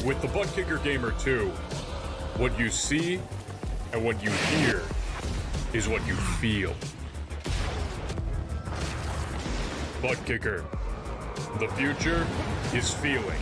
With the Butt Kicker Gamer 2, what you see and what you hear is what you feel. Butt Kicker. The future is feeling.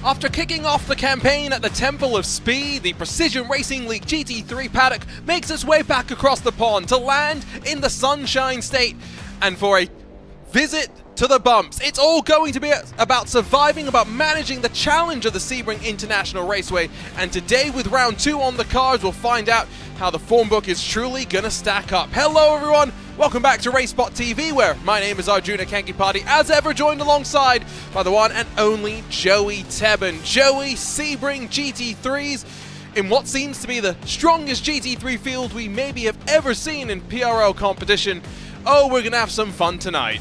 After kicking off the campaign at the Temple of Speed, the Precision Racing League GT3 paddock makes its way back across the pond to land in the Sunshine State and for a visit to the bumps. It's all going to be about surviving, about managing the challenge of the Sebring International Raceway, and today with round 2 on the cards, we'll find out how the form book is truly gonna stack up. Hello everyone, welcome back to RaceSpotTV, where my name is Arjuna Kankipati, as ever joined alongside by the one and only Joey Tebben. Joey, Sebring GT3s in what seems to be the strongest GT3 field we maybe have ever seen in PRL competition. Oh, we're gonna have some fun tonight.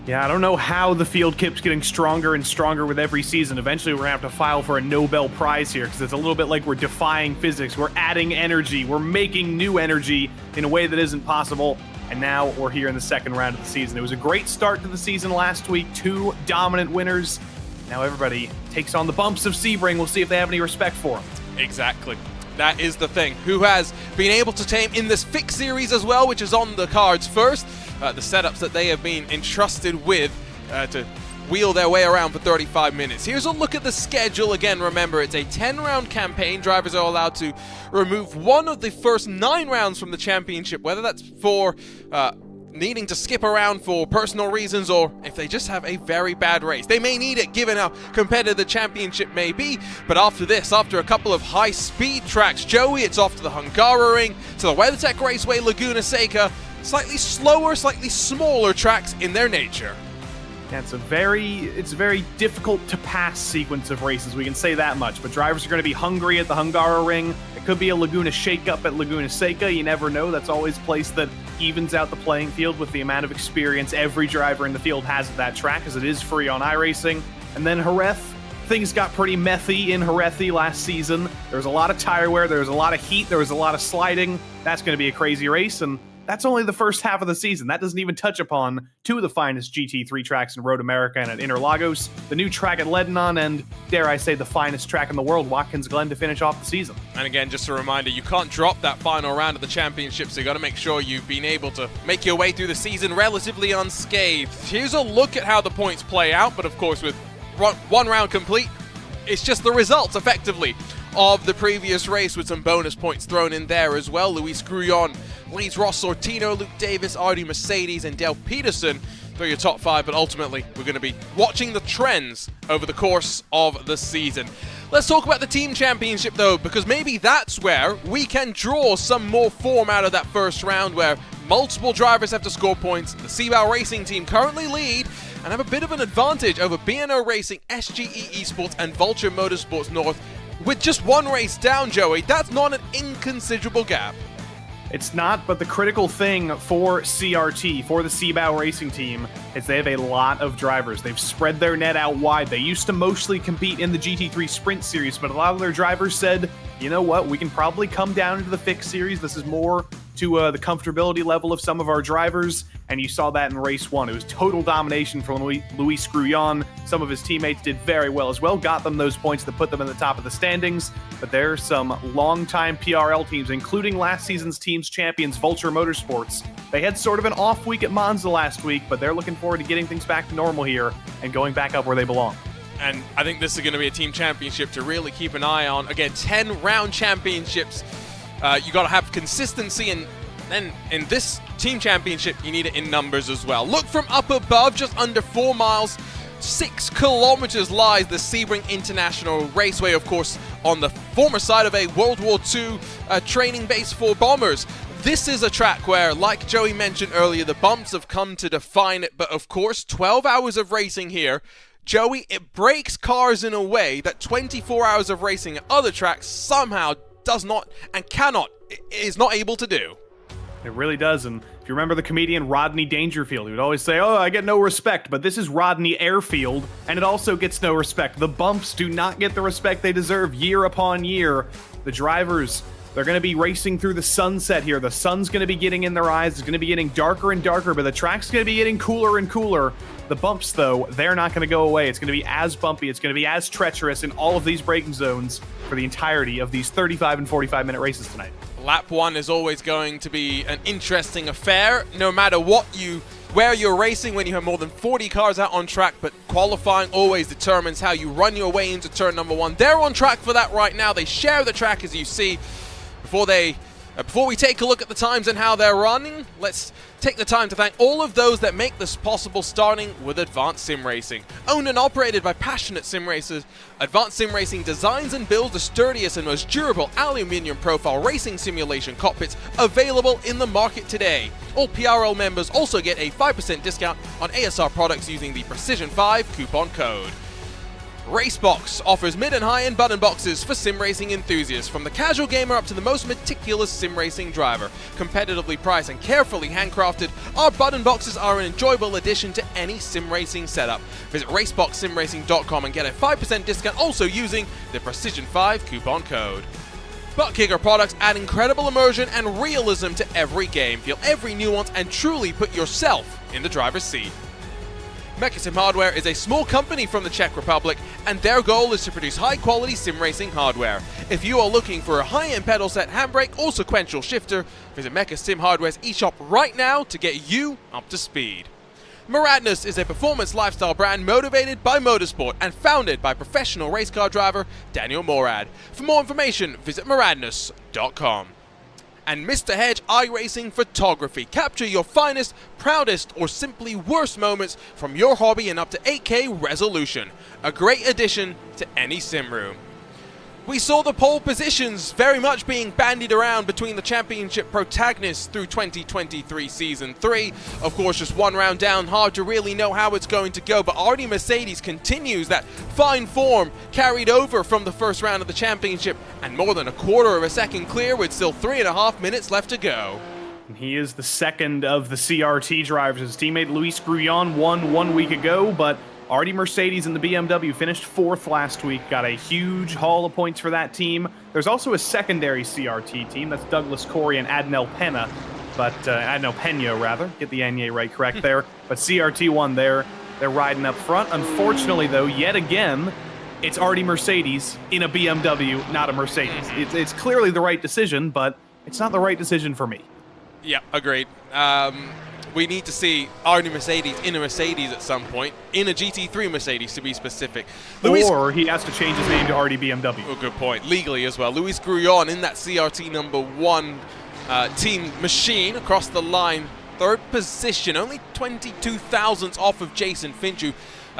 Yeah, I don't know how the field keeps getting stronger and stronger with every season. Eventually, we're going to have to file for a Nobel Prize here, because it's a little bit like we're defying physics. We're adding energy. We're making new energy in a way that isn't possible. And now we're here in the second round of the season. It was a great start to the season last week. 2 dominant winners. Now everybody takes on the bumps of Sebring. We'll see if they have any respect for them. Exactly. That is the thing. Who has been able to tame in this Fix series as well, which is on the cards first. The setups that they have been entrusted with to wheel their way around for 35 minutes. Here's a look at the schedule. Again, remember, it's a 10-round campaign. Drivers are allowed to remove one of the first 9 rounds from the championship, whether that's for needing to skip around for personal reasons or if they just have a very bad race. They may need it given how competitive the championship may be, but after this, after a couple of high-speed tracks, Joey, it's off to the Hungaroring, to the WeatherTech Raceway, Laguna Seca, slightly slower, slightly smaller tracks in their nature. Yeah, it's a very difficult to pass sequence of races, we can say that much, but drivers are going to be hungry at the Hungaroring. It could be a Laguna shake-up at Laguna Seca, you never know. That's always a place that evens out the playing field with the amount of experience every driver in the field has at that track, as it is free on iRacing. And then Jerez, things got pretty methy in Jerez last season. There was a lot of tire wear, there was a lot of heat, there was a lot of sliding. That's going to be a crazy race, and that's only the first half of the season. That doesn't even touch upon two of the finest GT3 tracks in Road America and at Interlagos, the new track at Lebanon, and, dare I say, the finest track in the world, Watkins Glen, to finish off the season. And again, just a reminder, you can't drop that final round of the championship, so you got to make sure you've been able to make your way through the season relatively unscathed. Here's a look at how the points play out, but of course with one round complete, it's just the results, effectively, of the previous race with some bonus points thrown in there as well. Luis Grullon leads Ross Sortino, Luke Davis, Artie Mercedes, and Dale Peterson through your top five, but ultimately we're going to be watching the trends over the course of the season. Let's talk about the team championship though, because maybe that's where we can draw some more form out of that first round, where multiple drivers have to score points. The Sebring Racing team currently lead and have a bit of an advantage over B&O Racing, SGE Esports, and Vulture Motorsports North. With just one race down, Joey, that's not an inconsiderable gap. It's not, but the critical thing for CRT, for the Sebring Racing team, is they have a lot of drivers. They've spread their net out wide. They used to mostly compete in the GT3 Sprint Series, but a lot of their drivers said, you know what, we can probably come down into the Fixed Series. This is more to the comfortability level of some of our drivers, and you saw that in race one. It was total domination from Luis Grullon. Some of his teammates did very well as well, got them those points that put them in the top of the standings, but there's some longtime PRL teams, including last season's team's champions, Vulture Motorsports. They had sort of an off week at Monza last week, but they're looking forward to getting things back to normal here and going back up where they belong. And I think this is going to be a team championship to really keep an eye on. Again, 10 round championships. You got to have consistency, and then in this team championship, you need it in numbers as well. Look from up above, just under 4 miles, 6 kilometers lies the Sebring International Raceway, of course, on the former side of a World War II training base for bombers. This is a track where, like Joey mentioned earlier, the bumps have come to define it, but of course, 12 hours of racing here. Joey, it breaks cars in a way that 24 hours of racing at other tracks somehow does not and cannot, is not able to do. It really does, and if you remember the comedian Rodney Dangerfield, he would always say, oh, I get no respect, but this is Rodney Airfield, and it also gets no respect. The bumps do not get the respect they deserve year upon year. The drivers, they're going to be racing through the sunset here. The sun's going to be getting in their eyes. It's going to be getting darker and darker, but the track's going to be getting cooler and cooler. The bumps, though, they're not going to go away. It's going to be as bumpy. It's going to be as treacherous in all of these braking zones for the entirety of these 35 and 45-minute races tonight. Lap 1 is always going to be an interesting affair, no matter where you're racing when you have more than 40 cars out on track, but qualifying always determines how you run your way into turn number 1. They're on track for that right now. They share the track, as you see. Before we take a look at the times and how they're running, let's take the time to thank all of those that make this possible, starting with Advanced Sim Racing. Owned and operated by passionate sim racers, Advanced Sim Racing designs and builds the sturdiest and most durable aluminum profile racing simulation cockpits available in the market today. All PRL members also get a 5% discount on ASR products using the Precision5 coupon code. Racebox offers mid and high-end button boxes for sim racing enthusiasts, from the casual gamer up to the most meticulous sim racing driver. Competitively priced and carefully handcrafted, our button boxes are an enjoyable addition to any sim racing setup. Visit raceboxsimracing.com and get a 5% discount also using the Precision5 coupon code. Buttkicker products add incredible immersion and realism to every game. Feel every nuance and truly put yourself in the driver's seat. Mechasim Hardware is a small company from the Czech Republic, and their goal is to produce high-quality sim racing hardware. If you are looking for a high-end pedal set, handbrake, or sequential shifter, visit Mechasim Hardware's eShop right now to get you up to speed. Muradness is a performance lifestyle brand motivated by motorsport and founded by professional race car driver Daniel Morad. For more information, visit muradness.com. And Mr. Hedge iRacing Photography. Capture your finest, proudest, or simply worst moments from your hobby in up to 8K resolution. A great addition to any sim room. We saw the pole positions very much being bandied around between the championship protagonists through 2023 Season 3. Of course, just one round down, hard to really know how it's going to go, but Artie Mercedes continues that fine form carried over from the first round of the championship, and more than a quarter of a second clear with still 3.5 minutes left to go. He is the second of the CRT drivers. His teammate Luis Grullon won 1 week ago, but Already Mercedes and the BMW finished 4th last week, got a huge haul of points for that team. There's also a secondary CRT team, that's Douglas Corey and Adnel Pena, but Adnel Pena rather, get the Anya right correct there. But CRT won there, they're riding up front. Unfortunately though, yet again, it's already Mercedes in a BMW, not a Mercedes. It's clearly the right decision, but it's not the right decision for me. Yeah, agreed. We need to see Arnie Mercedes in a Mercedes at some point, in a GT3 Mercedes to be specific. Or he has to change his name to RD BMW. Oh, good point. Legally as well. Luis Grullon in that CRT #1 team machine across the line. 3rd position, only 22 thousandths off of Jason Finch, who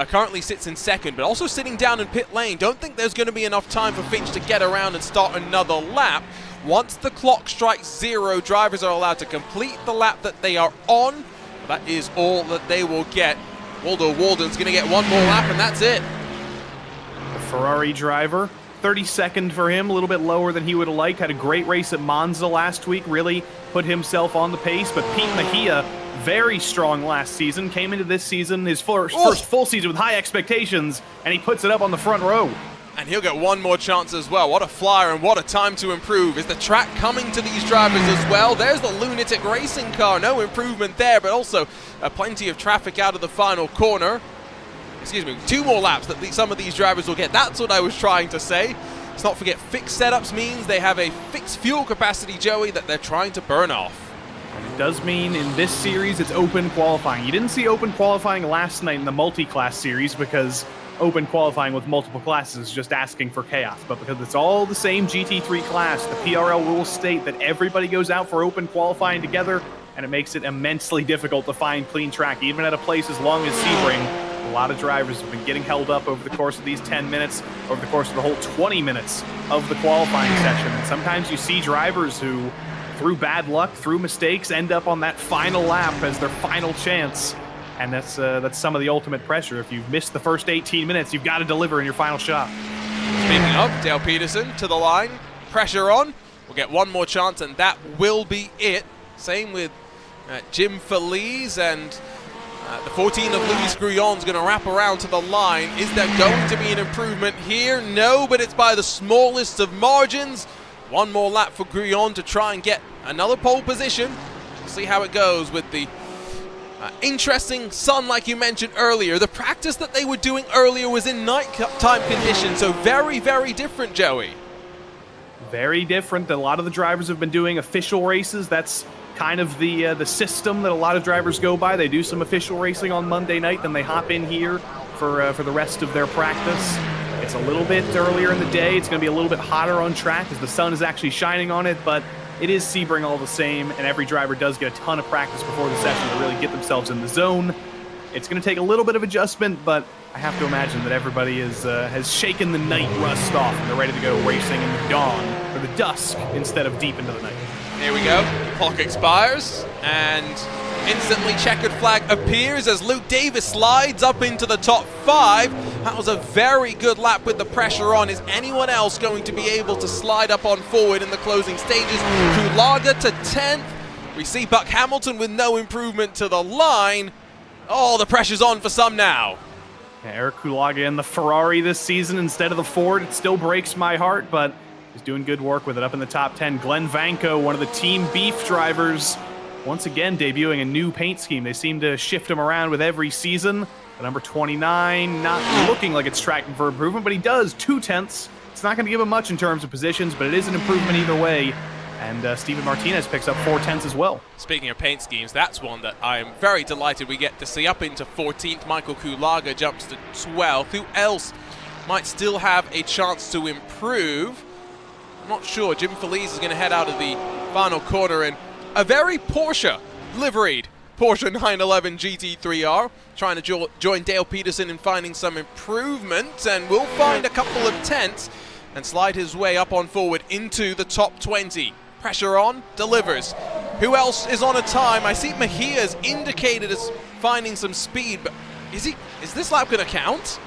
currently sits in 2nd, but also sitting down in pit lane. Don't think there's going to be enough time for Finch to get around and start another lap. Once the clock strikes 0, drivers are allowed to complete the lap that they are on. That is all that they will get. Waldo Walden's going to get one more lap, and that's it. The Ferrari driver, 32nd for him, a little bit lower than he would have liked. Had a great race at Monza last week, really put himself on the pace. But Pete Mejia, very strong last season, came into this season, his first full season with high expectations, and he puts it up on the front row. And he'll get one more chance as well. What a flyer and what a time to improve. Is the track coming to these drivers as well? There's the Lunatic Racing car. No improvement there, but also plenty of traffic out of the final corner. Excuse me, 2 more laps that some of these drivers will get. That's what I was trying to say. Let's not forget, fixed setups means they have a fixed fuel capacity, Joey, that they're trying to burn off. And it does mean in this series it's open qualifying. You didn't see open qualifying last night in the multi-class series because open qualifying with multiple classes is just asking for chaos. But because it's all the same GT3 class, the PRL rules state that everybody goes out for open qualifying together, and it makes it immensely difficult to find clean track, even at a place as long as Sebring. A lot of drivers have been getting held up over the course of these 10 minutes, over the course of the whole 20 minutes of the qualifying session. And sometimes you see drivers who, through bad luck, through mistakes, end up on that final lap as their final chance. And that's some of the ultimate pressure. If you've missed the first 18 minutes, you've got to deliver in your final shot. Speaking of, Dale Peterson to the line, pressure on. We'll get one more chance, and that will be it. Same with Jim Feliz, and the 14 of Luis Grullon's going to wrap around to the line. Is there going to be an improvement here? No, but it's by the smallest of margins. One more lap for Grullon to try and get another pole position. We'll see how it goes with the interesting sun, like you mentioned earlier. The practice that they were doing earlier was in nighttime conditions, so very, very different, Joey. Very different. A lot of the drivers have been doing official races. That's kind of the system that a lot of drivers go by. They do some official racing on Monday night, then they hop in here for the rest of their practice. It's a little bit earlier in the day. It's going to be a little bit hotter on track as the sun is actually shining on it, but it is Sebring all the same, and every driver does get a ton of practice before the session to really get themselves in the zone. It's going to take a little bit of adjustment, but I have to imagine that everybody has shaken the night rust off and they're ready to go racing in the dawn, or the dusk, instead of deep into the night. Here we go. Clock expires, and instantly checkered flag appears as Luke Davis slides up into the top 5. That was a very good lap with the pressure on. Is anyone else going to be able to slide up on forward in the closing stages? Kulaga to 10th. We see Buck Hamilton with no improvement to the line. Oh, the pressure's on for some now. Yeah, Eric Kulaga in the Ferrari this season instead of the Ford. It still breaks my heart, but he's doing good work with it up in the top 10. Glenn Vanko, one of the Team Beef drivers, once again debuting a new paint scheme. They seem to shift him around with every season. The number 29 not looking like it's tracking for improvement, but he does 2/10. It's not going to give him much in terms of positions, but it is an improvement either way. And Steven Martinez picks up 4/10 as well. Speaking of paint schemes, that's one that I am very delighted we get to see. Up into 14th, Michael Kulaga jumps to 12th. Who else might still have a chance to improve? I'm not sure. Jim Feliz is going to head out of the final corner in a very Porsche liveried Porsche 911 GT3R, trying to join Dale Peterson in finding some improvement, and will find a couple of tenths and slide his way up on forward into the top 20. Pressure on, delivers. Who else is on a time? I see Mejia's indicated as finding some speed, but is this lap going to count?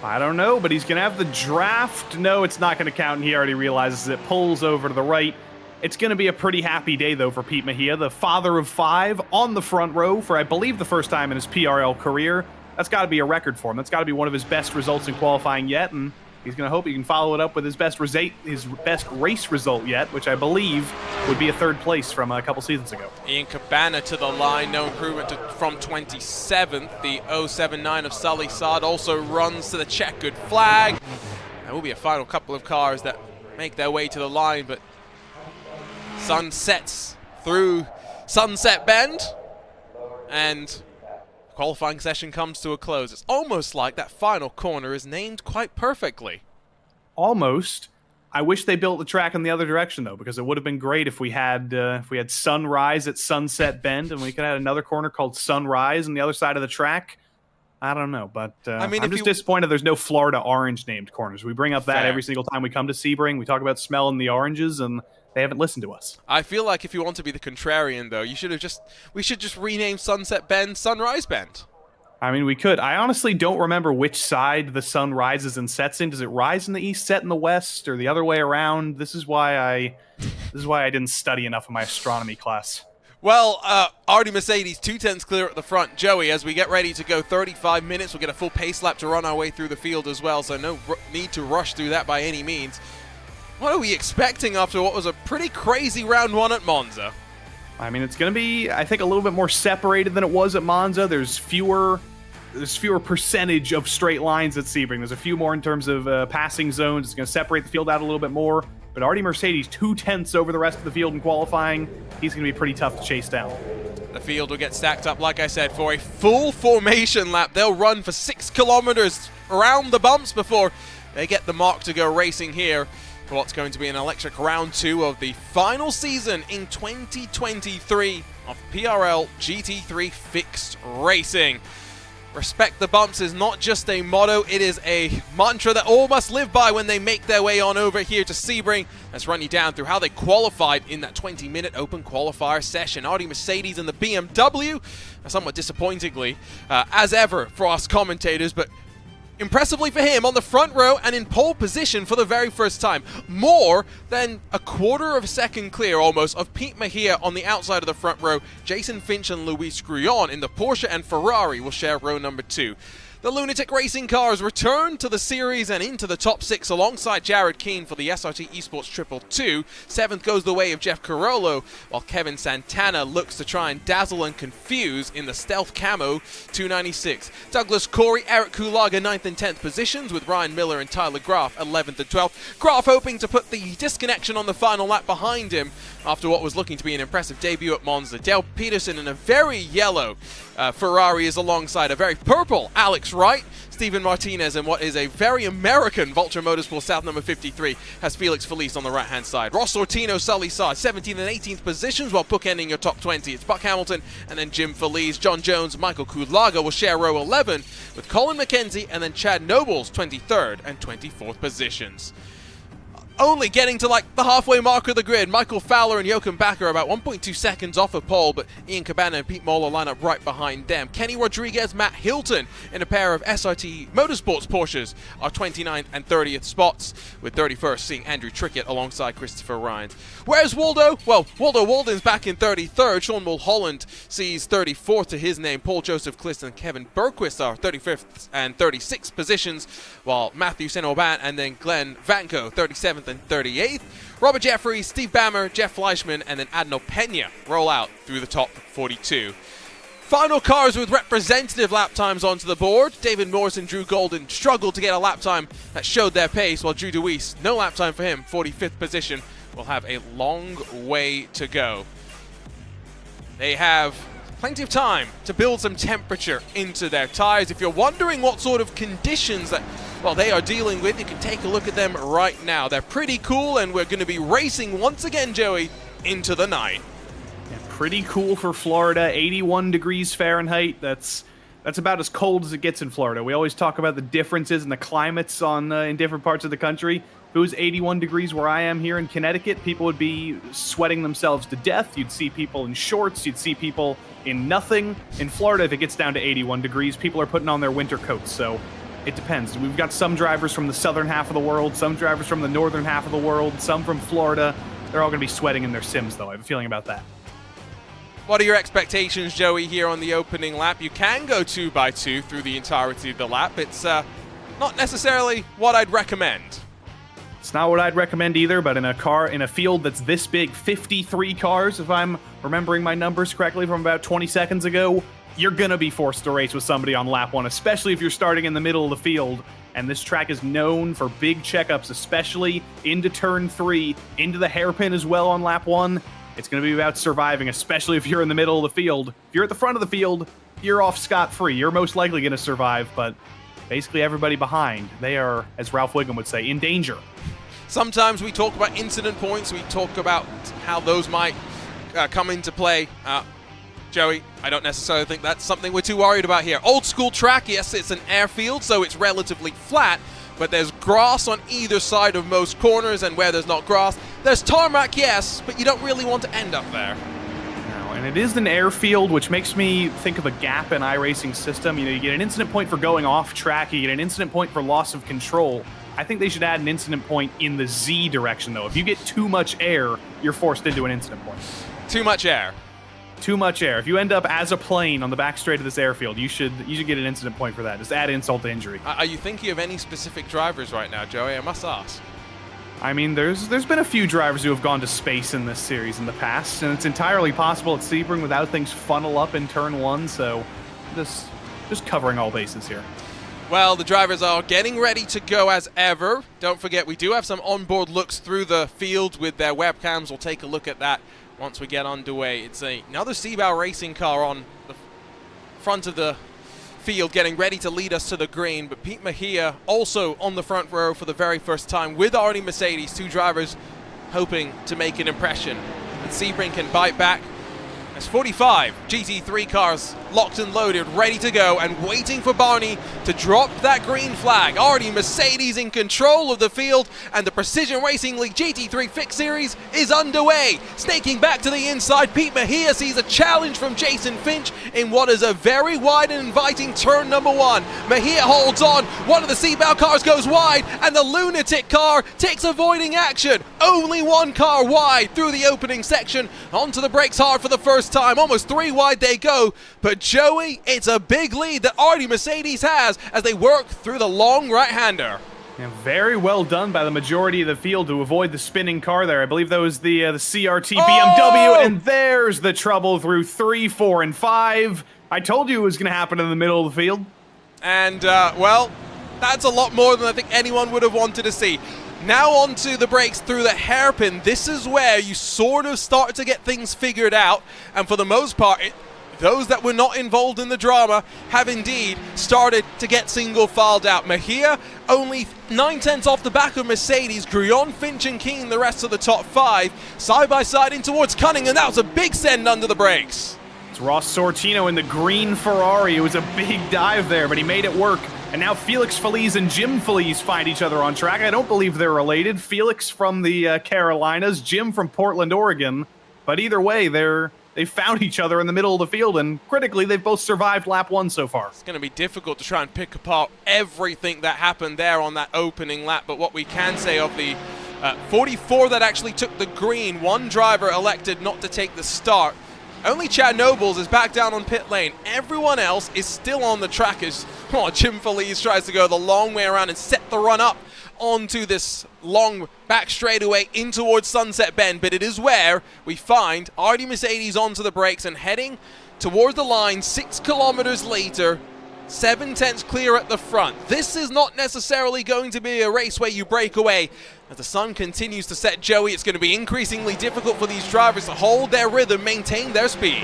I don't know, but he's going to have the draft. No, it's not going to count, and he already realizes it. Pulls over to the right. It's going to be a pretty happy day, though, for Pete Mejia, the father of 5, on the front row for, I believe, the first time in his PRL career. that's got to be a record for him. That's got to be one of his best results in qualifying yet, and he's going to hope he can follow it up with his best race result yet, which I believe would be a 3rd place from a couple seasons ago. Ian Cabana to the line, no improvement from 27th. The 079 of Sully Saad also runs to the checkered flag. There will be a final couple of cars that make their way to the line, but sun sets through Sunset Bend, and qualifying session comes to a close. It's almost like that final corner is named quite perfectly. Almost. I wish they built the track in the other direction, though, because it would have been great if we had Sunrise at Sunset Bend, and we could have another corner called Sunrise on the other side of the track. I don't know, but I mean, I'm just disappointed there's no Florida orange named corners. We bring up that every single time we come to Sebring. We talk about smelling the oranges, and they haven't listened to us. I feel like if you want to be the contrarian, though, we should just rename Sunset Bend Sunrise Bend. I mean, we could. I honestly don't remember which side the sun rises and sets in. Does it rise in the east, set in the west, or the other way around? This is why I didn't study enough in my astronomy class. Well, Artie Mercedes, 2/10 clear at the front. Joey, as we get ready to go 35 minutes, we'll get a full pace lap to run our way through the field as well, so no need to rush through that by any means. What are we expecting after what was a pretty crazy round 1 at Monza? I mean, it's going to be, I think, a little bit more separated than it was at Monza. There's fewer percentage of straight lines at Sebring. There's a few more in terms of passing zones. It's going to separate the field out a little bit more. But Artie Mercedes, 2/10 over the rest of the field in qualifying. He's going to be pretty tough to chase down. The field will get stacked up, like I said, for a full formation lap. They'll run for 6 kilometers around the bumps before they get the mark to go racing here for what's going to be an electric round 2 of the final season in 2023 of PRL GT3 Fixed Racing. Respect the bumps is not just a motto, it is a mantra that all must live by when they make their way on over here to Sebring. Let's run you down through how they qualified in that 20-minute open qualifier session. Artie Mercedes and the BMW, somewhat disappointingly, as ever for us commentators, but impressively for him on the front row and in pole position for the very first time. More than a quarter of a second clear almost of Pete Mejia on the outside of the front row. Jason Finch and Luis Grullon in the Porsche and Ferrari will share row number 2. The Lunatic Racing cars return to the series and into the top 6 alongside Jared Keane for the SRT Esports Triple 2. 7th goes the way of Jeff Carollo, while Kevin Santana looks to try and dazzle and confuse in the Stealth Camo 296. Douglas Corey, Eric Kulaga 9th and 10th positions, with Ryan Miller and Tyler Graf 11th and 12th. Graf hoping to put the disconnection on the final lap behind him after what was looking to be an impressive debut at Monza. Dale Peterson in a very yellow Ferrari is alongside a very purple Alex Wright. Stephen Martinez in what is a very American Vulture Motorsport South number 53 has Felix Felice on the right-hand side. Ross Sortino, Sully Saad, 17th and 18th positions while bookending your top 20. It's Buck Hamilton and then Jim Felice. John Jones, Michael Kudlaga will share row 11 with Colin McKenzie and then Chad Noble's 23rd and 24th positions. Only getting to like the halfway mark of the grid, Michael Fowler and Jochen Backer are about 1.2 seconds off of pole, but Ian Cabana and Pete Moller line up right behind them. Kenny Rodriguez, Matt Hilton in a pair of SRT Motorsports Porsches are 29th and 30th spots, with 31st seeing Andrew Trickett alongside Christopher Rhines. Where's Waldo? Well, Waldo Walden's back in 33rd. Sean Mulholland sees 34th to his name. Paul Joseph Clist and Kevin Bergquist are 35th and 36th positions, while Matthew Senoban and then Glenn Vanko 37th and 38th. Robert Jeffries, Steve Bammer, Jeff Fleischman, and then Adno Pena roll out through the top 42. Final cars with representative lap times onto the board. David Morris and Drew Golden struggled to get a lap time that showed their pace, while Drew DeWeese, no lap time for him, 45th position, will have a long way to go. They have plenty of time to build some temperature into their tires. If you're wondering what sort of conditions that, well, they are dealing with, you can take a look at them right now. They're pretty cool, and we're going to be racing once again, Joey, into the night. Yeah, pretty cool for Florida. 81 degrees Fahrenheit. That's about as cold as it gets in Florida. We always talk about the differences in the climates in different parts of the country. If it was 81 degrees where I am here in Connecticut, people would be sweating themselves to death. You'd see people in shorts. You'd see people in nothing. In Florida, if it gets down to 81 degrees, people are putting on their winter coats. So it depends. We've got some drivers from the southern half of the world, some drivers from the northern half of the world, some from Florida. They're all going to be sweating in their sims, though. I have a feeling about that. What are your expectations, Joey, here on the opening lap? You can go 2x2 through the entirety of the lap. It's not necessarily what I'd recommend. It's not what I'd recommend either, but in a field that's this big, 53 cars, if I'm remembering my numbers correctly from about 20 seconds ago, you're gonna be forced to race with somebody on lap 1, especially if you're starting in the middle of the field. And this track is known for big checkups, especially into turn 3, into the hairpin as well on lap 1. It's going to be about surviving, especially if you're in the middle of the field. If you're at the front of the field, you're off scot-free. You're most likely going to survive, but basically everybody behind, they are, as Ralph Wiggum would say, in danger. Sometimes we talk about incident points. We talk about how those might come into play. Joey, I don't necessarily think that's something we're too worried about here. Old school track, yes, it's an airfield, so it's relatively flat, but there's grass on either side of most corners, and where there's not grass, there's tarmac, yes, but you don't really want to end up there. No, and it is an airfield, which makes me think of a gap in iRacing system. You know, you get an incident point for going off track, you get an incident point for loss of control. I think they should add an incident point in the Z direction, though. If you get too much air, you're forced into an incident point. Too much air. Too much air. If you end up as a plane on the back straight of this airfield, you should get an incident point for that. Just add insult to injury. Are you thinking of any specific drivers right now, Joey? I must ask. I mean, there's been a few drivers who have gone to space in this series in the past, and it's entirely possible at Sebring without things funnel up in turn 1, so just covering all bases here. Well, the drivers are getting ready to go as ever. Don't forget, we do have some onboard looks through the field with their webcams. We'll take a look at that once we get underway. It's another Sebring racing car on the front of the field getting ready to lead us to the green, but Pete Mejia also on the front row for the very first time with Artie Mercedes, two drivers hoping to make an impression. And Sebring can bite back. There's 45 GT3 cars locked and loaded, ready to go, and waiting for Barney to drop that green flag. Already Mercedes in control of the field, and the Precision Racing League GT3 Fix Series is underway. Snaking back to the inside, Pete Mejia sees a challenge from Jason Finch in what is a very wide and inviting turn number 1. Mejia holds on, one of the Sebring cars goes wide, and the Lunatic car takes avoiding action. Only one car wide through the opening section, onto the brakes hard for the first time. Almost 3 wide they go, but Joey, it's a big lead that Artie Mercedes has as they work through the long right-hander. Yeah, very well done by the majority of the field to avoid the spinning car there. I believe that was the CRT BMW, and there's the trouble through 3, 4, and 5. I told you it was going to happen in the middle of the field. And, well, that's a lot more than I think anyone would have wanted to see. Now onto the brakes through the hairpin. This is where you sort of start to get things figured out, and for the most part, those that were not involved in the drama have indeed started to get single filed out. Mejia only 9/10 off the back of Mercedes. Grullon, Finch and Keane the rest of the top 5. Side by side in towards Cunning, and that was a big send under the brakes. It's Ross Sortino in the green Ferrari. It was a big dive there, but he made it work. And now Felix Feliz and Jim Feliz find each other on track. I don't believe they're related. Felix from the Carolinas, Jim from Portland, Oregon. But either way, they found each other in the middle of the field, and critically, they've both survived lap 1 so far. It's going to be difficult to try and pick apart everything that happened there on that opening lap, but what we can say of the 44 that actually took the green, one driver elected not to take the start. Only Chad Nobles is back down on pit lane. Everyone else is still on the track as Jim Feliz tries to go the long way around and set the run up onto this long back straightaway in towards Sunset Bend, but it is where we find Artie Mercedes onto the brakes and heading towards the line 6 kilometers later. 7/10 clear at the front. This is not necessarily going to be a race where you break away. As the sun continues to set, Joey, it's going to be increasingly difficult for these drivers to hold their rhythm, maintain their speed.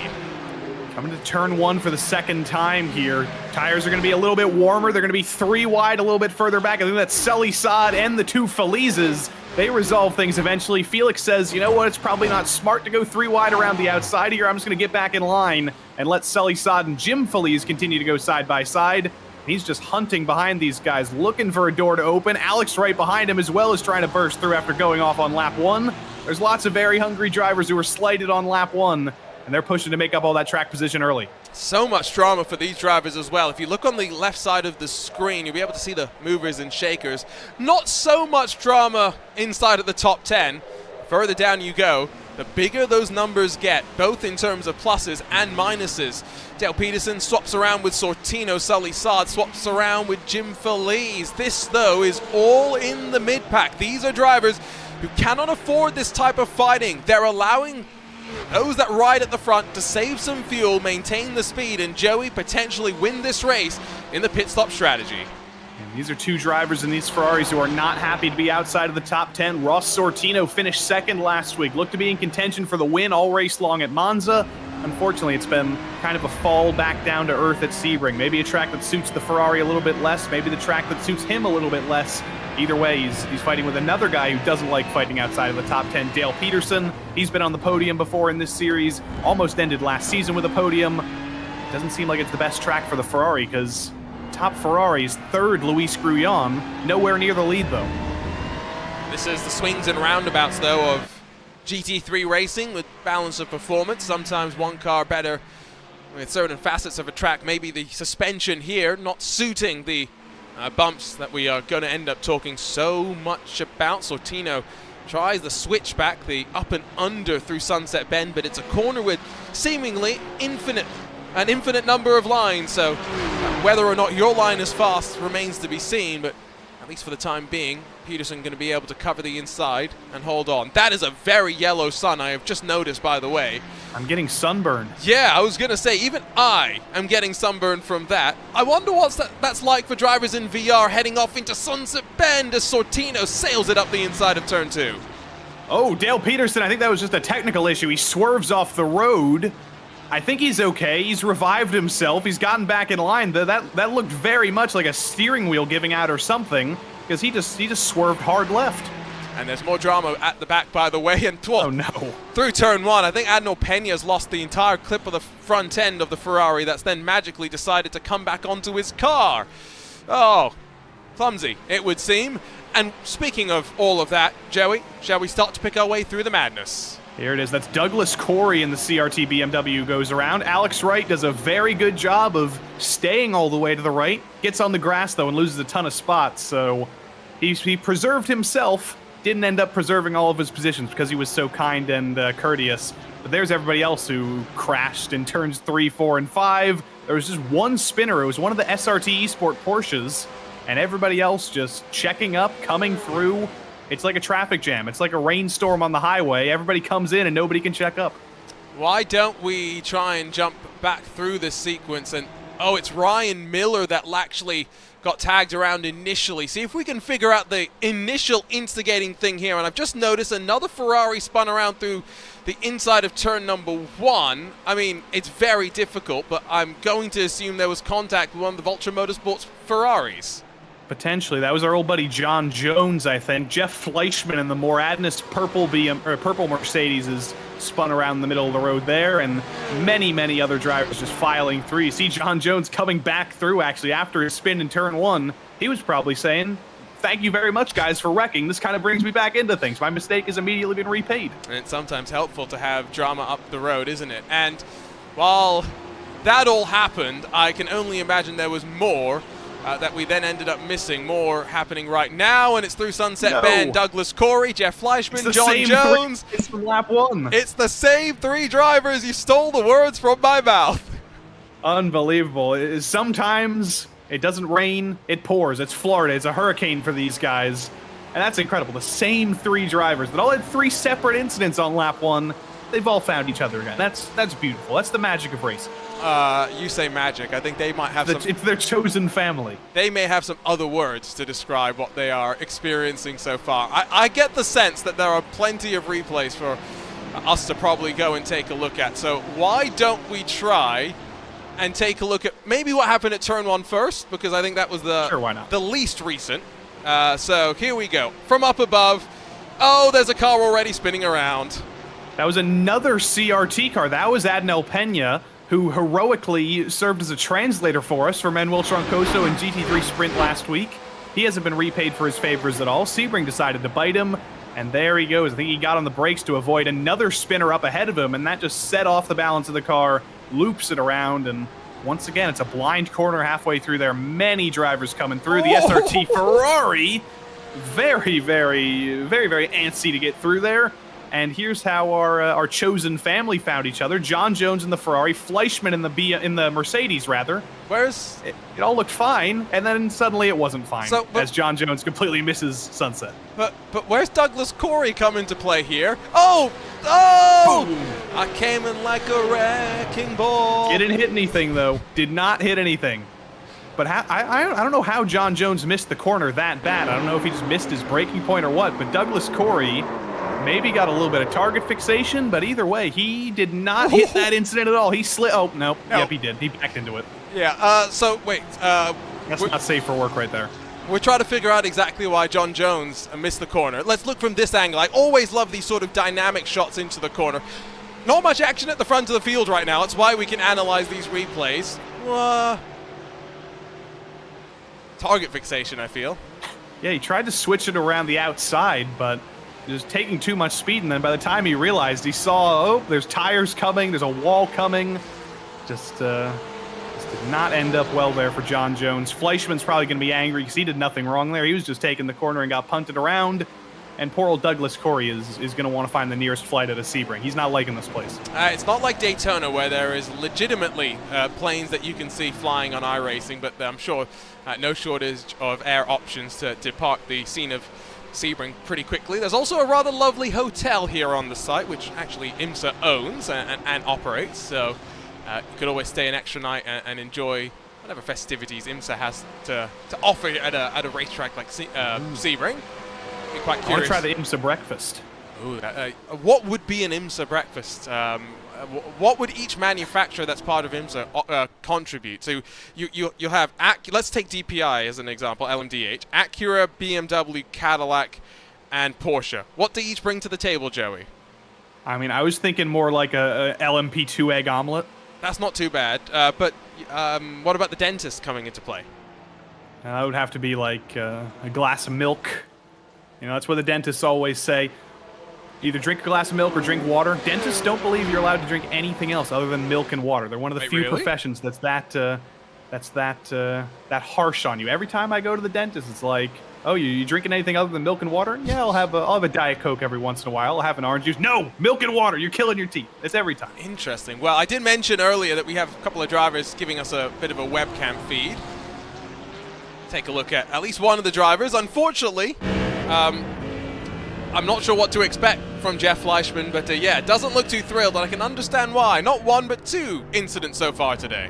Coming to turn 1 for the second time here. Tires are going to be a little bit warmer. They're going to be 3 wide a little bit further back. I think that's Sully Saad and the 2 Felizes. They resolve things eventually. Felix says, you know what, it's probably not smart to go 3 wide around the outside here. I'm just going to get back in line and let Sully Saad and Jim Feliz continue to go side by side. He's just hunting behind these guys, looking for a door to open. Alex right behind him as well as trying to burst through after going off on lap 1. There's lots of very hungry drivers who were slighted on lap 1, and they're pushing to make up all that track position early. So much drama for these drivers as well. If you look on the left side of the screen, you'll be able to see the movers and shakers. Not so much drama inside at the top 10. Further down you go. the bigger those numbers get, both in terms of pluses and minuses. Dale Peterson swaps around with Sortino, Sully Sard swaps around with Jim Feliz. This, though, is all in the mid-pack. These are drivers who cannot afford this type of fighting. They're allowing those that ride at the front to save some fuel, maintain the speed, and Joey potentially win this race in the pit stop strategy. And these are two drivers in these Ferraris who are not happy to be outside of the top 10. Ross Sortino finished second last week, looked to be in contention for the win all race long at Monza. Unfortunately, it's been kind of a fall back down to earth at Sebring. Maybe a track that suits the Ferrari a little bit less, maybe the track that suits him a little bit less. Either way, he's fighting with another guy who doesn't like fighting outside of the top 10, Dale Peterson. He's been on the podium before in this series, almost ended last season with a podium. Doesn't seem like it's the best track for the Ferrari, because top Ferrari is third Luis Grullon, nowhere near the lead though. This is the swings and roundabouts, though, of GT3 racing with balance of performance. Sometimes one car better with certain facets of a track. Maybe the suspension here not suiting the bumps that we are going to end up talking so much about. Sortino tries the switchback, the up and under through Sunset Bend, but it's a corner with seemingly an infinite number of lines, so whether or not your line is fast remains to be seen, but at least for the time being, Peterson going to be able to cover the inside and hold on. That is a very yellow sun, I have just noticed, by the way. I'm getting sunburned. Yeah, I was going to say, even I am getting sunburned from that. I wonder what that's like for drivers in VR heading off into Sunset Bend as Sortino sails it up the inside of turn 2. Oh, Dale Peterson, I think that was just a technical issue. He swerves off the road. I think he's okay. He's revived himself. He's gotten back in line. That looked very much like a steering wheel giving out or something, because he just swerved hard left. And there's more drama at the back, by the way. And oh no! Through turn 1, I think Admiral Pena's lost the entire clip of the front end of the Ferrari. That's then magically decided to come back onto his car. Oh, clumsy, it would seem. And speaking of all of that, Joey, shall we start to pick our way through the madness? Here it is. That's Douglas Corey in the CRT BMW goes around. Alex Wright does a very good job of staying all the way to the right. Gets on the grass, though, and loses a ton of spots. So he preserved himself. Didn't end up preserving all of his positions because he was so kind and courteous. But there's everybody else who crashed in turns 3, 4, and 5. There was just one spinner. It was one of the SRT Esport Porsches. And everybody else just checking up, coming through. It's like a traffic jam. It's like a rainstorm on the highway. Everybody comes in and nobody can check up. Why don't we try and jump back through this sequence? And, oh, it's Ryan Miller that actually got tagged around initially. See if we can figure out the initial instigating thing here. And I've just noticed another Ferrari spun around through the inside of turn number 1. I mean, it's very difficult, but I'm going to assume there was contact with one of the Vulture Motorsports Ferraris. Potentially. That was our old buddy John Jones, I think. Jeff Fleischman in the Moradness purple Mercedes is spun around the middle of the road there, and many, many other drivers just filing through. You see John Jones coming back through, actually, after his spin in turn 1. He was probably saying, thank you very much, guys, for wrecking. This kind of brings me back into things. My mistake has immediately been repaid. And it's sometimes helpful to have drama up the road, isn't it? And while that all happened, I can only imagine there was more that we then ended up missing. More happening right now, and it's through Sunset Bend. Douglas Corey, Jeff Fleischman, John Jones. It's from lap 1. It's the same 3 drivers. You stole the words from my mouth. Unbelievable. Sometimes it doesn't rain, it pours. It's Florida. It's a hurricane for these guys. And that's incredible. The same 3 drivers that all had 3 separate incidents on lap 1. They've all found each other again. That's beautiful. That's the magic of racing. You say magic. I think they might have It's their chosen family. They may have some other words to describe what they are experiencing so far. I get the sense that there are plenty of replays for us to probably go and take a look at. So why don't we try and take a look at maybe what happened at turn 1 first, because I think that was the least recent. So here we go. From up above, oh, there's a car already spinning around. That was another CRT car. That was Adnel Pena, who heroically served as a translator for us for Manuel Troncoso in GT3 Sprint last week. He hasn't been repaid for his favors at all. Sebring decided to bite him, and there he goes. I think he got on the brakes to avoid another spinner up ahead of him, and that just set off the balance of the car, loops it around, and once again, it's a blind corner halfway through there. Many drivers coming through. The SRT Ferrari, very, very, very, very antsy to get through there. And here's how our chosen family found each other. John Jones in the Ferrari, Fleischmann in the Mercedes, rather. Where's... It all looked fine, and then suddenly it wasn't fine, as John Jones completely misses sunset. But where's Douglas Corey come into play here? Oh! Oh! Boom. I came in like a wrecking ball. Didn't hit anything, though. Did not hit anything. But I don't know how John Jones missed the corner that bad. I don't know if he just missed his braking point or what, but Douglas Corey maybe got a little bit of target fixation, but either way, he did not hit that incident at all. He slid... Oh, nope. No. Yep, he did. He backed into it. Yeah, so, wait. That's not safe for work right there. We're trying to figure out exactly why John Jones missed the corner. Let's look from this angle. I always love these sort of dynamic shots into the corner. Not much action at the front of the field right now. That's why we can analyze these replays. Target fixation, I feel. Yeah, he tried to switch it around the outside, but he was taking too much speed, and then by the time he realized, he saw, oh, there's tires coming, there's a wall coming. Just did not end up well there for John Jones. Fleischmann's probably going to be angry because he did nothing wrong there. He was just taking the corner and got punted around. And poor old Douglas Corey is going to want to find the nearest flight out of Sebring. He's not liking this place. It's not like Daytona where there is legitimately planes that you can see flying on iRacing, but I'm sure no shortage of air options to depart the scene of Sebring pretty quickly. There's also a rather lovely hotel here on the site, which actually IMSA owns and operates, so you could always stay an extra night and enjoy whatever festivities IMSA has to offer at a racetrack like Sebring. Be quite curious. I want to try the IMSA breakfast. Ooh, what would be an IMSA breakfast? What would each manufacturer that's part of IMSA contribute? So you have, let's take DPI as an example, LMDH, Acura, BMW, Cadillac, and Porsche. What do each bring to the table, Joey? I mean, I was thinking more like a LMP2 egg omelet. That's not too bad, but what about the dentist coming into play? That would have to be like a glass of milk. You know, that's what the dentists always say. Either drink a glass of milk or drink water. Dentists don't believe you're allowed to drink anything else other than milk and water. They're one of the few professions that's that harsh on you. Every time I go to the dentist, it's like, oh, you drinking anything other than milk and water? Yeah, I'll have a Diet Coke every once in a while. I'll have an orange juice. No, milk and water. You're killing your teeth. It's every time. Interesting. Well, I did mention earlier that we have a couple of drivers giving us a bit of a webcam feed. Take a look at least one of the drivers. Unfortunately, I'm not sure what to expect from Jeff Fleischmann, but yeah, it doesn't look too thrilled, and I can understand why. Not one, but two incidents so far today.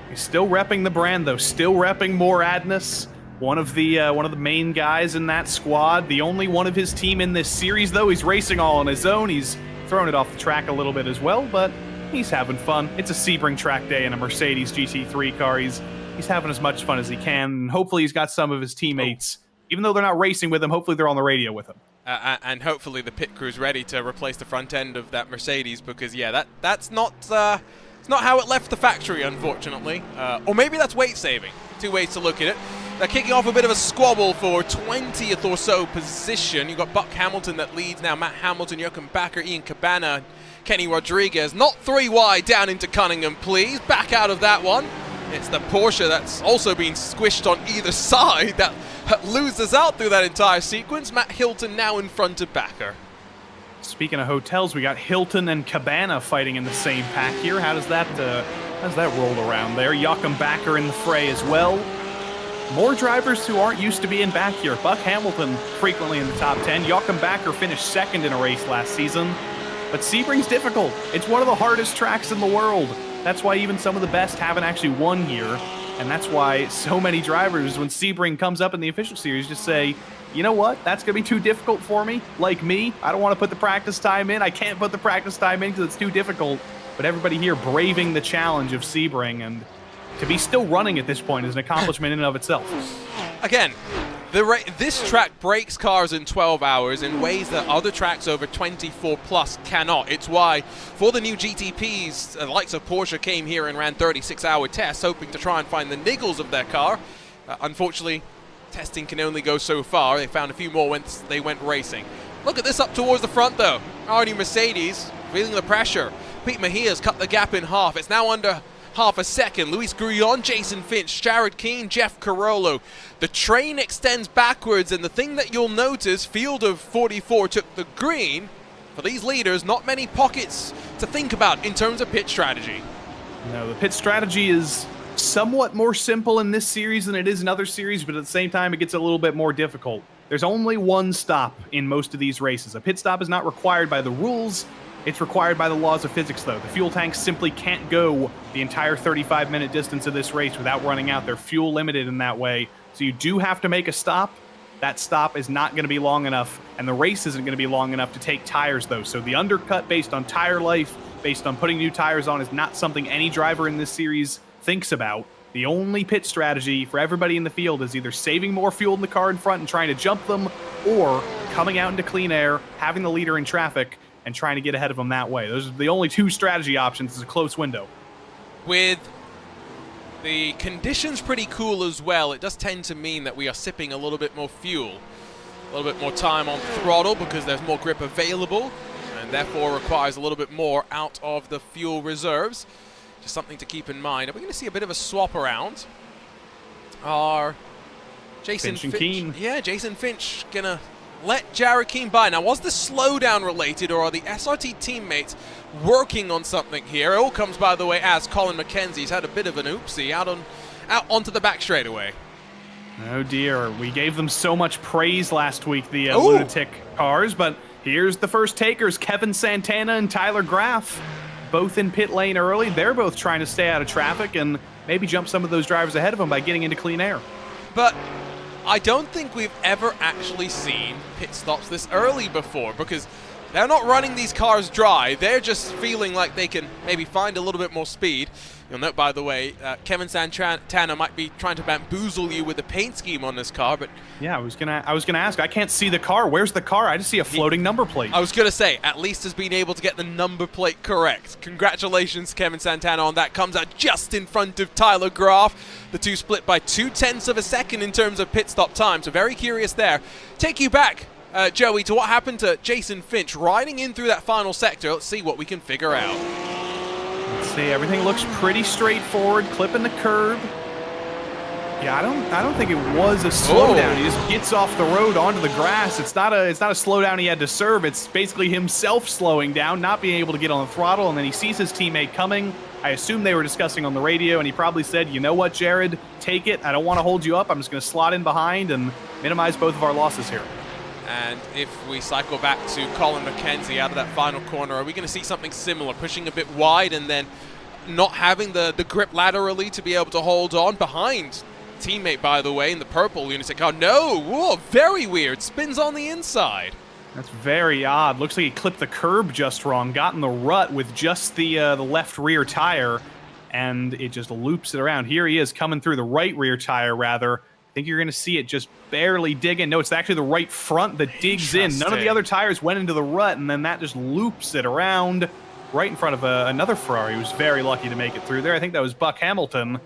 He's still repping the brand, though. Still repping more Adness. One of the main guys in that squad. The only one of his team in this series, though. He's racing all on his own. He's throwing it off the track a little bit as well, but he's having fun. It's a Sebring track day in a Mercedes GT3 car. He's having as much fun as he can, and hopefully he's got some of his teammates. Even though they're not racing with him, hopefully they're on the radio with him. And hopefully the pit crew's ready to replace the front end of that Mercedes, because yeah, that's not it's not how it left the factory, unfortunately. Or maybe that's weight saving. Two ways to look at it. They're kicking off a bit of a squabble for 20th or so position. You've got Buck Hamilton that leads now. Matt Hamilton, Jochen Backer, Ian Cabana, Kenny Rodriguez. Not 3 wide down into Cunningham, please. Back out of that one. It's the Porsche that's also been squished on either side that loses out through that entire sequence. Matt Hilton now in front of Backer. Speaking of hotels, we got Hilton and Cabana fighting in the same pack here. How does that roll around there? Jochen Backer in the fray as well. More drivers who aren't used to being back here. Buck Hamilton frequently in the top 10. Jochen Backer finished second in a race last season. But Sebring's difficult. It's one of the hardest tracks in the world. That's why even some of the best haven't actually won here. And that's why so many drivers, when Sebring comes up in the official series, just say, you know what, that's going to be too difficult for me. Like me, I don't want to put the practice time in. I can't put the practice time in because it's too difficult. But everybody here braving the challenge of Sebring, and to be still running at this point is an accomplishment in and of itself. Again, this track breaks cars in 12 hours in ways that other tracks over 24 plus cannot. It's why for the new GTPs, the likes of Porsche came here and ran 36-hour tests, hoping to try and find the niggles of their car. Unfortunately, testing can only go so far. They found a few more once they went racing. Look at this up towards the front, though. Our new Mercedes, feeling the pressure. Pete Mejia's cut the gap in half. It's now under half a second. Luis Grullon, Jason Finch, Jared Keane, Jeff Carollo. The train extends backwards, and the thing that you'll notice, field of 44 took the green, for these leaders, not many pockets to think about in terms of pit strategy. No, the pit strategy is somewhat more simple in this series than it is in other series, but at the same time, it gets a little bit more difficult. There's only one stop in most of these races. A pit stop is not required by the rules. It's required by the laws of physics, though. The fuel tanks simply can't go the entire 35-minute distance of this race without running out. They're fuel limited in that way. So you do have to make a stop. That stop is not going to be long enough, and the race isn't going to be long enough to take tires, though. So the undercut based on tire life, based on putting new tires on, is not something any driver in this series thinks about. The only pit strategy for everybody in the field is either saving more fuel in the car in front and trying to jump them, or coming out into clean air, having the leader in traffic, and trying to get ahead of them that way. Those are the only two strategy options. It's a close window. With the conditions pretty cool as well, it does tend to mean that we are sipping a little bit more fuel, a little bit more time on throttle because there's more grip available, and therefore requires a little bit more out of the fuel reserves. Just something to keep in mind. Are we going to see a bit of a swap around? Are Jason Finch and Keane. Yeah, Jason Finch gonna let Jared Keane by. Now, was this slowdown related, or are the SRT teammates working on something here? It all comes, by the way, as Colin McKenzie's had a bit of an oopsie out onto the back straightaway. Oh dear, we gave them so much praise last week, the lunatic cars, but here's the first takers, Kevin Santana and Tyler Graff. Both in pit lane early. They're both trying to stay out of traffic and maybe jump some of those drivers ahead of them by getting into clean air. But I don't think we've ever actually seen pit stops this early before, because they're not running these cars dry. They're just feeling like they can maybe find a little bit more speed. You'll note, by the way, Kevin Santana might be trying to bamboozle you with the paint scheme on this car, but yeah, I was gonna ask. I can't see the car. Where's the car? I just see a floating number plate. I was gonna say, at least has been able to get the number plate correct. Congratulations, Kevin Santana, on that. Comes out just in front of Tyler Graff. The two split by 0.2 of a second in terms of pit stop time. So very curious there. Take you back, Joey, to what happened to Jason Finch riding in through that final sector. Let's see what we can figure out. Let's see, everything looks pretty straightforward, clipping the curb. Yeah, I don't think it was a slowdown. He just gets off the road onto the grass. It's not a slowdown he had to serve. It's basically himself slowing down, not being able to get on the throttle, and then he sees his teammate coming. I assume they were discussing on the radio, and he probably said, you know what, Jared, take it. I don't want to hold you up. I'm just going to slot in behind and minimize both of our losses here. And if we cycle back to Colin McKenzie out of that final corner, are we going to see something similar, pushing a bit wide and then not having the grip laterally to be able to hold on behind teammate, by the way, in the purple lunatic car? No! Whoa, very weird. Spins on the inside. That's very odd. Looks like he clipped the curb just wrong, got in the rut with just the left rear tire, and it just loops it around. Here he is coming through the right rear tire, rather. I think you're going to see it just barely dig in. No, it's actually the right front that digs in. None of the other tires went into the rut, and then that just loops it around right in front of another Ferrari who was very lucky to make it through there. I think that was Buck Hamilton,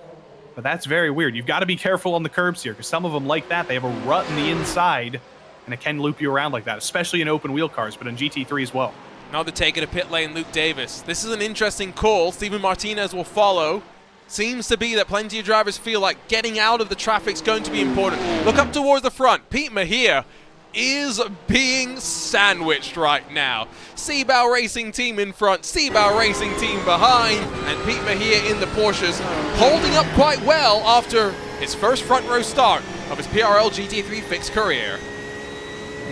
but that's very weird. You've got to be careful on the curbs here, because some of them like that, they have a rut in the inside, and it can loop you around like that, especially in open wheel cars, but in GT3 as well. Another take at a pit lane, Luke Davis. This is an interesting call. Steven Martinez will follow. Seems to be that plenty of drivers feel like getting out of the traffic's going to be important. Look up towards the front. Pete Mejia is being sandwiched right now. Seabow Racing Team in front, Seabow Racing Team behind, and Pete Mejia in the Porsches holding up quite well after his first front row start of his PRL GT3 fixed career.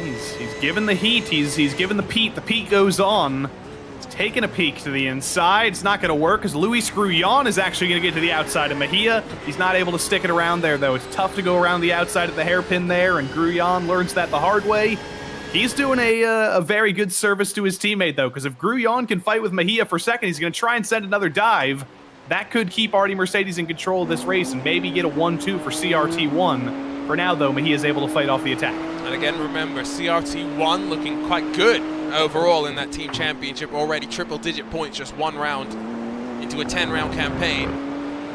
He's given the heat, he's given the Pete goes on. Taking a peek to the inside. It's not going to work because Luis Grullon is actually going to get to the outside of Mejia. He's not able to stick it around there, though. It's tough to go around the outside of the hairpin there, and Grullon learns that the hard way. He's doing a very good service to his teammate, though, because if Grullon can fight with Mejia for a second, he's going to try and send another dive. That could keep Artie Mercedes in control of this race and maybe get a 1-2 for CRT1. For now, though, Mejia is able to fight off the attack. And again, remember, CRT1 looking quite good overall in that team championship. Already triple-digit points, just one round into a 10-round campaign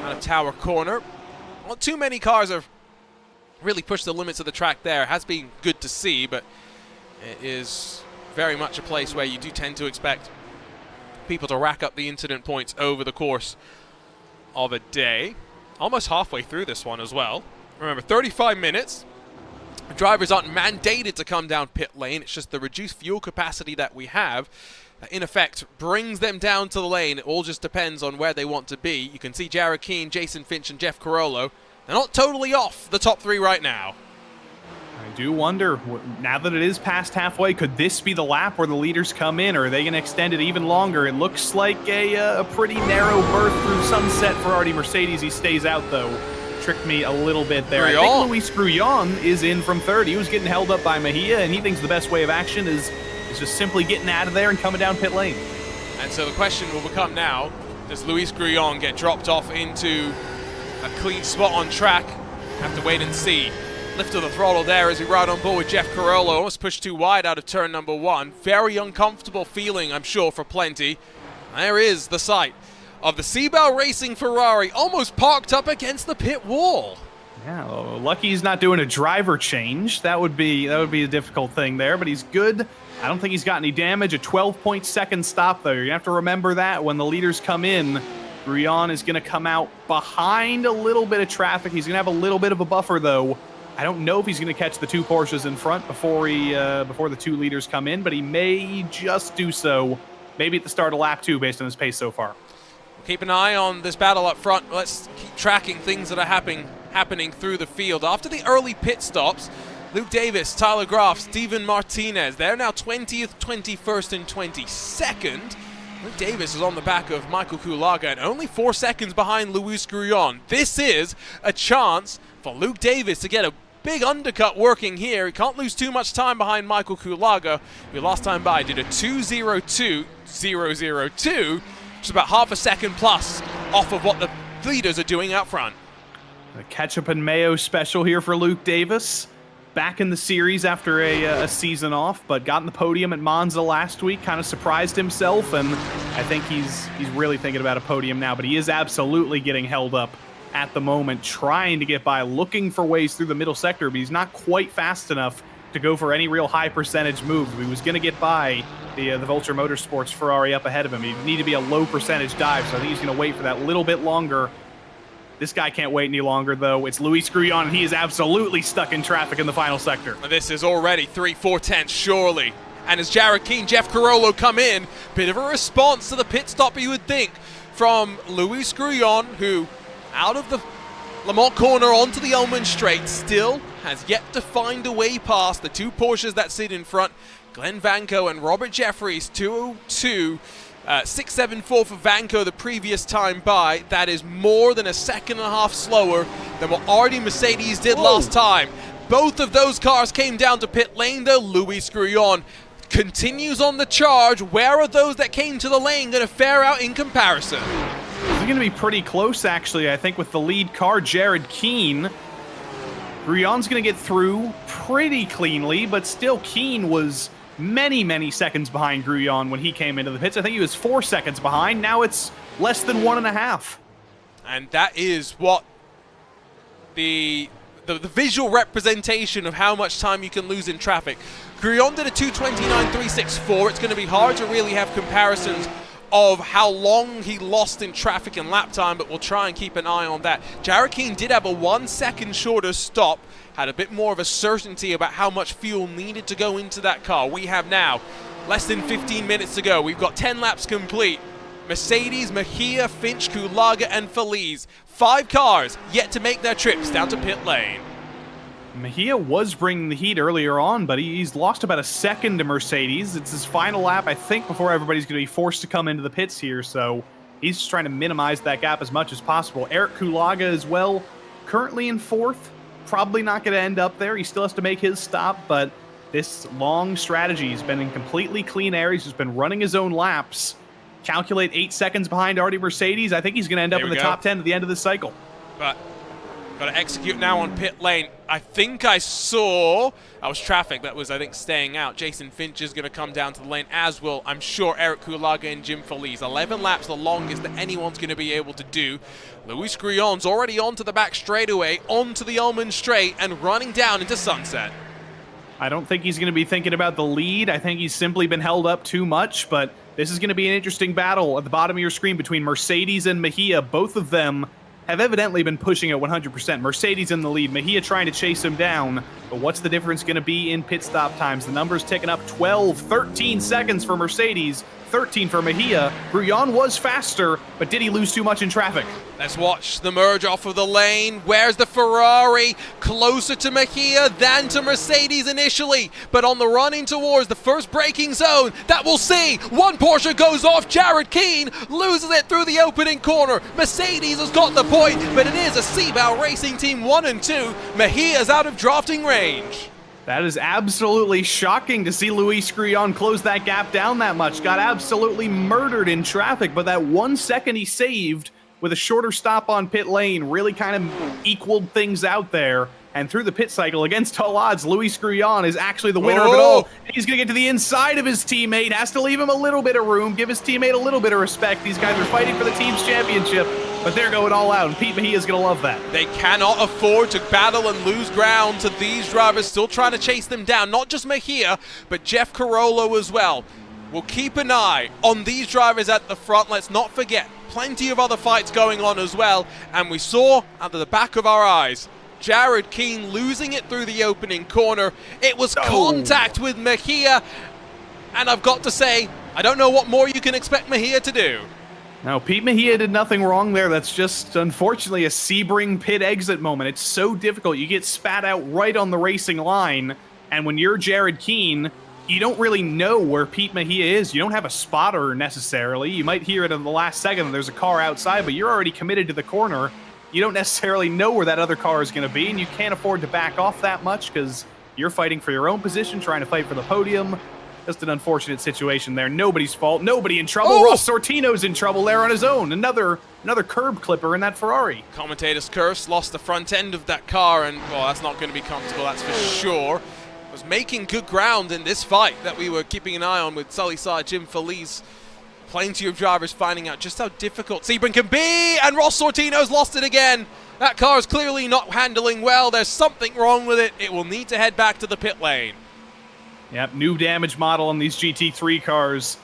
out of Tower Corner. Not too many cars have really pushed the limits of the track there. It has been good to see, but it is very much a place where you do tend to expect people to rack up the incident points over the course of a day. Almost halfway through this one as well. Remember, 35 minutes. Drivers aren't mandated to come down pit lane. It's just the reduced fuel capacity that we have that in effect brings them down to the lane. It all just depends on where they want to be. You can see Jared Keane, Jason Finch, and Jeff Carollo. They're not totally off the top 3 right now. I do wonder, now that it is past halfway, could this be the lap where the leaders come in, or are they going to extend it even longer? It looks like a pretty narrow berth through sunset for Artie Mercedes. He stays out, though. Tricked me a little bit there. Grillon. I think Luis Grillon is in from third. He was getting held up by Mejia, and he thinks the best way of action is just simply getting out of there and coming down pit lane. And so the question will become now, does Luis Grillon get dropped off into a clean spot on track? Have to wait and see. Lift of the throttle there as we ride on board with Jeff Carollo. Almost pushed too wide out of turn number 1. Very uncomfortable feeling, I'm sure, for plenty. There is the sight of the Sebring Racing Ferrari almost parked up against the pit wall. Yeah, well, lucky he's not doing a driver change. That would be a difficult thing there, but he's good. I don't think he's got any damage. A 12.2 stop, though. You're going to have to remember that when the leaders come in. Grillon is going to come out behind a little bit of traffic. He's going to have a little bit of a buffer, though. I don't know if he's going to catch the 2 Porsches in front before the 2 leaders come in, but he may just do so, maybe at the start of lap 2 based on his pace so far. Keep an eye on this battle up front. Let's keep tracking things that are happening through the field. After the early pit stops, Luke Davis, Tyler Graf, Steven Martinez, they're now 20th, 21st, and 22nd. Luke Davis is on the back of Michael Kulaga and only 4 seconds behind Luis Grillon. This is a chance for Luke Davis to get a big undercut working here. He can't lose too much time behind Michael Kulaga, who last time by did a 2:02.002, which is about half a second plus off of what the leaders are doing out front. The ketchup and mayo special here for Luke Davis. Back in the series after a season off, but got in the podium at Monza last week, kind of surprised himself, and I think he's really thinking about a podium now, but he is absolutely getting held up at the moment, trying to get by, looking for ways through the middle sector, but he's not quite fast enough to go for any real high percentage moves. He was going to get by the Vulture Motorsports Ferrari up ahead of him. He'd need to be a low percentage dive, so I think he's going to wait for that little bit longer. This guy can't wait any longer, though. It's Luis Grillon, and he is absolutely stuck in traffic in the final sector. This is already 3/4 tenths, surely. And as Jared Keane, Jeff Carollo come in, bit of a response to the pit stop, you would think, from Luis Grillon, who, out of the Le Mans corner onto the Ulman Straight, still has yet to find a way past the 2 Porsches that sit in front. Glenn Vanko and Robert Jeffries, 2:02. 6.74 for Vanko the previous time by. That is more than a second and a half slower than what Artie Mercedes did last time. Both of those cars came down to pit lane, though. Luis Grillon continues on the charge. Where are those that came to the lane going to fare out in comparison? It's going to be pretty close, actually, I think, with the lead car, Jared Keane. Grillon's going to get through pretty cleanly, but still Keane was many seconds behind Grillon when he came into the pits. I think he was 4 seconds behind. Now it's less than 1.5. And that is what the visual representation of how much time you can lose in traffic. Grillon did a 2:29.364. It's going to be hard to really have comparisons of how long he lost in traffic and lap time, but we'll try and keep an eye on that. Jared Keane did have a 1 second shorter stop, had a bit more of a certainty about how much fuel needed to go into that car. We have now less than 15 minutes to go. We've got 10 laps complete. Mercedes, Mejia, Finch, Kulaga, and Feliz. 5 cars yet to make their trips down to pit lane. Mejia was bringing the heat earlier on, but he's lost about a second to Mercedes. It's his final lap, I think, before everybody's going to be forced to come into the pits here, so he's just trying to minimize that gap as much as possible. Eric Kulaga as well, currently in 4th. Probably not going to end up there. He still has to make his stop, but this long strategy has been in completely clean air. He's just been running his own laps. Calculate 8 seconds behind Artie Mercedes. I think he's going to end up in the top 10 at the end of this cycle. But got to execute now on pit lane. I think I saw, that was traffic that was, I think, staying out. Jason Finch is going to come down to the lane, as will, I'm sure, Eric Kulaga and Jim Feliz. 11 laps, the longest that anyone's going to be able to do. Luis Grillon's already onto the back straightaway, onto the Ulman Straight, and running down into sunset. I don't think he's going to be thinking about the lead. I think he's simply been held up too much, but this is going to be an interesting battle at the bottom of your screen between Mercedes and Mejia. Both of them have evidently been pushing at 100%. Mercedes in the lead, Mejia trying to chase him down. But what's the difference going to be in pit stop times? The number's ticking up. 12, 13 seconds for Mercedes, 13 for Mejia. Grullon was faster, but did he lose too much in traffic? Let's watch the merge off of the lane. Where's the Ferrari? Closer to Mejia than to Mercedes initially, but on the run in towards the first braking zone, that we'll see. One Porsche goes off. Jared Keane loses it through the opening corner. Mercedes has got the point, but it is a Sebring Racing Team 1 and 2. Mejia's out of drafting range. That is absolutely shocking to see Luis Grullon close that gap down that much. Got absolutely murdered in traffic, but that 1 second he saved with a shorter stop on pit lane really kind of equaled things out there. And through the pit cycle, against all odds, Luis Grullon is actually the winner of it all. He's going to get to the inside of his teammate, has to leave him a little bit of room, give his teammate a little bit of respect. These guys are fighting for the team's championship, but they're going all out, and Pete Mejia's going to love that. They cannot afford to battle and lose ground to these drivers still trying to chase them down. Not just Mejia, but Jeff Carollo as well. We'll keep an eye on these drivers at the front. Let's not forget, plenty of other fights going on as well. And we saw, out of the back of our eyes, Jared Keane losing it through the opening corner. It was contact with Mejia. And I've got to say, I don't know what more you can expect Mejia to do. No, Pete Mejia did nothing wrong there. That's just, unfortunately, a Sebring pit exit moment. It's so difficult. You get spat out right on the racing line, and when you're Jared Keane, you don't really know where Pete Mejia is. You don't have a spotter necessarily. You might hear it in the last second that there's a car outside, but you're already committed to the corner. You don't necessarily know where that other car is going to be, and you can't afford to back off that much because you're fighting for your own position, trying to fight for the podium. Just an unfortunate situation there. Nobody's fault. Nobody in trouble. Ross Sortino's in trouble there on his own. Another curb clipper in that Ferrari. Commentator's curse, lost the front end of that car, and well, that's not going to be comfortable, that's for sure. Was making good ground in this fight that we were keeping an eye on with Sully Saar, Jim Felice. Plenty of drivers finding out just how difficult Sebring can be, and Ross Sortino's lost it again. That car is clearly not handling well. There's something wrong with it. It will need to head back to the pit lane. Yep, new damage model on these GT3 cars.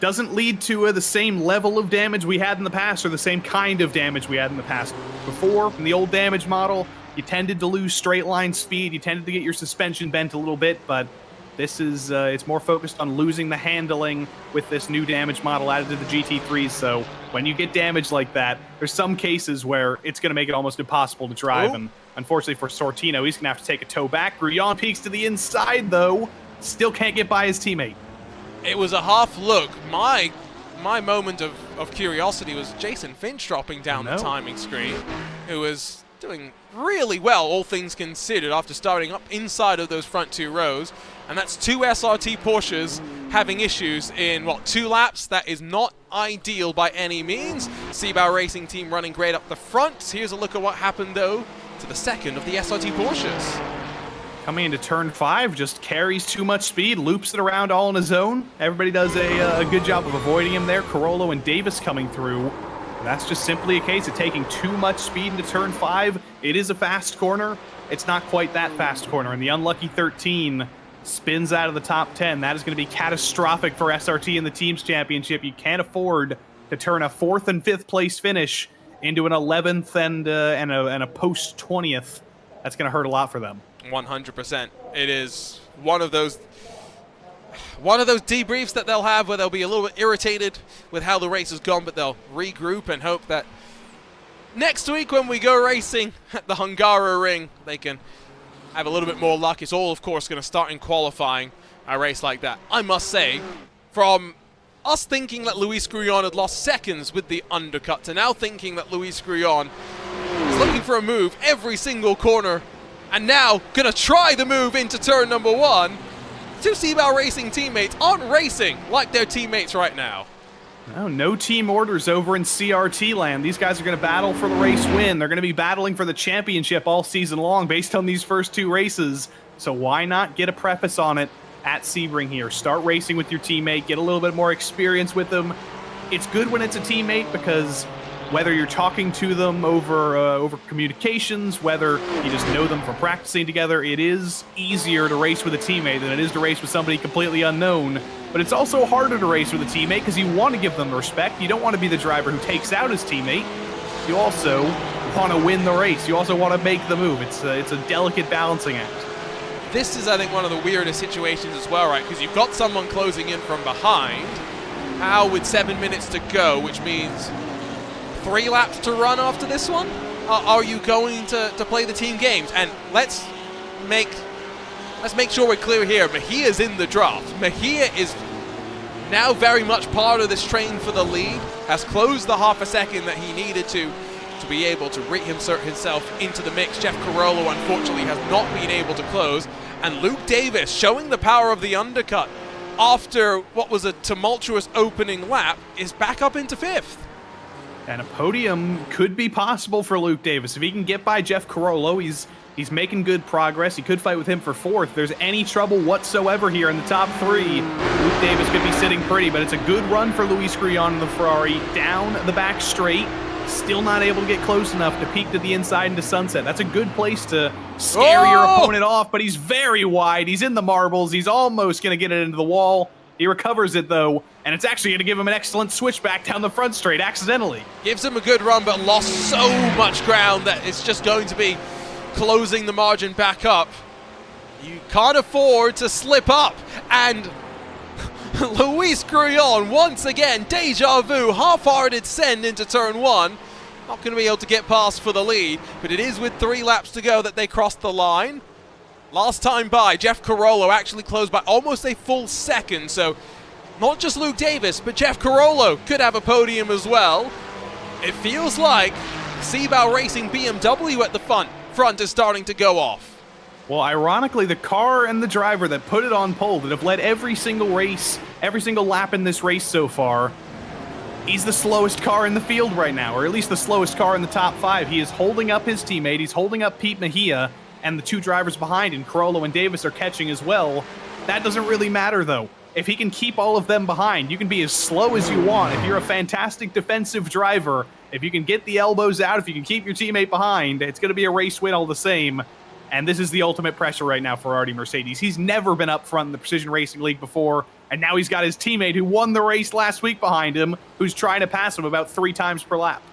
Doesn't lead to the same level of damage we had in the past, or the same kind of damage we had in the past. Before, in the old damage model, you tended to lose straight line speed, you tended to get your suspension bent a little bit, but this is, it's more focused on losing the handling with this new damage model added to the GT3s, so when you get damage like that, there's some cases where it's going to make it almost impossible to drive, and unfortunately for Sortino, he's going to have to take a toe back. Grullon peeks to the inside, though. Still can't get by his teammate. It was a half look. My moment of curiosity was Jason Finch dropping down the timing screen, who was doing really well, all things considered, after starting up inside of those front two rows. And that's two SRT Porsches having issues in, what, 2 laps? That is not ideal by any means. Sebring Racing Team running great up the front. Here's a look at what happened, though, to the second of the SRT Porsches. Coming into turn 5, just carries too much speed, loops it around all on his own. Everybody does a good job of avoiding him there. Carollo and Davis coming through. That's just simply a case of taking too much speed into turn 5. It is a fast corner. It's not quite that fast corner, and the unlucky 13 spins out of the top 10. That is going to be catastrophic for SRT in the Teams Championship. You can't afford to turn a 4th and 5th place finish into an 11th and a post 20th. That's going to hurt a lot for them. 100%. It is one of those debriefs that they'll have where they'll be a little bit irritated with how the race has gone, but they'll regroup and hope that next week when we go racing at the Hungaroring, they can have a little bit more luck. It's all, of course, going to start in qualifying a race like that. I must say, from us thinking that Luis Grullon had lost seconds with the undercut to now thinking that Luis Grullon is looking for a move every single corner, and now gonna try the move into turn number 1. Two Sebring Racing teammates aren't racing like their teammates right now. No team orders over in CRT land. These guys are going to battle for the race win. They're going to be battling for the championship all season long based on these first 2 races. So why not get a preface on it at Sebring here? Start racing with your teammate, get a little bit more experience with them. It's good when it's a teammate because whether you're talking to them over communications, whether you just know them from practicing together, it is easier to race with a teammate than it is to race with somebody completely unknown. But it's also harder to race with a teammate because you want to give them respect. You don't want to be the driver who takes out his teammate. You also want to win the race. You also want to make the move. It's a delicate balancing act. This is, I think, one of the weirdest situations as well, right? Because you've got someone closing in from behind. How with 7 minutes to go, which means 3 laps to run after this one? Are you going to play the team games? And let's make sure we're clear here. Mejia's in the draft. Mejia is now very much part of this train for the lead, has closed the half a second that he needed to be able to reinsert himself into the mix. Jeff Carollo, unfortunately, has not been able to close. And Luke Davis, showing the power of the undercut after what was a tumultuous opening lap, is back up into 5th. And a podium could be possible for Luke Davis. If he can get by Jeff Carollo, he's making good progress. He could fight with him for 4th. If there's any trouble whatsoever here in the top 3, Luke Davis could be sitting pretty, but it's a good run for Luis Grillon in the Ferrari. Down the back straight, still not able to get close enough to peek to the inside into Sunset. That's a good place to scare your opponent off, but he's very wide. He's in the marbles. He's almost going to get it into the wall. He recovers it, though, and it's actually going to give him an excellent switchback down the front straight accidentally. Gives him a good run, but lost so much ground that it's just going to be closing the margin back up. You can't afford to slip up, and Luis Grillon, once again, deja vu, half-hearted send into turn 1. Not going to be able to get past for the lead, but it is with 3 laps to go that they crossed the line. Last time by, Jeff Carollo actually closed by almost a full second, so not just Luke Davis, but Jeff Carollo could have a podium as well. It feels like Sebring Racing BMW at the front is starting to go off. Well, ironically, the car and the driver that put it on pole, that have led every single race, every single lap in this race so far, he's the slowest car in the field right now, or at least the slowest car in the top 5. He is holding up his teammate. He's holding up Pete Mejia, and the 2 drivers behind him, Carollo and Davis, are catching as well. That doesn't really matter, though. If he can keep all of them behind, you can be as slow as you want. If you're a fantastic defensive driver, if you can get the elbows out, if you can keep your teammate behind, it's going to be a race win all the same. And this is the ultimate pressure right now for Artie Mercedes. He's never been up front in the Precision Racing League before, and now he's got his teammate who won the race last week behind him, who's trying to pass him about 3 times per lap.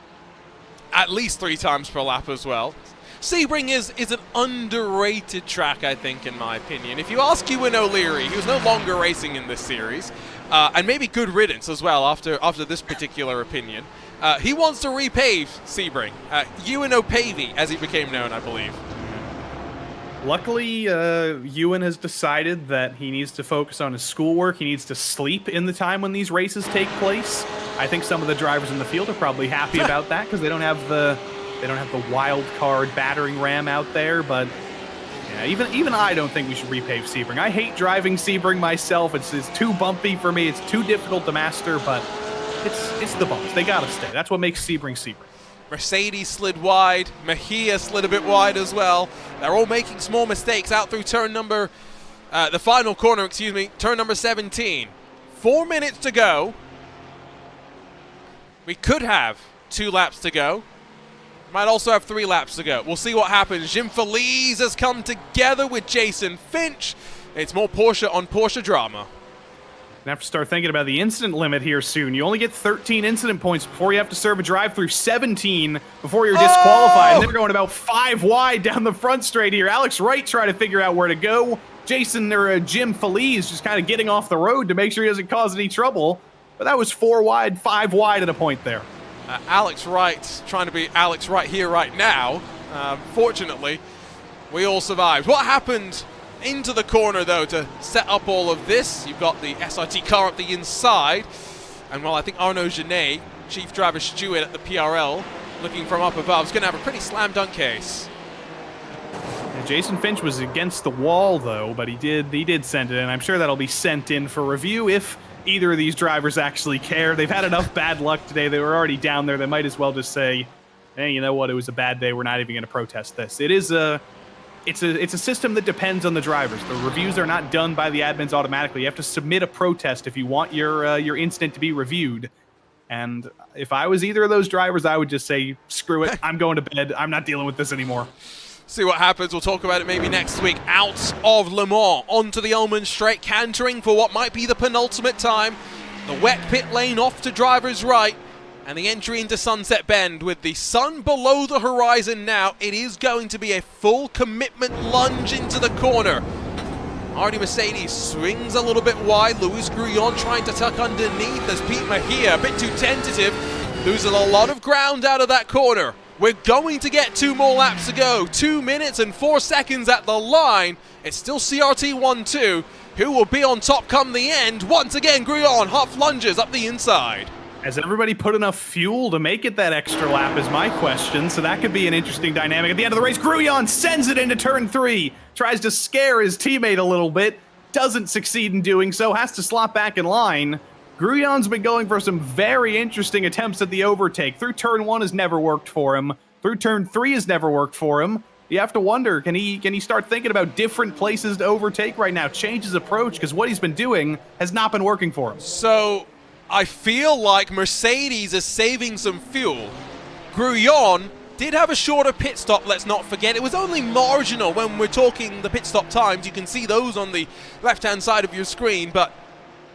At least 3 times per lap as well. Sebring is an underrated track, I think, in my opinion. If you ask Ewan O'Leary, he was no longer racing in this series, and maybe good riddance as well after this particular opinion. He wants to repave Sebring. Ewan O'Pavey, as he became known, I believe. Luckily, Ewan has decided that he needs to focus on his schoolwork. He needs to sleep in the time when these races take place. I think some of the drivers in the field are probably happy about that because they don't have the wild card battering ram out there. But yeah, even I don't think we should repave Sebring. I hate driving Sebring myself. It's too bumpy for me. It's too difficult to master. But it's the bumps. They gotta stay. That's what makes Sebring Sebring. Mercedes slid wide, Mejia slid a bit wide as well. They're all making small mistakes out through turn number, the final corner, excuse me, turn number 17. 4 minutes to go. We could have 2 laps to go. Might also have 3 laps to go. We'll see what happens. Jim Feliz has come together with Jason Finch. It's more Porsche on Porsche drama. I have to start thinking about the incident limit here soon. You only get 13 incident points before you have to serve a drive-through, 17 before you're disqualified. And they're going about 5 wide down the front straight here. Alex Wright trying to figure out where to go. Jim Feliz just kind of getting off the road to make sure he doesn't cause any trouble. But that was 4 wide, 5 wide at a point there. Alex Wright trying to be Alex Wright here right now. Fortunately, we all survived. What happened into the corner, though, to set up all of this? You've got the SRT car up the inside. And, well, I think Arnaud Genet, Chief Driver Stewart at the PRL, looking from up above, is going to have a pretty slam-dunk case. Yeah, Jason Finch was against the wall, though, but he did send it in. I'm sure that'll be sent in for review if either of these drivers actually care. They've had enough bad luck today. They were already down there. They might as well just say, hey, you know what? It was a bad day. We're not even going to protest this. It's a system that depends on the drivers. The reviews are not done by the admins automatically. You have to submit a protest if you want your incident to be reviewed. And if I was either of those drivers, I would just say, screw it. I'm going to bed. I'm not dealing with this anymore. See what happens. We'll talk about it maybe next week. Out of Le Mans, onto the Almond Straight, cantering for what might be the penultimate time. The wet pit lane off to driver's right. And the entry into Sunset Bend with the sun below the horizon now. It is going to be a full commitment lunge into the corner. Already Mercedes swings a little bit wide. Luis Grullon trying to tuck underneath as Pete Mejia, a bit too tentative, loses a lot of ground out of that corner. We're going to get 2 more laps to go. 2 minutes and 4 seconds at the line. It's still CRT 1-2. Who will be on top come the end? Once again, Grullon half lunges up the inside. Has everybody put enough fuel to make it that extra lap is my question, so that could be an interesting dynamic. At the end of the race, Grullon sends it into turn 3, tries to scare his teammate a little bit, doesn't succeed in doing so, has to slot back in line. Grullon's been going for some very interesting attempts at the overtake. Through turn 1 has never worked for him. Through turn 3 has never worked for him. You have to wonder, can he start thinking about different places to overtake right now, change his approach, because what he's been doing has not been working for him. So I feel like Mercedes is saving some fuel. Grullon did have a shorter pit stop, let's not forget. It was only marginal when we're talking the pit stop times. You can see those on the left-hand side of your screen, but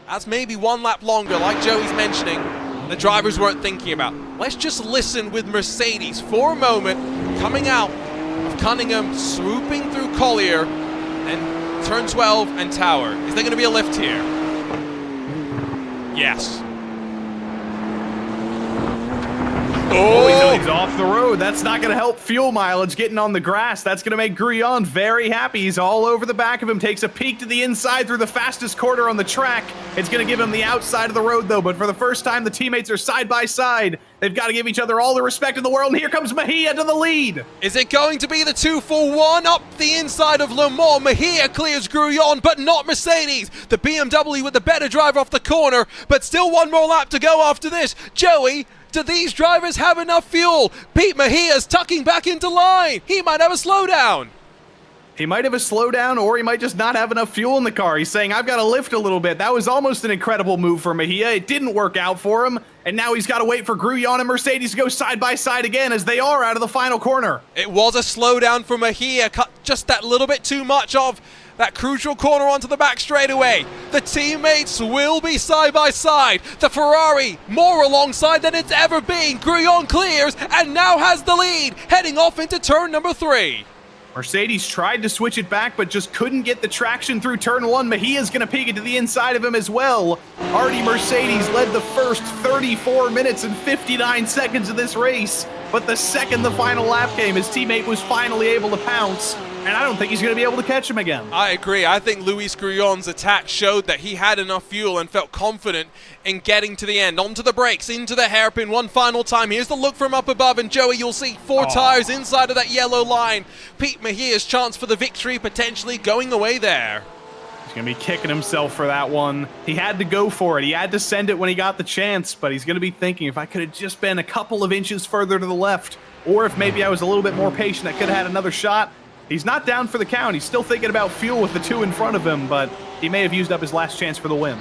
that's maybe 1 lap longer, like Joey's mentioning, the drivers weren't thinking about. Let's just listen with Mercedes for a moment, coming out of Cunningham, swooping through Collier, and turn 12 and Tower. Is there going to be a lift here? Yes. Oh, he's off the road. That's not going to help fuel mileage getting on the grass. That's going to make Grullon very happy. He's all over the back of him, takes a peek to the inside through the fastest corner on the track. It's going to give him the outside of the road, though, but for the first time, the teammates are side by side. They've got to give each other all the respect in the world, and here comes Mejia to the lead. Is it going to be the 2-for-1 up the inside of Le Mans? Mejia clears Grullon, but not Mercedes. The BMW with the better drive off the corner, but still 1 more lap to go after this. Joey, do these drivers have enough fuel? Pete Mejia's tucking back into line. He might have a slowdown. He might have a slowdown, or he might just not have enough fuel in the car. He's saying, I've got to lift a little bit. That was almost an incredible move for Mejia. It didn't work out for him, and now he's got to wait for Grullon and Mercedes to go side by side again as they are out of the final corner. It was a slowdown for Mejia. Cut just that little bit too much of that crucial corner onto the back straightaway. The teammates will be side by side. The Ferrari more alongside than it's ever been. Grullon clears and now has the lead, heading off into turn number 3. Mercedes tried to switch it back, but just couldn't get the traction through turn 1. Mejia's going to peek it to the inside of him as well. Already Mercedes led the first 34 minutes and 59 seconds of this race, but the second the final lap came, his teammate was finally able to pounce, and I don't think he's going to be able to catch him again. I agree. I think Luis Grullon's attack showed that he had enough fuel and felt confident in getting to the end. Onto the brakes, into the hairpin one final time. Here's the look from up above, and Joey, you'll see 4 tires inside of that yellow line. Pete Mejia's chance for the victory potentially going away there. He's going to be kicking himself for that one. He had to go for it. He had to send it when he got the chance, but he's going to be thinking, if I could have just been a couple of inches further to the left, or if maybe I was a little bit more patient, I could have had another shot. He's not down for the count. He's still thinking about fuel with the 2 in front of him, but he may have used up his last chance for the win.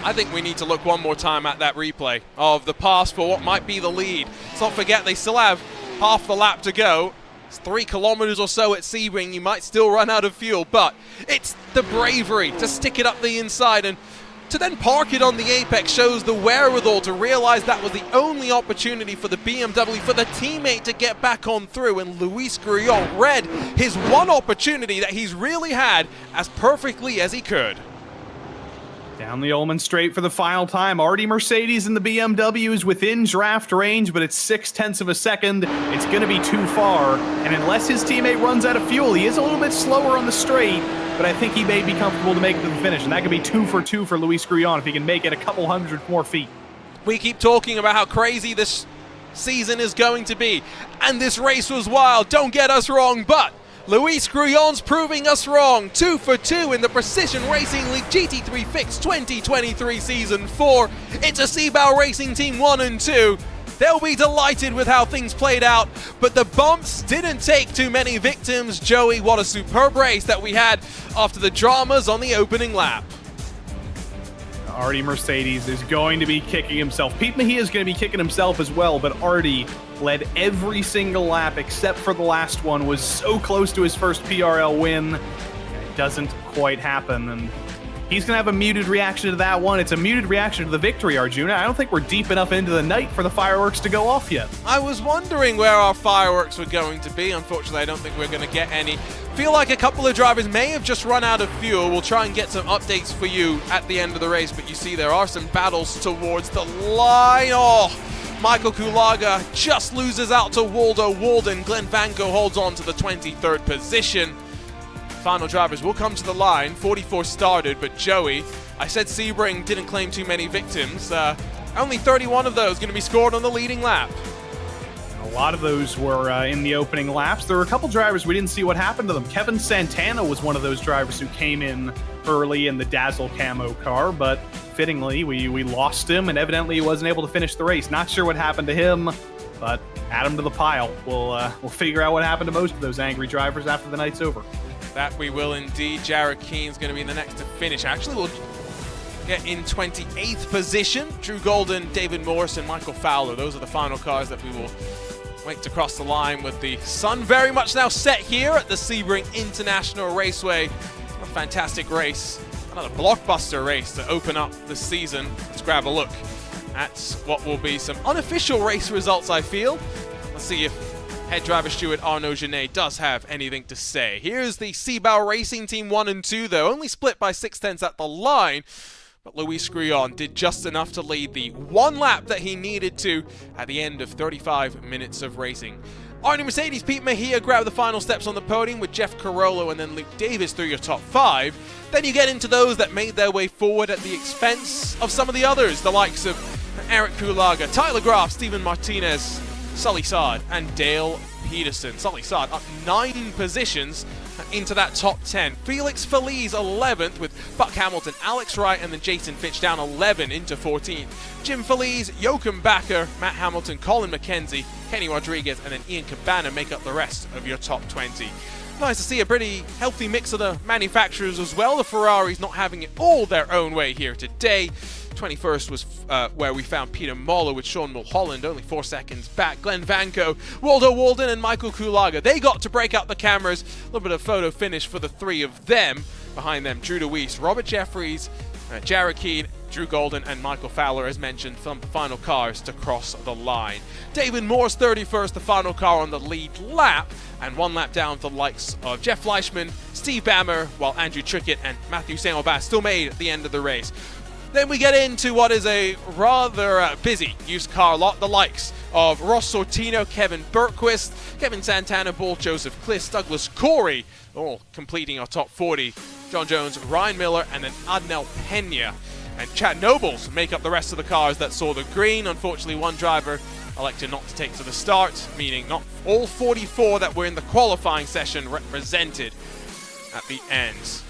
I think we need to look one more time at that replay of the pass for what might be the lead. Let's not forget they still have half the lap to go. It's 3 kilometers or so at Sebring. You might still run out of fuel, but it's the bravery to stick it up the inside, and to then park it on the apex shows the wherewithal to realize that was the only opportunity for the BMW, for the teammate to get back on through, and Luis Grullon read his one opportunity that he's really had as perfectly as he could. Down the Ullman straight for the final time. Already Mercedes and the BMW is within draft range, but it's 0.6 of a second. It's going to be too far, and unless his teammate runs out of fuel, he is a little bit slower on the straight, but I think he may be comfortable to make it to the finish, and that could be 2 for 2 for Luis Grullon if he can make it a couple hundred more feet. We keep talking about how crazy this season is going to be, and this race was wild, don't get us wrong, but Luis Grullon's proving us wrong. 2 for 2 in the Precision Racing League GT3 Fix 2023 Season 4. It's a Seabow Racing Team 1 and 2. They'll be delighted with how things played out, but the bumps didn't take too many victims. Joey, what a superb race that we had after the dramas on the opening lap. Artie Mercedes is going to be kicking himself. Pete Mejia is going to be kicking himself as well, but Artie led every single lap except for the last one, was so close to his first PRL win. It doesn't quite happen, and He's going to have a muted reaction to that one. It's a muted reaction to the victory, Arjuna. I don't think we're deep enough into the night for the fireworks to go off yet. I was wondering where our fireworks were going to be. Unfortunately, I don't think we're going to get any. Feel like a couple of drivers may have just run out of fuel. We'll try and get some updates for you at the end of the race, but you see there are some battles towards the line. Oh, Michael Kulaga just loses out to Waldo Walden. Glenn Vanko holds on to the 23rd position. Final drivers will come to the line. 44 started, but Joey, I said Sebring didn't claim too many victims. Only 31 of those going to be scored on the leading lap. A lot of those were in the opening laps. There were a couple drivers we didn't see what happened to them. Kevin Santana was one of those drivers who came in early in the Dazzle camo car, but fittingly, we lost him, and evidently he wasn't able to finish the race. Not sure what happened to him, but add him to the pile. We'll figure out what happened to most of those angry drivers after the night's over. That we will indeed. Jared Keen's going to be the next to finish. Actually, we'll get in 28th position. Drew Golden, David Morrison, Michael Fowler. Those are the final cars that we will wait to cross the line, with the sun very much now set here at the Sebring International Raceway. A fantastic race. Another blockbuster race to open up the season. Let's grab a look at what will be some unofficial race results, I feel. Let's see if head driver Stuart Arnaud Genet does have anything to say. Here's the Seabao Racing Team 1 and 2, though. Only split by 6/10 at the line. But Luis Grullon did just enough to lead the one lap that he needed to at the end of 35 minutes of racing. Arnie Mercedes, Pete Mejia grabbed the final steps on the podium, with Jeff Carollo and then Luke Davis through your top 5. Then you get into those that made their way forward at the expense of some of the others, the likes of Eric Kulaga, Tyler Graf, Steven Martinez, Sully Saad, and Dale Peterson. Sully Saad up 9 positions into that top 10. Felix Feliz 11th, with Buck Hamilton, Alex Wright, and then Jason Fitch down 11 into 14th. Jim Feliz, Joachim Backer, Matt Hamilton, Colin McKenzie, Kenny Rodriguez, and then Ian Cabana make up the rest of your top 20. Nice to see a pretty healthy mix of the manufacturers as well. The Ferraris not having it all their own way here today. 21st was where we found Peter Moller with Sean Mulholland, only 4 seconds back. Glenn Vanko, Waldo Walden, and Michael Kulaga. They got to break out the cameras. A little bit of photo finish for the 3 of them. Behind them, Drew DeWeese, Robert Jeffries, Jared Keen, Drew Golden, and Michael Fowler, as mentioned, from the final cars to cross the line. David Moore's 31st, the final car on the lead lap, and 1 lap down for the likes of Jeff Fleischman, Steve Bammer, while Andrew Trickett and Matthew Samuel-Bass still made the end of the race. Then we get into what is a rather busy used car lot, the likes of Ross Sortino, Kevin Bergquist, Kevin Santana, Bull, Joseph Kliss, Douglas Corey, all completing our top 40. John Jones, Ryan Miller, and then Adnel Pena. And Chad Nobles make up the rest of the cars that saw the green. Unfortunately, one driver elected not to take to the start, meaning not all 44 that were in the qualifying session represented at the end.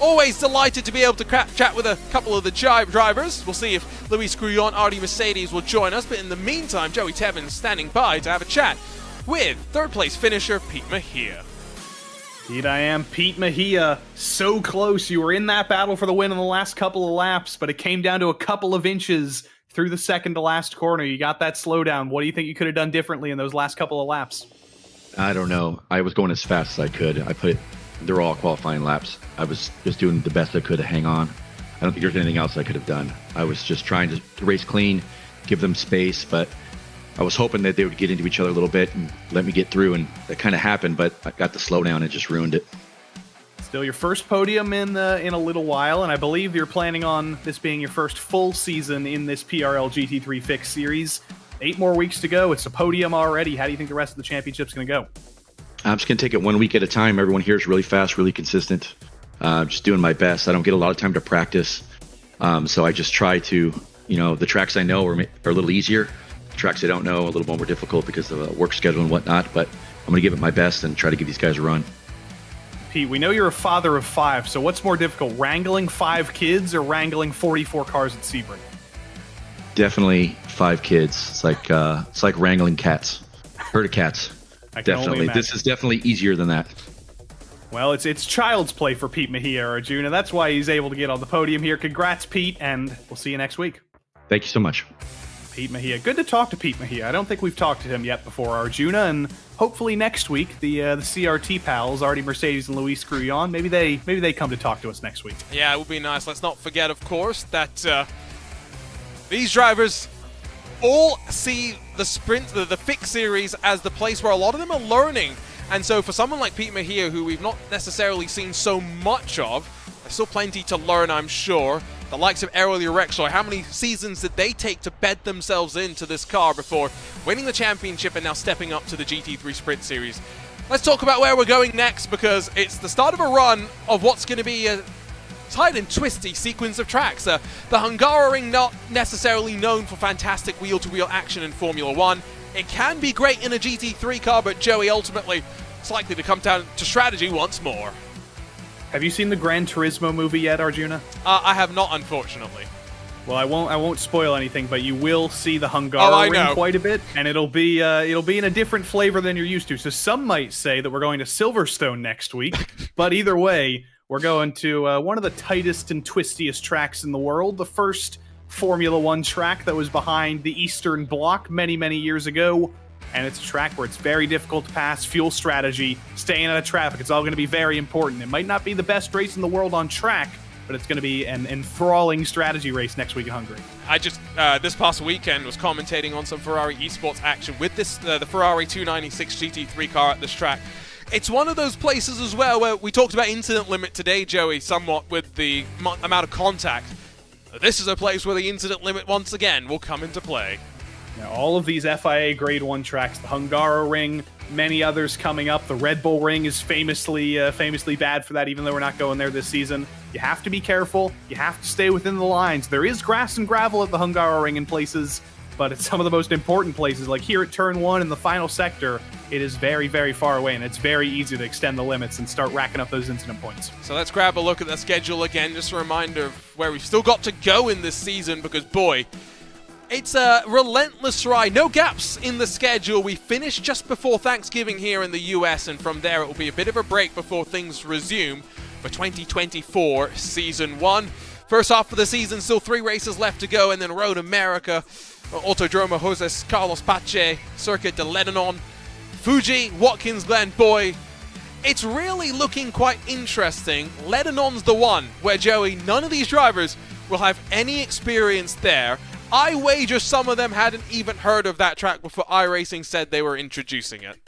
Always delighted to be able to chat with a couple of the drivers. We'll see if Luis Grullon, Artie Mercedes will join us, but in the meantime, Joey Tevins standing by to have a chat with 3rd place finisher Pete Mejia. Indeed I am, Pete Mejia. So close. You were in that battle for the win in the last couple of laps, but it came down to a couple of inches through the second to last corner. You got that slowdown. What do you think you could have done differently in those last couple of laps? I don't know. I was going as fast as I could. They're all qualifying laps. I was just doing the best I could to hang on. I don't think there's anything else I could have done. I was just trying to race clean, give them space, but I was hoping that they would get into each other a little bit and let me get through, and that kind of happened, but I got the slowdown and it just ruined it. Still your first podium in a little while, and I believe you're planning on this being your first full season in this PRL GT3 Fix Series. 8 more weeks to go. It's a podium already. How do you think the rest of the championship's going to go? I'm just going to take it 1 week at a time. Everyone here is really fast, really consistent. Just doing my best. I don't get a lot of time to practice, so I just try to, the tracks I know are a little easier. The tracks I don't know a little more difficult because of the work schedule and whatnot, but I'm going to give it my best and try to give these guys a run. Pete, we know you're a father of 5, so what's more difficult, wrangling 5 kids or wrangling 44 cars at Sebring? Definitely 5 kids. It's like wrangling cats. Herd of cats. Definitely. This is definitely easier than that. Well, it's child's play for Pete Mejia, Arjuna. That's why he's able to get on the podium here. Congrats, Pete, and we'll see you next week. Thank you so much. Pete Mejia. Good to talk to Pete Mejia. I don't think we've talked to him yet before, Arjuna, and hopefully next week the CRT pals, Artie Mercedes and Luis Grullon, maybe they come to talk to us next week. Yeah, it would be nice. Let's not forget, of course, that these drivers all see the sprint, the Fix series, as the place where a lot of them are learning. And so for someone like Pete Mejia, who we've not necessarily seen so much of, there's still plenty to learn, I'm sure. The likes of Errol Urexoy, how many seasons did they take to bed themselves into this car before winning the championship and now stepping up to the GT3 Sprint Series? Let's talk about where we're going next, because it's the start of a run of what's going to be a tight and twisty sequence of tracks. The Hungaroring, not necessarily known for fantastic wheel-to-wheel action in Formula 1. It can be great in a GT3 car, but Joey, ultimately, it's likely to come down to strategy once more. Have you seen the Gran Turismo movie yet, Arjuna? I have not, unfortunately. Well, I won't spoil anything, but you will see the Hungaroring quite a bit, and it'll be in a different flavor than you're used to. So some might say that we're going to Silverstone next week, but either way, we're going to one of the tightest and twistiest tracks in the world, the first Formula 1 track that was behind the Eastern Bloc many, many years ago. And it's a track where it's very difficult to pass, fuel strategy, staying out of traffic. It's all going to be very important. It might not be the best race in the world on track, but it's going to be an enthralling strategy race next week in Hungary. I just, this past weekend, was commentating on some Ferrari esports action with this the Ferrari 296 GT3 car at this track. It's one of those places as well where we talked about incident limit today, Joey, somewhat with the amount of contact. This is a place where the incident limit, once again, will come into play. Now, all of these FIA Grade 1 tracks, the Hungaroring, many others coming up. The Red Bull Ring is famously bad for that, even though we're not going there this season. You have to be careful. You have to stay within the lines. There is grass and gravel at the Hungaroring in places, but at some of the most important places, like here at Turn 1 in the final sector, it is very, very far away, and it's very easy to extend the limits and start racking up those incident points. So let's grab a look at the schedule again. Just a reminder of where we've still got to go in this season, because, boy, it's a relentless ride. No gaps in the schedule. We finished just before Thanksgiving here in the US, and from there it will be a bit of a break before things resume for 2024 Season 1. First half of the season, still 3 races left to go, and then Road America, Autodromo Jose Carlos Pache, Circuit de Lebanon, Fuji, Watkins Glen. Boy, it's really looking quite interesting. Lebanon's the one where, Joey, none of these drivers will have any experience there. I wager some of them hadn't even heard of that track before iRacing said they were introducing it.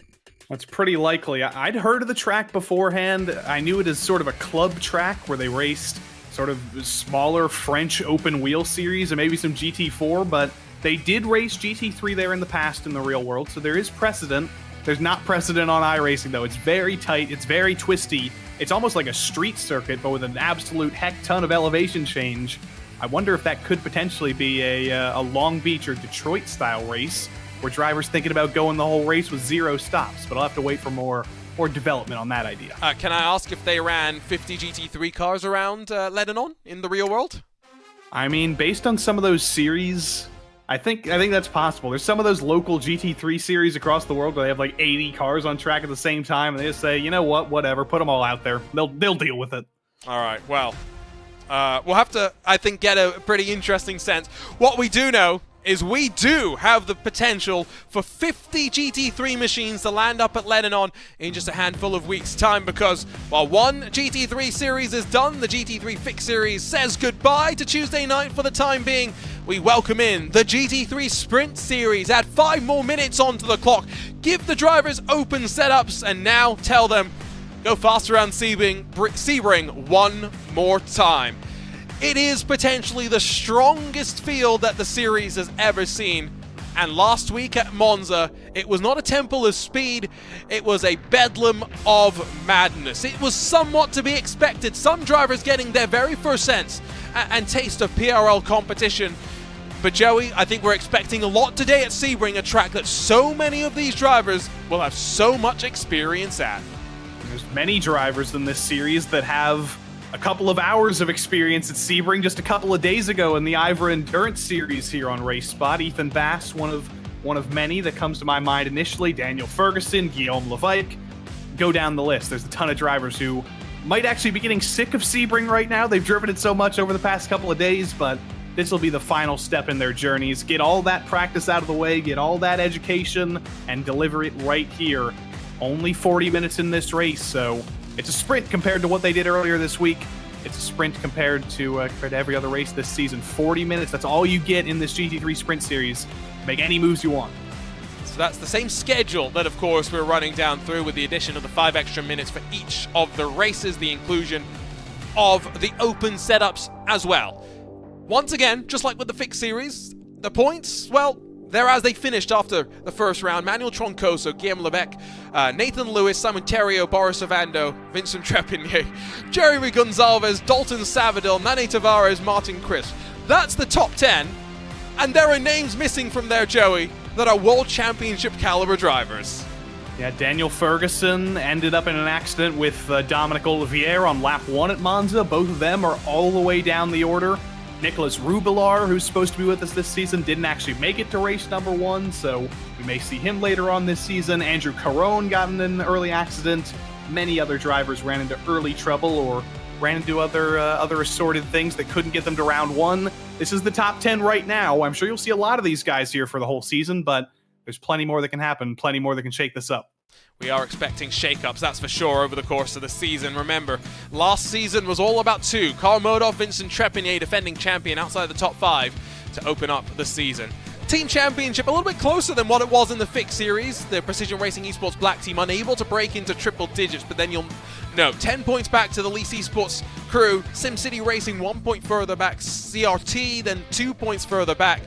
That's pretty likely. I'd heard of the track beforehand. I knew it as sort of a club track where they raced sort of smaller French open wheel series and maybe some GT4, but they did race GT3 there in the past in the real world, so there is precedent. There's not precedent on iRacing, though. It's very tight. It's very twisty. It's almost like a street circuit, but with an absolute heck ton of elevation change. I wonder if that could potentially be a Long Beach or Detroit-style race where drivers thinking about going the whole race with 0 stops, but I'll have to wait for more development on that idea. Can I ask if they ran 50 GT3 cars around Lebanon in the real world? I mean, based on some of those series, I think that's possible. There's some of those local GT3 series across the world where they have like 80 cars on track at the same time, and they just say, you know what, whatever, put them all out there. They'll deal with it. All right, well, we'll have to, I think, get a pretty interesting sense. What we do know is we do have the potential for 50 GT3 machines to land up at Lebanon in just a handful of weeks' time, because while one GT3 series is done, the GT3 Fix Series says goodbye to Tuesday night for the time being. We welcome in the GT3 Sprint Series. Add 5 more minutes onto the clock. Give the drivers open setups, and now tell them, go fast around Sebring one more time. It is potentially the strongest field that the series has ever seen. And last week at Monza, it was not a temple of speed, it was a bedlam of madness. It was somewhat to be expected. Some drivers getting their very first sense and taste of PRL competition. But Joey, I think we're expecting a lot today at Sebring, a track that so many of these drivers will have so much experience at. There's many drivers in this series that have a couple of hours of experience at Sebring just a couple of days ago in the Ivor Endurance Series here on RaceSpot. Ethan Bass, one of many that comes to my mind initially. Daniel Ferguson, Guillaume Levique. Go down the list. There's a ton of drivers who might actually be getting sick of Sebring right now. They've driven it so much over the past couple of days, but this will be the final step in their journeys. Get all that practice out of the way, get all that education, and deliver it right here. Only 40 minutes in this race, so it's a sprint compared to what they did earlier this week. It's a sprint compared to every other race this season. 40 minutes, that's all you get in this GT3 Sprint Series. Make any moves you want. So that's the same schedule that, of course, we're running down through, with the addition of the 5 extra minutes for each of the races, the inclusion of the open setups as well. Once again, just like with the fixed series, the points, well, they're as they finished after the first round. Manuel Troncoso, Guillaume Levesque, Nathan Lewis, Simon Theriault, Boris Ovando, Vincent Trepigny, Jeremy Gonzalez, Dalton Savadil, Nane Tavares, Martin Crisp. That's the top 10, and there are names missing from there, Joey, that are World Championship caliber drivers. Yeah, Daniel Ferguson ended up in an accident with Dominic Olivier on lap 1 at Monza. Both of them are all the way down the order. Nicholas Rubilar, who's supposed to be with us this season, didn't actually make it to race number 1, so we may see him later on this season. Andrew Caron got in an early accident. Many other drivers ran into early trouble or ran into other assorted things that couldn't get them to round 1. This is the top 10 right now. I'm sure you'll see a lot of these guys here for the whole season, but there's plenty more that can happen, plenty more that can shake this up. We are expecting shakeups, that's for sure, over the course of the season. Remember, last season was all about 2. Karl Modov, Vincent Trepigny, defending champion outside the top 5 to open up the season. Team Championship a little bit closer than what it was in the fixed series. The Precision Racing Esports Black Team unable to break into triple digits, but then you'll know 10 points back to the Lease Esports crew. SimCity Racing 1 point further back. CRT then 2 points further back.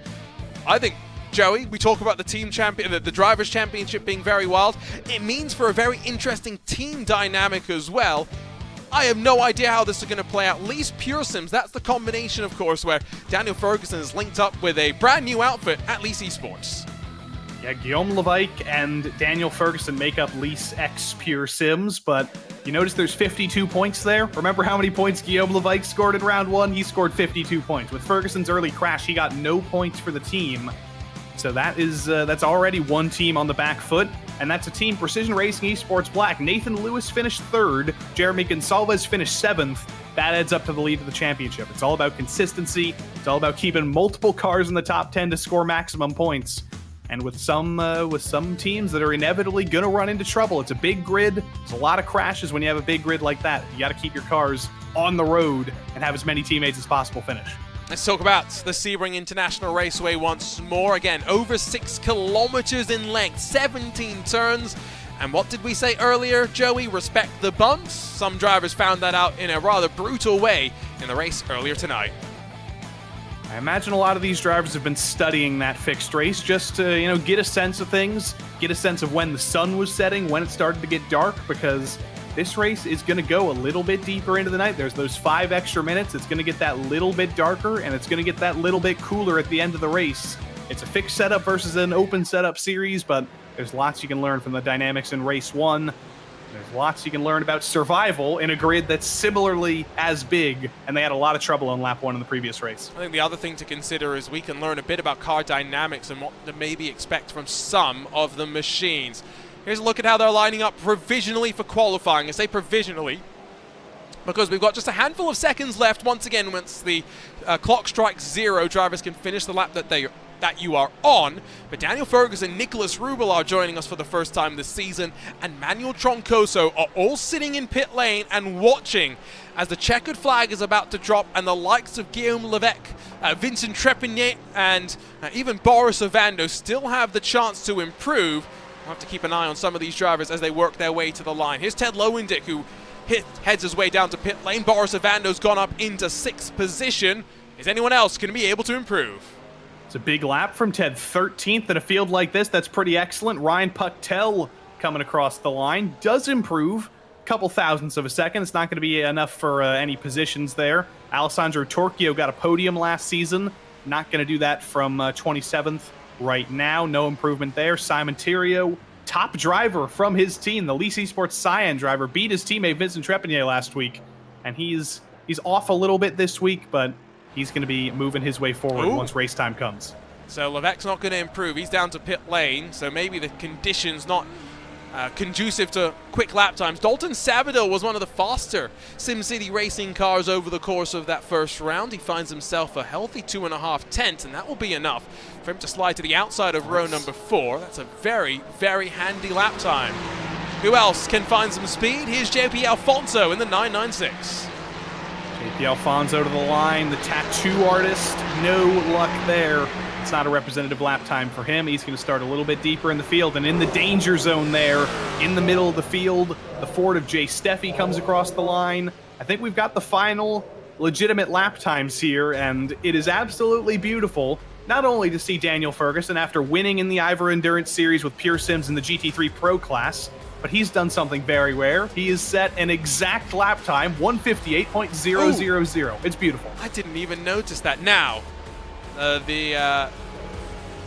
I think, Joey, we talk about the team champion, the Drivers' Championship being very wild. It means for a very interesting team dynamic as well. I have no idea how this is going to play out. Lease Pure Sims, that's the combination, of course, where Daniel Ferguson is linked up with a brand new outfit at Lease Esports. Yeah, Guillaume Levesque and Daniel Ferguson make up Lease X Pure Sims, but you notice there's 52 points there? Remember how many points Guillaume Levesque scored in round 1? He scored 52 points. With Ferguson's early crash, he got no points for the team. So that's already one team on the back foot, and that's a team Precision Racing Esports Black. Nathan Lewis finished 3rd, Jeremy Gonzalez finished 7th. That adds up to the lead of the championship. It's all about consistency. It's all about keeping multiple cars in the top 10 to score maximum points. And with some teams that are inevitably going to run into trouble, it's a big grid. There's a lot of crashes when you have a big grid like that. You got to keep your cars on the road and have as many teammates as possible finish. Let's talk about the Sebring International Raceway once more. Again, over 6 kilometers in length, 17 turns. And what did we say earlier, Joey? Respect the bumps. Some drivers found that out in a rather brutal way in the race earlier tonight. I imagine a lot of these drivers have been studying that fixed race just to, get a sense of things, get a sense of when the sun was setting, when it started to get dark, because this race is going to go a little bit deeper into the night. There's those 5 extra minutes. It's going to get that little bit darker, and it's going to get that little bit cooler at the end of the race. It's a fixed setup versus an open setup series, but there's lots you can learn from the dynamics in race 1. There's lots you can learn about survival in a grid that's similarly as big, and they had a lot of trouble on lap 1 in the previous race. I think the other thing to consider is we can learn a bit about car dynamics and what to maybe expect from some of the machines. Here's a look at how they're lining up provisionally for qualifying. I say provisionally because we've got just a handful of seconds left. Once again, once the clock strikes 0, drivers can finish the lap that you are on. But Daniel Ferguson, Nicholas Rubel are joining us for the first time this season, and Manuel Troncoso are all sitting in pit lane and watching as the checkered flag is about to drop, and the likes of Guillaume Levesque, Vincent Trepigny, and even Boris Ovando still have the chance to improve. We'll have to keep an eye on some of these drivers as they work their way to the line. Here's Ted Lowendick, who heads his way down to pit lane. BorisOvando's gone up into 6th position. Is anyone else going to be able to improve? It's a big lap from Ted, 13th in a field like this. That's pretty excellent. Ryan Pucktel coming across the line does improve a couple thousandths of a second. It's not going to be enough for any positions there. Alessandro Torchio got a podium last season. Not going to do that from 27th right now. No improvement there. Simon Theriault, top driver from his team, the Lease Esports Cyan driver, beat his teammate Vincent Trepigny last week, and he's off a little bit this week, but he's going to be moving his way forward once race time comes. So Levesque's not going to improve. He's down to pit lane, so maybe the conditions not conducive to quick lap times. Dalton Sabadell was one of the faster SimCity racing cars over the course of that first round. He finds himself a healthy 2.5 tenths, and that will be enough for him to slide to the outside of row number 4. That's a very, very handy lap time. Who else can find some speed? Here's JP Alfonso in the 996. JP Alfonso to the line, the tattoo artist. No luck there. It's not a representative lap time for him. He's going to start a little bit deeper in the field, and in the danger zone there, in the middle of the field, the Ford of Jay Steffi comes across the line. I think we've got the final legitimate lap times here, and it is absolutely beautiful, not only to see Daniel Ferguson after winning in the Ivor Endurance Series with Pure Sims in the GT3 Pro class, but he's done something very rare. He has set an exact lap time, 158.000. It's beautiful. I didn't even notice that. Now, the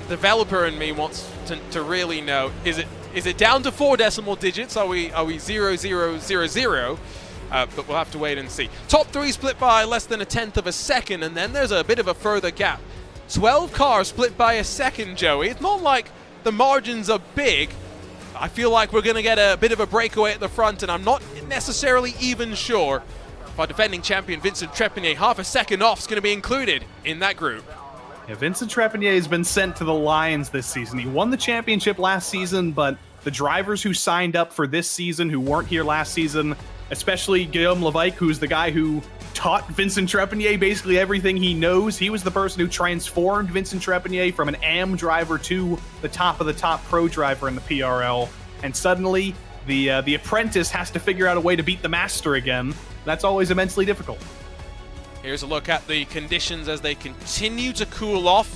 developer in me wants to really know, is it down to 4 decimal digits? Are we 0000? But we'll have to wait and see. Top 3 split by less than 1/10 of a second, and then there's a bit of a further gap. 12 cars split by a second, Joey. It's not like the margins are big. I feel like we're going to get a bit of a breakaway at the front, and I'm not necessarily even sure if our defending champion Vincent Trepanier, half a second off, is going to be included in that group. Yeah, Vincent Trepanier has been sent to the Lions this season. He won the championship last season, but the drivers who signed up for this season who weren't here last season, especially Guillaume Levesque, who's the guy who taught Vincent Trepanier basically everything he knows. He was the person who transformed Vincent Trepanier from an AM driver to the top of the top pro driver in the PRL. And suddenly, the apprentice has to figure out a way to beat the master again. That's always immensely difficult. Here's a look at the conditions as they continue to cool off.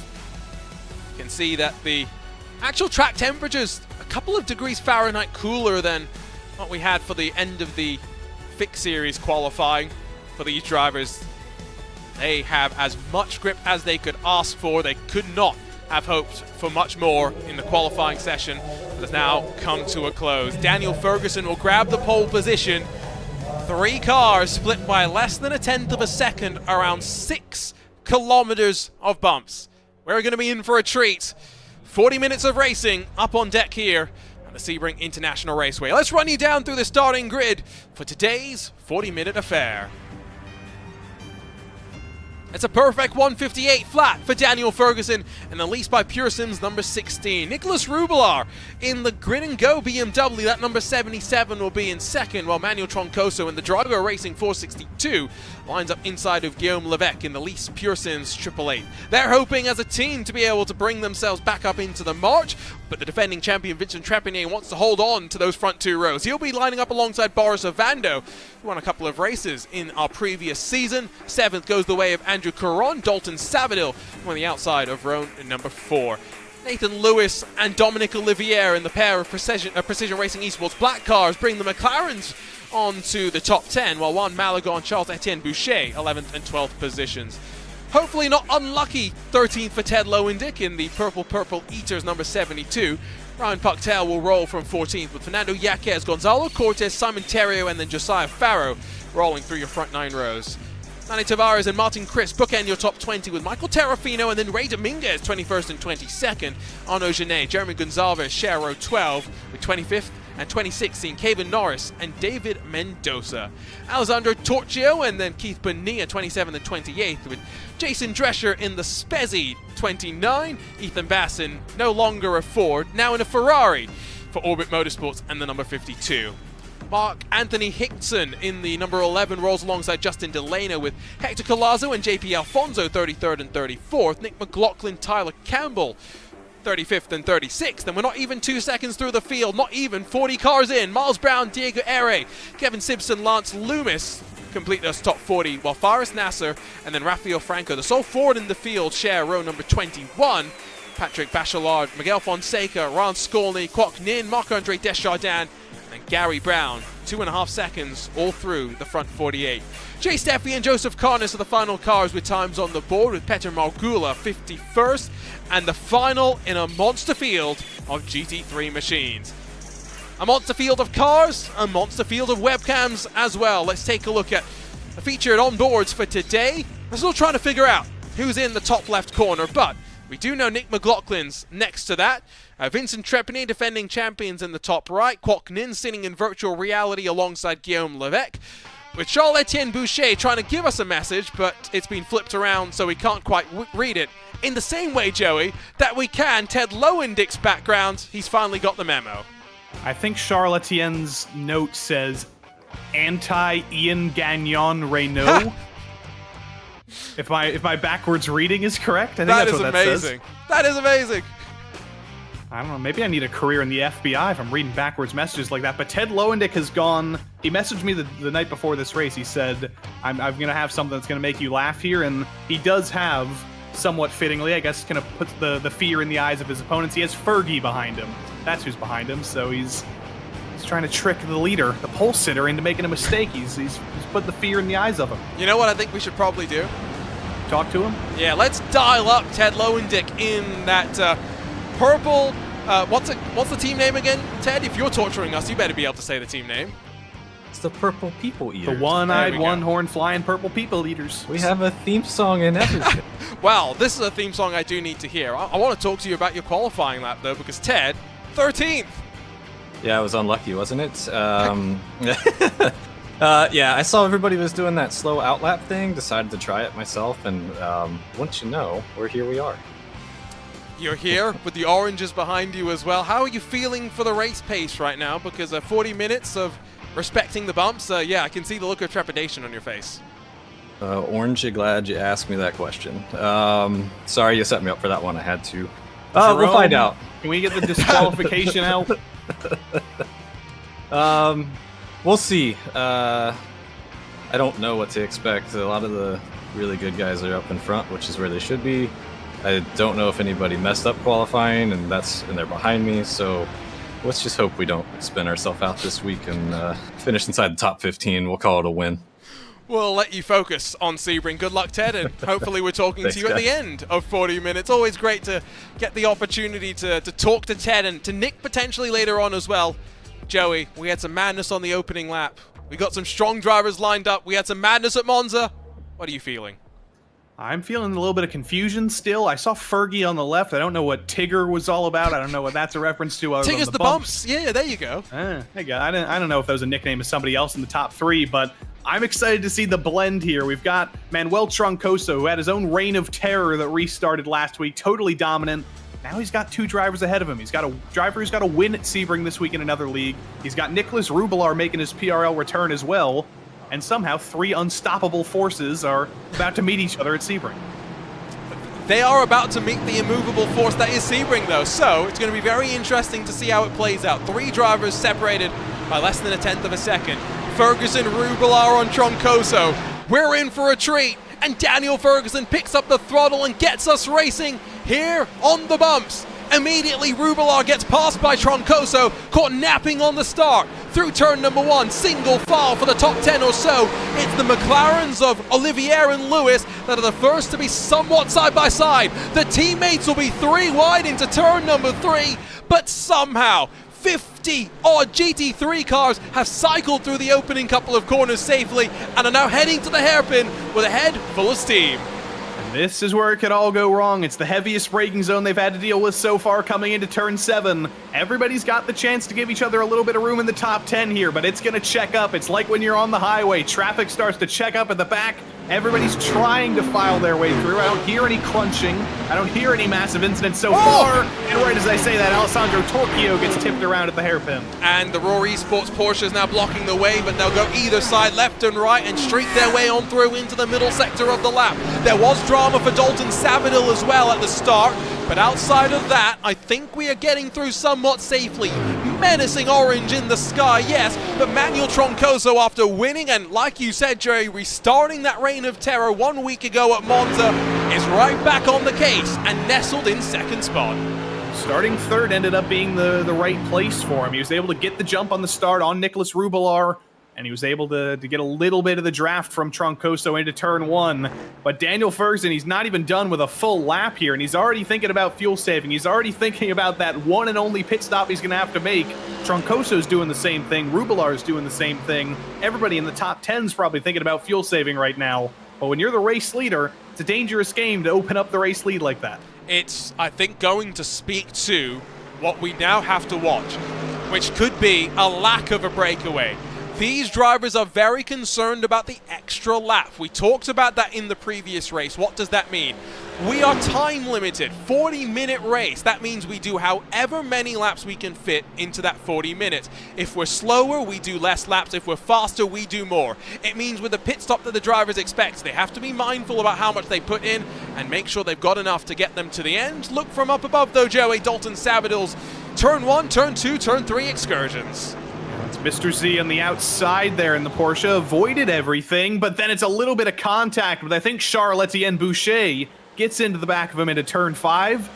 You can see that the actual track temperature's a couple of degrees Fahrenheit cooler than what we had for the end of the Fix Series qualifying for these drivers. They have as much grip as they could ask for. They could not have hoped for much more in the qualifying session that has now come to a close. Daniel Ferguson will grab the pole position. 3 cars split by less than 1/10 of a second, around 6 kilometers of bumps. We're going to be in for a treat. 40 minutes of racing up on deck here at the Sebring International Raceway. Let's run you down through the starting grid for today's 40-minute affair. It's a perfect 158 flat for Daniel Ferguson, and the lease by Pure Sims number 16. Nicholas Rubelar in the Grid and Go BMW, that number 77 will be in second, while Manuel Troncoso in the Drago Racing 462 lines up inside of Guillaume Levesque in the lease Pure Sims 888. They're hoping as a team to be able to bring themselves back up into the march, but the defending champion Vincent Trepanier wants to hold on to those front 2 rows. He'll be lining up alongside Boris Ovando, who won a couple of races in our previous season. 7th goes the way of Andrew Caron. Dalton Sabadell on the outside of row number 4. Nathan Lewis and Dominic Olivier in the pair of Precision Racing Esports black cars bring the McLarens onto the top 10, while Juan Malaga and Charles-Etienne Boucher 11th and 12th positions. Hopefully not unlucky 13th for Ted Lowendick in the Purple Eaters number 72. Ryan Pucktail will roll from 14th with Fernando Yaquez, Gonzalo Cortez, Simon Terrio, and then Josiah Farrow rolling through your front 9 rows. Nani Tavares and Martin Crisp bookend your top 20 with Michael Terrafino and then Ray Dominguez 21st and 22nd. Arnaud Genet, Jeremy Gonzalez share row 12 with 25th and 26th seeing Kevin Norris and David Mendoza. Alessandro Torchio and then Keith Bonilla 27th and 28th with Jason Drescher in the Spezzi 29. Ethan Basson no longer a Ford, now in a Ferrari for Orbit Motorsports and the number 52. Mark Anthony Hickson in the number 11 rolls alongside Justin Delano with Hector Colazo and JP Alfonso 33rd and 34th. Nick McLaughlin, Tyler Campbell 35th and 36th. And we're not even 2 seconds through the field, not even 40 cars in. Miles Brown, Diego Ere, Kevin Simpson, Lance Loomis complete those top 40, while Faris Nasser and then Rafael Franco, the sole forward in the field, share row number 21. Patrick Bachelard, Miguel Fonseca, Ron Skolny, Kwok Nin, Marc-Andre Desjardins, and Gary Brown, 2.5 seconds all through the front 48. Jay Steffi and Joseph Carnes are the final cars with times on the board, with Peter Margula 51st, and the final in a monster field of GT3 machines. A monster field of cars, a monster field of webcams as well. Let's take a look at the featured onboards for today. We're still trying to figure out who's in the top left corner, but We do know Nick McLaughlin's next to that. Vincent Trepanier defending champions in the top right. Kwok Nin sitting in virtual reality alongside Guillaume Levesque. With Charles-Etienne Boucher trying to give us a message, but it's been flipped around so we can't quite read it. In the same way, Joey, that we can Ted Lowendick's background, he's finally got the memo. I think Charles-Etienne's note says anti-Ian Gagnon Renault. If my backwards reading is correct, I think That that's is what that amazing. says. That is amazing. I don't know, maybe I need a career in the FBI if I'm reading backwards messages like that. But Ted Lowendick has gone. He messaged me the night before this race. He said, I'm going to have something that's going to make you laugh here. And he does have, somewhat fittingly, I guess, kind of puts the fear in the eyes of his opponents. He has Fergie behind him. That's who's behind him. So he's trying to trick the leader, the pole sitter, into making a mistake. He's put the fear in the eyes of him. You know what I think we should probably do? Talk to him? Yeah, let's dial up Ted Lowendick in that purple... what's the team name again, Ted? If you're torturing us, you better be able to say the team name. It's the Purple People Eaters. The one-eyed, There we go. one-horn flying purple people eaters. We have a theme song and everything. Well, this is a theme song I do need to hear. I want to talk to you about your qualifying lap, though, because Ted, 13th. Yeah, I was unlucky, wasn't it? Yeah, I saw everybody was doing that slow outlap thing, decided to try it myself, and once you know, here we are. You're here with the oranges behind you as well. How are you feeling for the race pace right now? Because 40 minutes of respecting the bumps, yeah, I can see the look of trepidation on your face. Orange, you glad you asked me that question. Sorry you set me up for that one, I had to. We'll Jerome, find out. Can we get the disqualification out? We'll see. I don't know what to expect. A lot of the really good guys are up in front, which is where they should be. I don't know if anybody messed up qualifying, and they're behind me, so let's just hope we don't spin ourselves out this week and finish inside the top 15. We'll call it a win. We'll let you focus on Sebring. Good luck, Ted, and hopefully we're talking Thanks, to you at the guys. end of 40 minutes. Always great to get the opportunity to talk to Ted and to Nick potentially later on as well. Joey, we had some madness on the opening lap. We got some strong drivers lined up. We had some madness at Monza. What are you feeling? I'm feeling a little bit of confusion still. I saw Fergie on the left. I don't know what Tigger was all about. I don't know what that's a reference to. Tigger's the bumps. Yeah, there you go. There you go. I don't know if that was a nickname of somebody else in the top three, but I'm excited to see the blend here. We've got Manuel Troncoso, who had his own reign of terror that restarted last week, totally dominant. Now he's got two drivers ahead of him. He's got a driver who's got a win at Sebring this week in another league. He's got Nicholas Rubelar making his PRL return as well. And somehow three unstoppable forces are about to meet each other at Sebring. They are about to meet the immovable force that is Sebring, though, so it's going to be very interesting to see how it plays out. Three drivers separated by less than a tenth of a second. Ferguson, Rubelar on Troncoso. We're in for a treat, and Daniel Ferguson picks up the throttle and gets us racing here on the bumps. Immediately, Rubelar gets passed by Troncoso, caught napping on the start. Through turn number one, single file for the top 10 or so. It's the McLarens of Olivier and Lewis that are the first to be somewhat side by side. The teammates will be three wide into turn number three, but somehow 50-odd GT3 cars have cycled through the opening couple of corners safely and are now heading to the hairpin with a head full of steam. This is where it could all go wrong. It's the heaviest braking zone they've had to deal with so far coming into turn 7. Everybody's got the chance to give each other a little bit of room in the top 10 here, but it's going to check up. It's like when you're on the highway. Traffic starts to check up at the back. Everybody's trying to file their way through. I don't hear any crunching. I don't hear any massive incidents so far. And right as I say that, Alessandro Torchio gets tipped around at the hairpin. And the Raw Esports Porsche is now blocking the way, but they'll go either side, left and right, and streak their way on through into the middle sector of the lap. There was drama for Dalton Savadil as well at the start, but outside of that, I think we are getting through somewhat safely. Menacing orange in the sky, yes, but Manuel Troncoso, after winning and, like you said, Jerry, restarting that reign of terror 1 week ago at Monza, is right back on the case and nestled in second spot. Starting third ended up being the right place for him. He was able to get the jump on the start on Nicholas Rubelar, and he was able to get a little bit of the draft from Troncoso into turn 1. But Daniel Ferguson, he's not even done with a full lap here, and he's already thinking about fuel saving. He's already thinking about that one and only pit stop he's going to have to make. Troncoso's doing the same thing. Rubelar's doing the same thing. Everybody in the top 10's probably thinking about fuel saving right now. But when you're the race leader, it's a dangerous game to open up the race lead like that. it's, I think, going to speak to what we now have to watch, which could be a lack of a breakaway. These drivers are very concerned about the extra lap. We talked about that in the previous race. What does that mean? We are time limited, 40-minute race. That means we do however many laps we can fit into that 40 minutes. If we're slower, we do less laps. If we're faster, we do more. It means with the pit stop that the drivers expect, they have to be mindful about how much they put in and make sure they've got enough to get them to the end. Look from up above though, Joey. Dalton Savadill's turn 1, turn 2, turn 3 excursions. It's Mr. Z on the outside there in the Porsche, avoided everything, but then it's a little bit of contact with, I think, Charles-Etienne Boucher gets into the back of him into turn 5.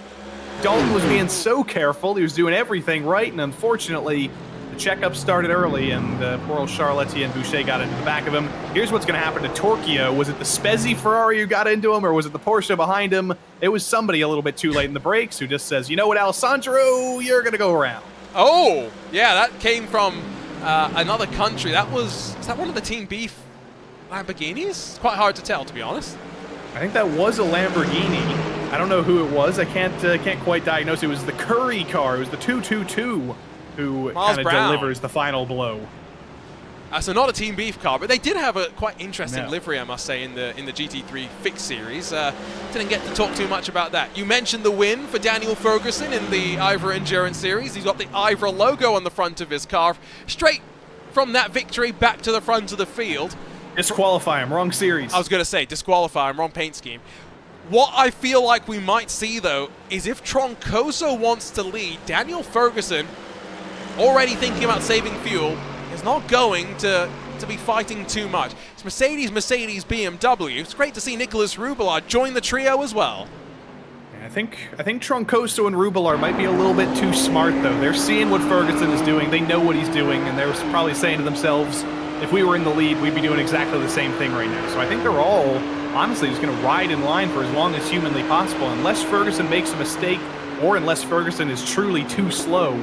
Dalton was being so careful, he was doing everything right, and unfortunately, the checkup started early, and poor old Charles-Etienne Boucher got into the back of him. Here's what's going to happen to Torquio. Was it the Spezzi Ferrari who got into him, or was it the Porsche behind him? It was somebody a little bit too late in the brakes who just says, you know what, Alessandro, you're going to go around. Oh, yeah, that came from another country. Is that one of the Team Beef Lamborghinis? It's quite hard to tell, to be honest. I think that was a Lamborghini. I don't know who it was. I can't quite diagnose. It was the Curry car. It was the 222 who kind of delivers the final blow. So not a Team Beef car, but they did have a quite interesting livery, I must say, in the GT3 Fix Series. Didn't get to talk too much about that. You mentioned the win for Daniel Ferguson in the Ivor Endurance Series. He's got the Ivor logo on the front of his car. Straight from that victory back to the front of the field. Disqualify him. Wrong series. I was going to say, disqualify him. Wrong paint scheme. What I feel like we might see, though, is if Troncoso wants to lead, Daniel Ferguson, already thinking about saving fuel, is not going to be fighting too much. It's Mercedes, BMW. It's great to see Nicolas Rubbellard join the trio as well. I think Troncoso and Rubbellard might be a little bit too smart, though. They're seeing what Ferguson is doing. They know what he's doing, and they're probably saying to themselves, if we were in the lead, we'd be doing exactly the same thing right now. So I think they're all, honestly, just going to ride in line for as long as humanly possible. Unless Ferguson makes a mistake, or unless Ferguson is truly too slow,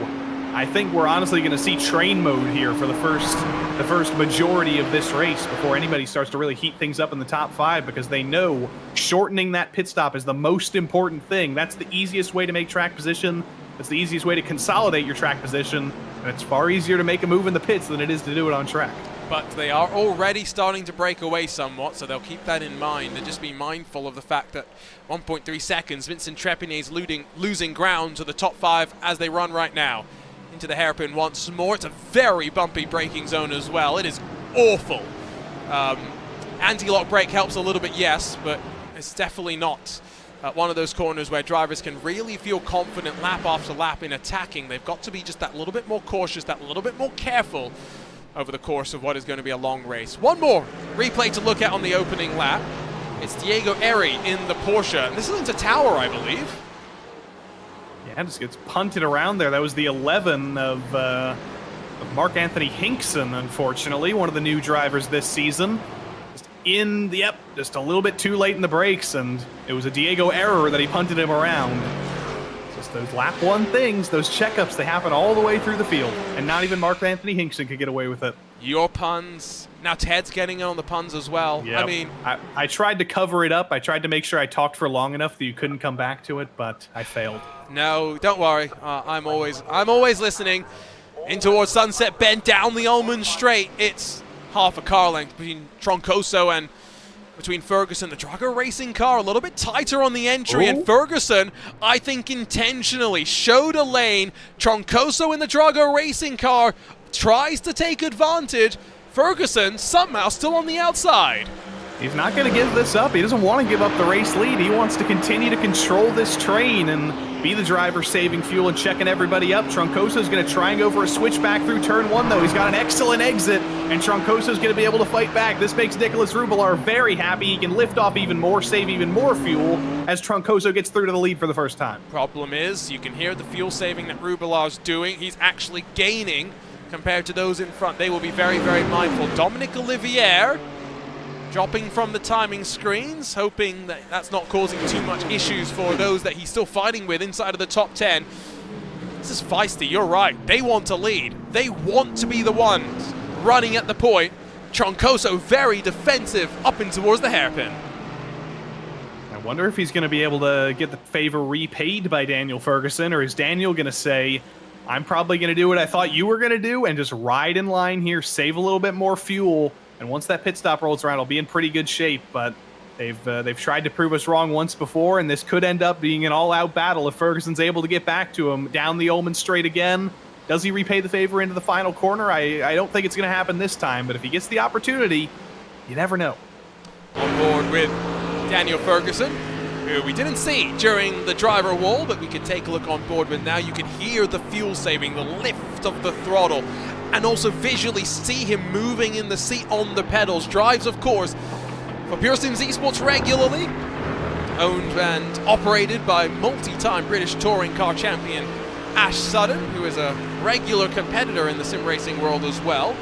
I think we're honestly going to see train mode here for the first majority of this race before anybody starts to really heat things up in the top 5, because they know shortening that pit stop is the most important thing. That's the easiest way to make track position. That's the easiest way to consolidate your track position. And it's far easier to make a move in the pits than it is to do it on track. But they are already starting to break away somewhat, so they'll keep that in mind and just be mindful of the fact that 1.3 seconds, Vincent Trepinet's losing ground to the top 5 as they run right now. Into the hairpin once more. It's a very bumpy braking zone as well. It is awful. Anti-lock brake helps a little bit, yes, but it's definitely not one of those corners where drivers can really feel confident lap after lap in attacking. They've got to be just that little bit more cautious, that little bit more careful over the course of what is going to be a long race. One more replay to look at on the opening lap. It's Diego Eri in the Porsche. And this is into Tower, I believe. Yeah, just gets punted around there. That was the 11 of Mark Anthony Hinkson, unfortunately, one of the new drivers this season. Just a little bit too late in the brakes, and it was a Diego error that he punted him around. Just those lap 1 things, those checkups, they happen all the way through the field, and not even Mark Anthony Hinkson could get away with it. Your puns. Now Ted's getting in on the puns as well. Yep. I mean, I tried to cover it up. I tried to make sure I talked for long enough that you couldn't come back to it, but I failed. No, don't worry. I'm always listening. In towards Sunset Bend, down the Almond Straight. It's half a car length between Troncoso and between Ferguson. The Drago Racing car a little bit tighter on the entry, and Ferguson, I think intentionally showed a lane. Troncoso in the Drago Racing car tries to take advantage. Ferguson somehow still on the outside. He's not going to give this up. He doesn't want to give up the race lead. He wants to continue to control this train and be the driver saving fuel and checking everybody up. Troncoso's going to try and go for a switchback through turn 1, though. He's got an excellent exit, and Troncoso's going to be able to fight back. This makes Nicolas Rubbellard very happy. He can lift off even more, save even more fuel as Troncoso gets through to the lead for the first time. Problem is, you can hear the fuel saving that Rubbellard's doing. He's actually gaining compared to those in front. They will be very, very mindful. Dominic Olivier dropping from the timing screens, hoping that that's not causing too much issues for those that he's still fighting with inside of the top 10. This is feisty, you're right. They want to lead. They want to be the ones running at the point. Troncoso very defensive up in towards the hairpin. Now Wonder if he's going to be able to get the favor repaid by Daniel Ferguson, or is Daniel going to say, I'm probably going to do what I thought you were going to do and just ride in line here, save a little bit more fuel, and once that pit stop rolls around, I'll be in pretty good shape. But they've tried to prove us wrong once before, and this could end up being an all-out battle if Ferguson's able to get back to him. Down the Ullman straight again. Does he repay the favor into the final corner? I don't think it's going to happen this time, but if he gets the opportunity, you never know. On board with Daniel Ferguson, who we didn't see during the driver wall, but we can take a look on board with now. You can hear the fuel saving, the lift of the throttle, and also visually see him moving in the seat on the pedals. Drives, of course, for Pure Sims Esports regularly, owned and operated by multi-time British touring car champion Ash Sutton, who is a regular competitor in the sim racing world as well.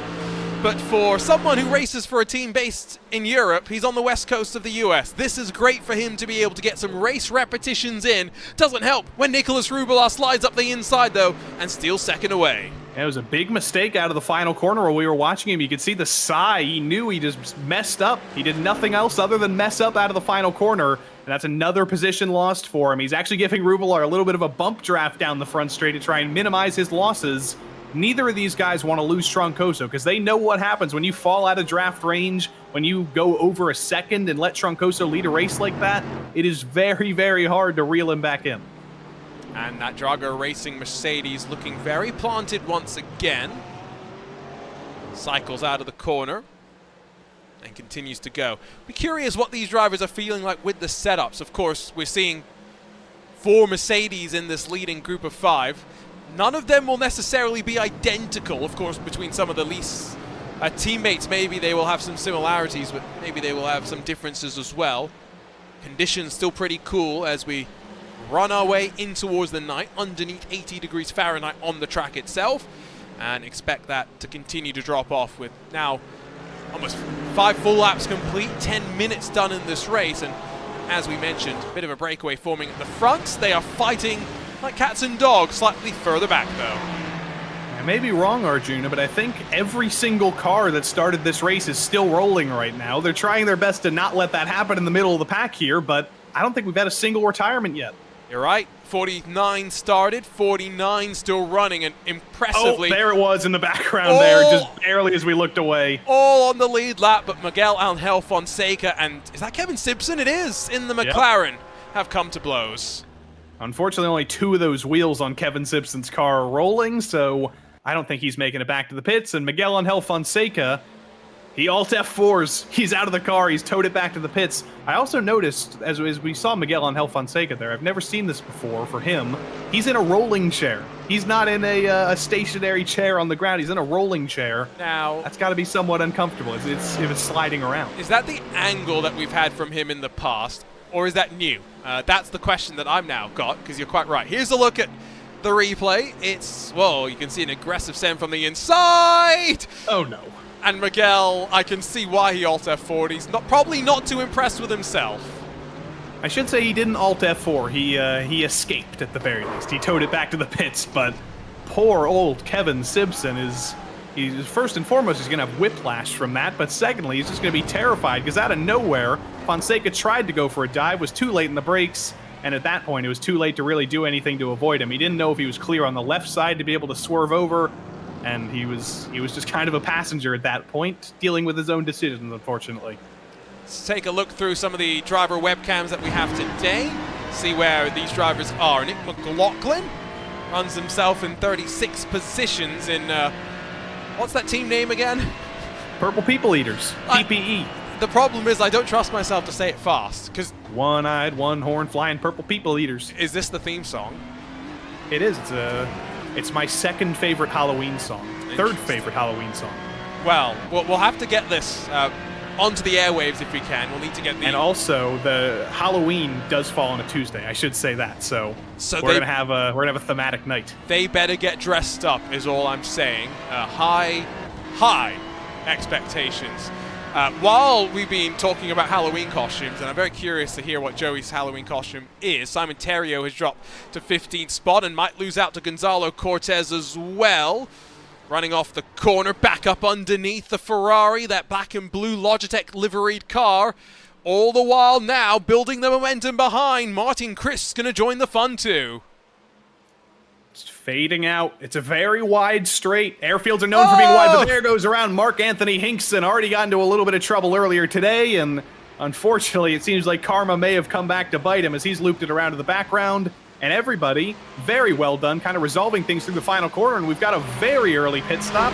But for someone who races for a team based in Europe, he's on the west coast of the US. This is great for him to be able to get some race repetitions in. Doesn't help when Nicholas Rubelar slides up the inside, though, and steals second away. It was a big mistake out of the final corner while we were watching him. You could see the sigh. He knew he just messed up. He did nothing else other than mess up out of the final corner, and that's another position lost for him. He's actually giving Rubelar a little bit of a bump draft down the front straight to try and minimize his losses. Neither of these guys want to lose Troncoso because they know what happens when you fall out of draft range, when you go over a second and let Troncoso lead a race like that. It is very, very hard to reel him back in. And that Drago Racing Mercedes looking very planted once again. Cycles out of the corner and continues to go. Be curious what these drivers are feeling like with the setups. Of course, we're seeing 4 Mercedes in this leading group of 5. None of them will necessarily be identical, of course, between some of the least teammates. Maybe they will have some similarities, but maybe they will have some differences as well. Conditions still pretty cool as we run our way in towards the night, underneath 80 degrees Fahrenheit on the track itself, and expect that to continue to drop off with now almost 5 full laps complete, 10 minutes done in this race, and as we mentioned, a bit of a breakaway forming at the front. They are fighting like cats and dogs, slightly further back though. I may be wrong, Arjuna, but I think every single car that started this race is still rolling right now. They're trying their best to not let that happen in the middle of the pack here, but I don't think we've had a single retirement yet. You're right. 49 started, 49 still running, and impressively... Oh, there it was in the background there, just barely as we looked away. All on the lead lap, but Miguel Angel Fonseca and... Is that Kevin Simpson? It is, in the McLaren, have come to blows. Unfortunately, only 2 of those wheels on Kevin Simpson's car are rolling, so I don't think he's making it back to the pits. And Miguel Angel Fonseca, he alt F4s. He's out of the car. He's towed it back to the pits. I also noticed, as we saw Miguel Angel Fonseca there, I've never seen this before for him. He's in a rolling chair. He's not in a stationary chair on the ground. He's in a rolling chair. Now, that's got to be somewhat uncomfortable if it's sliding around. Is that the angle that we've had from him in the past, or is that new? That's the question that I've now got, because you're quite right. Here's a look at the replay. It's, well, you can see an aggressive send from the inside. Oh, no. And Miguel, I can see why he alt F4'd. He's probably not too impressed with himself. I should say he didn't alt F4. He escaped at the very least. He towed it back to the pits, but poor old Kevin Simpson he's first and foremost, he's going to have whiplash from that, but secondly, he's just going to be terrified because out of nowhere, Fonseca tried to go for a dive, was too late in the brakes, and at that point, it was too late to really do anything to avoid him. He didn't know if he was clear on the left side to be able to swerve over, and he was just kind of a passenger at that point, dealing with his own decisions, unfortunately. Let's take a look through some of the driver webcams that we have today, see where these drivers are. Nick McLaughlin runs himself in 36 positions in, what's that team name again? Purple People Eaters, PPE. The problem is I don't trust myself to say it fast, because... One-eyed, one-horn, flying Purple People Eaters. Is this the theme song? It is. It's my second favorite Halloween song. Third favorite Halloween song. Well, we'll have to get this onto the airwaves if we can. We'll need to get the... And also, the Halloween does fall on a Tuesday. I should say that. So we're gonna have a thematic night. They better get dressed up, is all I'm saying. High expectations. While we've been talking about Halloween costumes, and I'm very curious to hear what Joey's Halloween costume is, Simon Terrio has dropped to 15th spot and might lose out to Gonzalo Cortez as well. Running off the corner, back up underneath the Ferrari, that black and blue Logitech liveried car. All the while now, building the momentum behind, Martin Chris going to join the fun too. It's fading out. It's a very wide straight. Airfields are known for being wide, but there goes around Mark Anthony Hinkson. Already got into a little bit of trouble earlier today, and unfortunately, it seems like karma may have come back to bite him as he's looped it around to the background. And everybody, very well done, kind of resolving things through the final corner, and we've got a very early pit stop,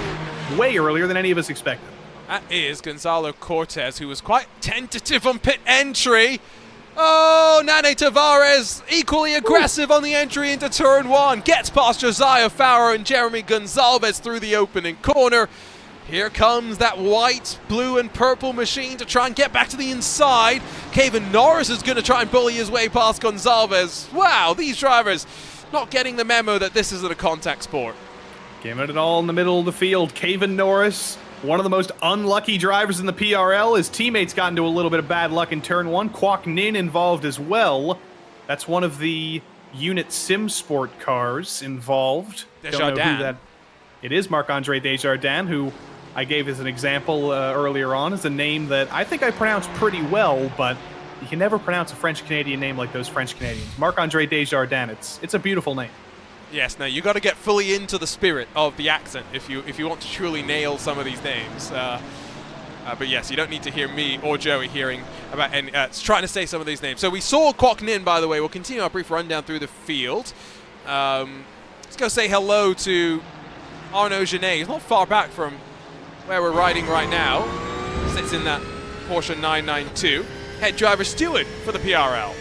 way earlier than any of us expected. That is Gonzalo Cortez, who was quite tentative on pit entry. Oh, Nane Tavares, equally aggressive on the entry into turn 1. Gets past Josiah Farrer and Jeremy Gonzalez through the opening corner. Here comes that white, blue, and purple machine to try and get back to the inside. Kevin Norris is going to try and bully his way past Gonzalez. Wow, these drivers not getting the memo that this isn't a contact sport. Giving it all in the middle of the field. Kevin Norris, one of the most unlucky drivers in the PRL. His teammates got into a little bit of bad luck in turn 1. Kwok Nin involved as well. That's one of the Unit Sim Sport cars involved. Don't know who that. It is Marc-Andre Desjardins, who I gave as an example earlier on, is a name that I think I pronounced pretty well, but you can never pronounce a French-Canadian name like those French-Canadians. Marc-Andre Desjardins. It's a beautiful name. Yes, no, you got to get fully into the spirit of the accent if you want to truly nail some of these names. But yes, you don't need to hear me or Joey hearing about and trying to say some of these names. So we saw Kwok Nin, by the way. We'll continue our brief rundown through the field. Let's go say hello to Arnaud Genet. He's not far back from where we're riding right now. Sits in that Porsche 992. Head driver steward for the PRL.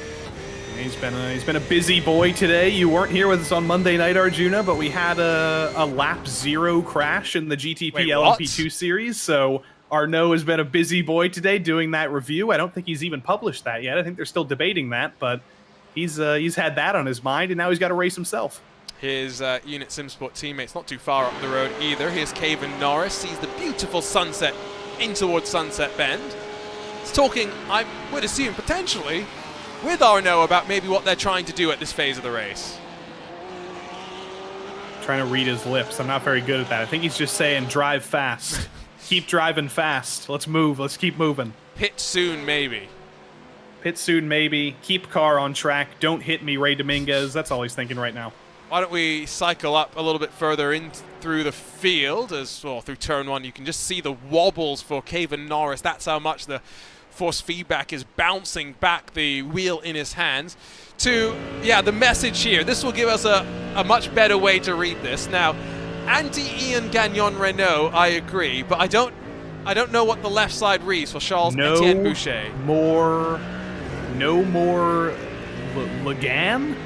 He's been a busy boy today. You weren't here with us on Monday night, Arjuna, but we had a lap 0 crash in the GTP LMP2 series, so Arnaud has been a busy boy today doing that review. I don't think he's even published that yet. I think they're still debating that, but he's had that on his mind, and now he's got to race himself. His Unit SimSport teammates not too far up the road either. Here's Kevin Norris. Sees the beautiful sunset in towards Sunset Bend. He's talking, I would assume, potentially with Arnaud about maybe what they're trying to do at this phase of the race. Trying to read his lips. I'm not very good at that. I think he's just saying drive fast. Keep driving fast. Let's move. Let's keep moving. Pit soon, maybe. Pit soon, maybe. Keep car on track. Don't hit me, Ray Dominguez. That's all he's thinking right now. Why don't we cycle up a little bit further in through the field, as well, through turn 1. You can just see the wobbles for Kevin Norris. That's how much the force feedback is bouncing back the wheel in his hands. To, the message here. This will give us a much better way to read this. Now, anti-Ian Gagnon Renault, I agree, but I don't know what the left side reads for Charles Etienne Boucher. No more Lagan?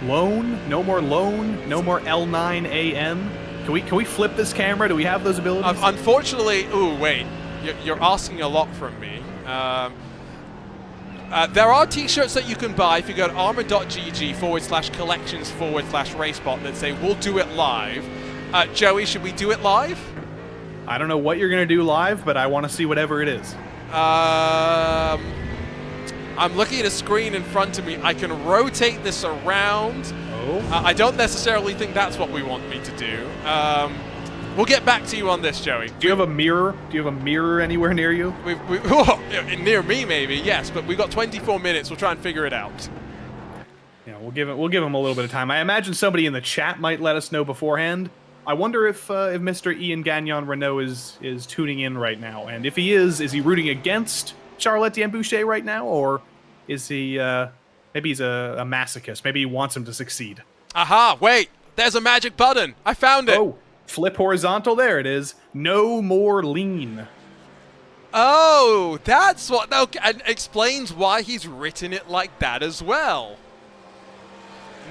Loan? No more loan? No more L9AM? Can we flip this camera? Do we have those abilities? Unfortunately, you're asking a lot from me. There are t-shirts that you can buy if you go to armor.gg/collections/RaceSpot that say, we'll do it live. Joey, should we do it live? I don't know what you're going to do live, but I want to see whatever it is. I'm looking at a screen in front of me. I can rotate this around. Oh. I don't necessarily think that's what we want me to do. We'll get back to you on this, Joey. Do you have a mirror? Do you have a mirror anywhere near you? Near me, maybe, yes, but we've got 24 minutes. We'll try and figure it out. Yeah, we'll give him a little bit of time. I imagine somebody in the chat might let us know beforehand. I wonder if Mr. Ian Gagnon Renault is tuning in right now, and if he is he rooting against Charles-Etienne Boucher right now, or is he maybe he's a masochist? Maybe he wants him to succeed. Aha! Wait, there's a magic button. I found it. Oh. Flip horizontal, there it is. No more lean. Oh, that's what, okay, and explains why he's written it like that as well.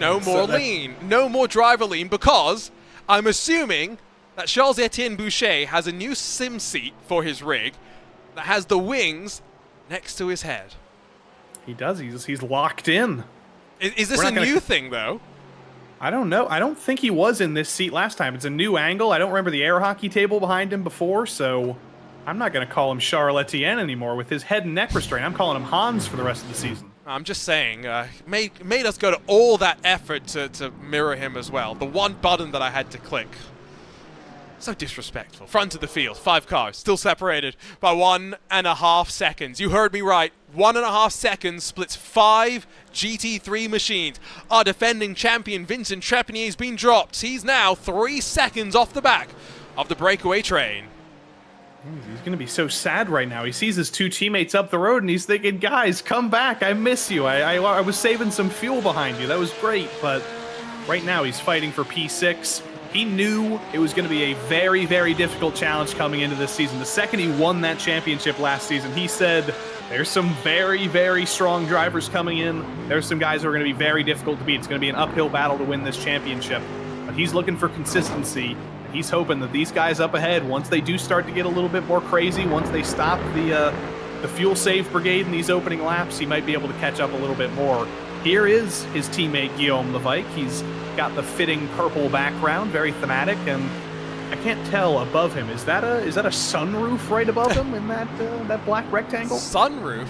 No more lean, no more driver lean, because I'm assuming that Charles-Etienne Boucher has a new sim seat for his rig that has the wings next to his head. He does, he's locked in. Is this a new thing, though? I don't know. I don't think he was in this seat last time. It's a new angle. I don't remember the air hockey table behind him before, so I'm not going to call him Charles Etienne anymore with his head and neck restraint. I'm calling him Hans for the rest of the season. I'm just saying, made us go to all that effort to mirror him as well. The one button that I had to click. So disrespectful. Front of the field, 5 cars, still separated by 1.5 seconds. You heard me right. 1.5 seconds splits 5 GT3 machines. Our defending champion Vincent Trepanier has been dropped. He's now 3 seconds off the back of the breakaway train. He's going to be so sad right now. He sees his 2 teammates up the road and he's thinking, guys, come back. I miss you. I was saving some fuel behind you. That was great. But right now he's fighting for P6. He knew it was going to be a very, very difficult challenge coming into this season. The second he won that championship last season, he said, there's some very, very strong drivers coming in. There's some guys who are going to be very difficult to beat. It's going to be an uphill battle to win this championship. But he's looking for consistency. He's hoping that these guys up ahead, once they do start to get a little bit more crazy, once they stop the fuel save brigade in these opening laps, he might be able to catch up a little bit more. Here is his teammate Guillaume Levike. He's got the fitting purple background, very thematic, and I can't tell above him. Is that a sunroof right above him in that black rectangle? Sunroof?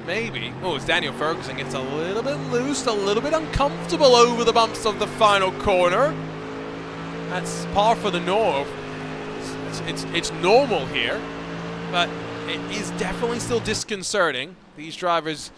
Maybe. Oh, it's Daniel Ferguson gets a little bit loose, a little bit uncomfortable over the bumps of the final corner. That's par for the north. It's normal here, but it is definitely still disconcerting. These drivers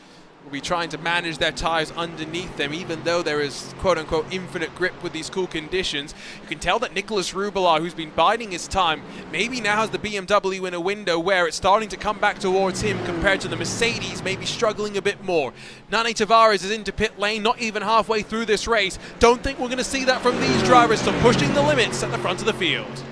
will be trying to manage their tires underneath them, even though there is quote-unquote infinite grip with these cool conditions. You can tell that Nicholas Rubelar, who's been biding his time, maybe now has the BMW in a window where it's starting to come back towards him compared to the Mercedes, maybe struggling a bit more. Nane Tavares is into pit lane, not even halfway through this race. Don't think we're going to see that from these drivers, so pushing the limits at the front of the field.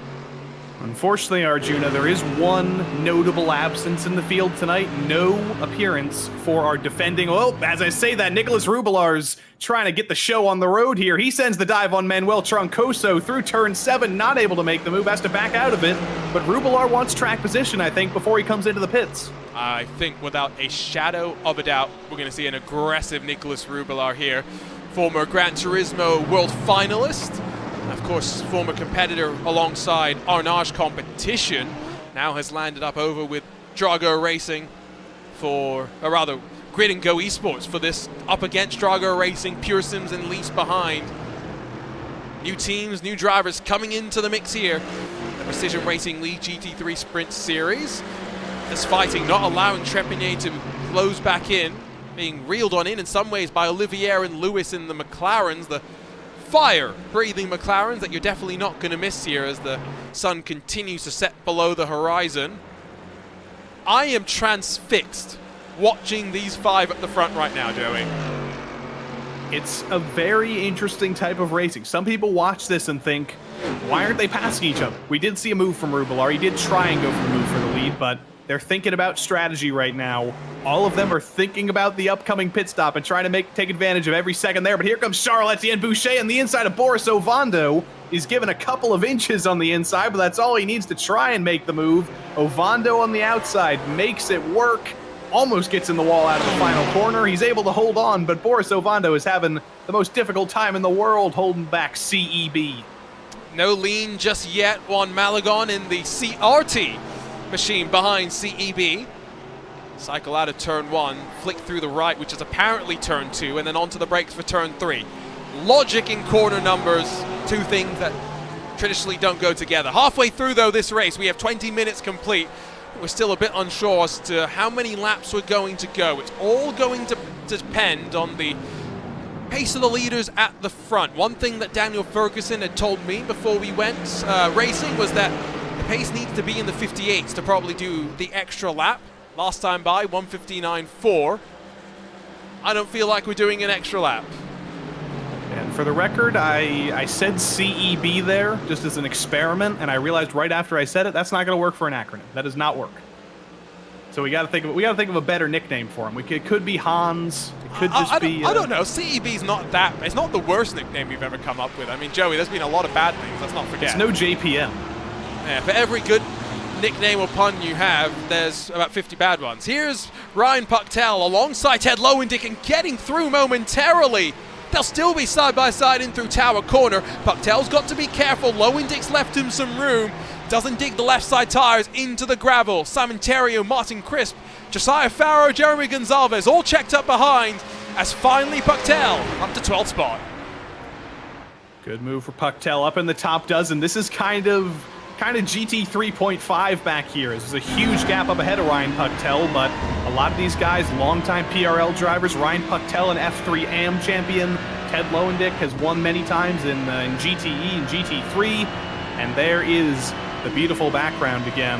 Unfortunately, Arjuna, there is one notable absence in the field tonight. No appearance for our defending. Well, as I say that, Nicholas Rubelar's trying to get the show on the road here. He sends the dive on Manuel Troncoso through turn 7, not able to make the move, has to back out of it. But Rubelar wants track position, I think, before he comes into the pits. I think without a shadow of a doubt, we're going to see an aggressive Nicholas Rubelar here. Former Gran Turismo world finalist. Of course, former competitor alongside Arnage Competition, now has landed up over with Drago Racing or rather, Grid and Go Esports for this up against Drago Racing, Pure Sims and Lease behind. New teams, new drivers coming into the mix here. The Precision Racing League GT3 Sprint Series. This fighting not allowing Trepanier to close back in, being reeled on in some ways by Olivier and Lewis in the McLarens, the fire-breathing McLarens that you're definitely not going to miss here as the sun continues to set below the horizon. I am transfixed watching these 5 at the front right now, Joey. It's a very interesting type of racing. Some people watch this and think, why aren't they passing each other? We did see a move from Rubelar. He did try and go for the move for the lead, but they're thinking about strategy right now. All of them are thinking about the upcoming pit stop and trying to take advantage of every second there. But here comes Charles-Etienne Boucher on the inside of Boris Ovando. He's given a couple of inches on the inside, but that's all he needs to try and make the move. Ovando on the outside makes it work. Almost gets in the wall out of the final corner. He's able to hold on, but Boris Ovando is having the most difficult time in the world holding back CEB. No lean just yet on Malagon in the CRT machine behind CEB. Cycle out of turn 1, flick through the right, which is apparently turn 2, and then onto the brakes for turn 3. Logic in corner numbers, two things that traditionally don't go together. Halfway through, though, this race, we have 20 minutes complete. We're still a bit unsure as to how many laps we're going to go. It's all going to depend on the pace of the leaders at the front. One thing that Daniel Ferguson had told me before we went racing was that the pace needs to be in the 58s to probably do the extra lap. Last time by, 1:59.4. I don't feel like we're doing an extra lap. And for the record, I said CEB there just as an experiment, and I realized right after I said it, that's not going to work for an acronym. That does not work. So we got to think of a better nickname for him. It could be Hans. It could just be. I don't know. CEB's not that. It's not the worst nickname we've ever come up with. I mean, Joey, there's been a lot of bad things. Let's not forget. It's no JPM. Yeah, for every good nickname or pun you have, there's about 50 bad ones. Here's Ryan Pucktel alongside Ted Lowendick and getting through momentarily. They'll still be side by side in through Tower Corner. Pucktel's got to be careful. Lowendick's left him some room. Doesn't dig the left side tires into the gravel. Simon Terrio, Martin Crisp, Josiah Farrow, Jeremy Gonzalez all checked up behind as finally Pucktel up to 12th spot. Good move for Pucktel up in the top dozen. This is kind of kind of GT 3.5 back here. There's a huge gap up ahead of Ryan Pucktel, but a lot of these guys, longtime PRL drivers, Ryan Pucktel, an F3 AM champion, Ted Lowendick has won many times in GTE and GT3, and there is the beautiful background again.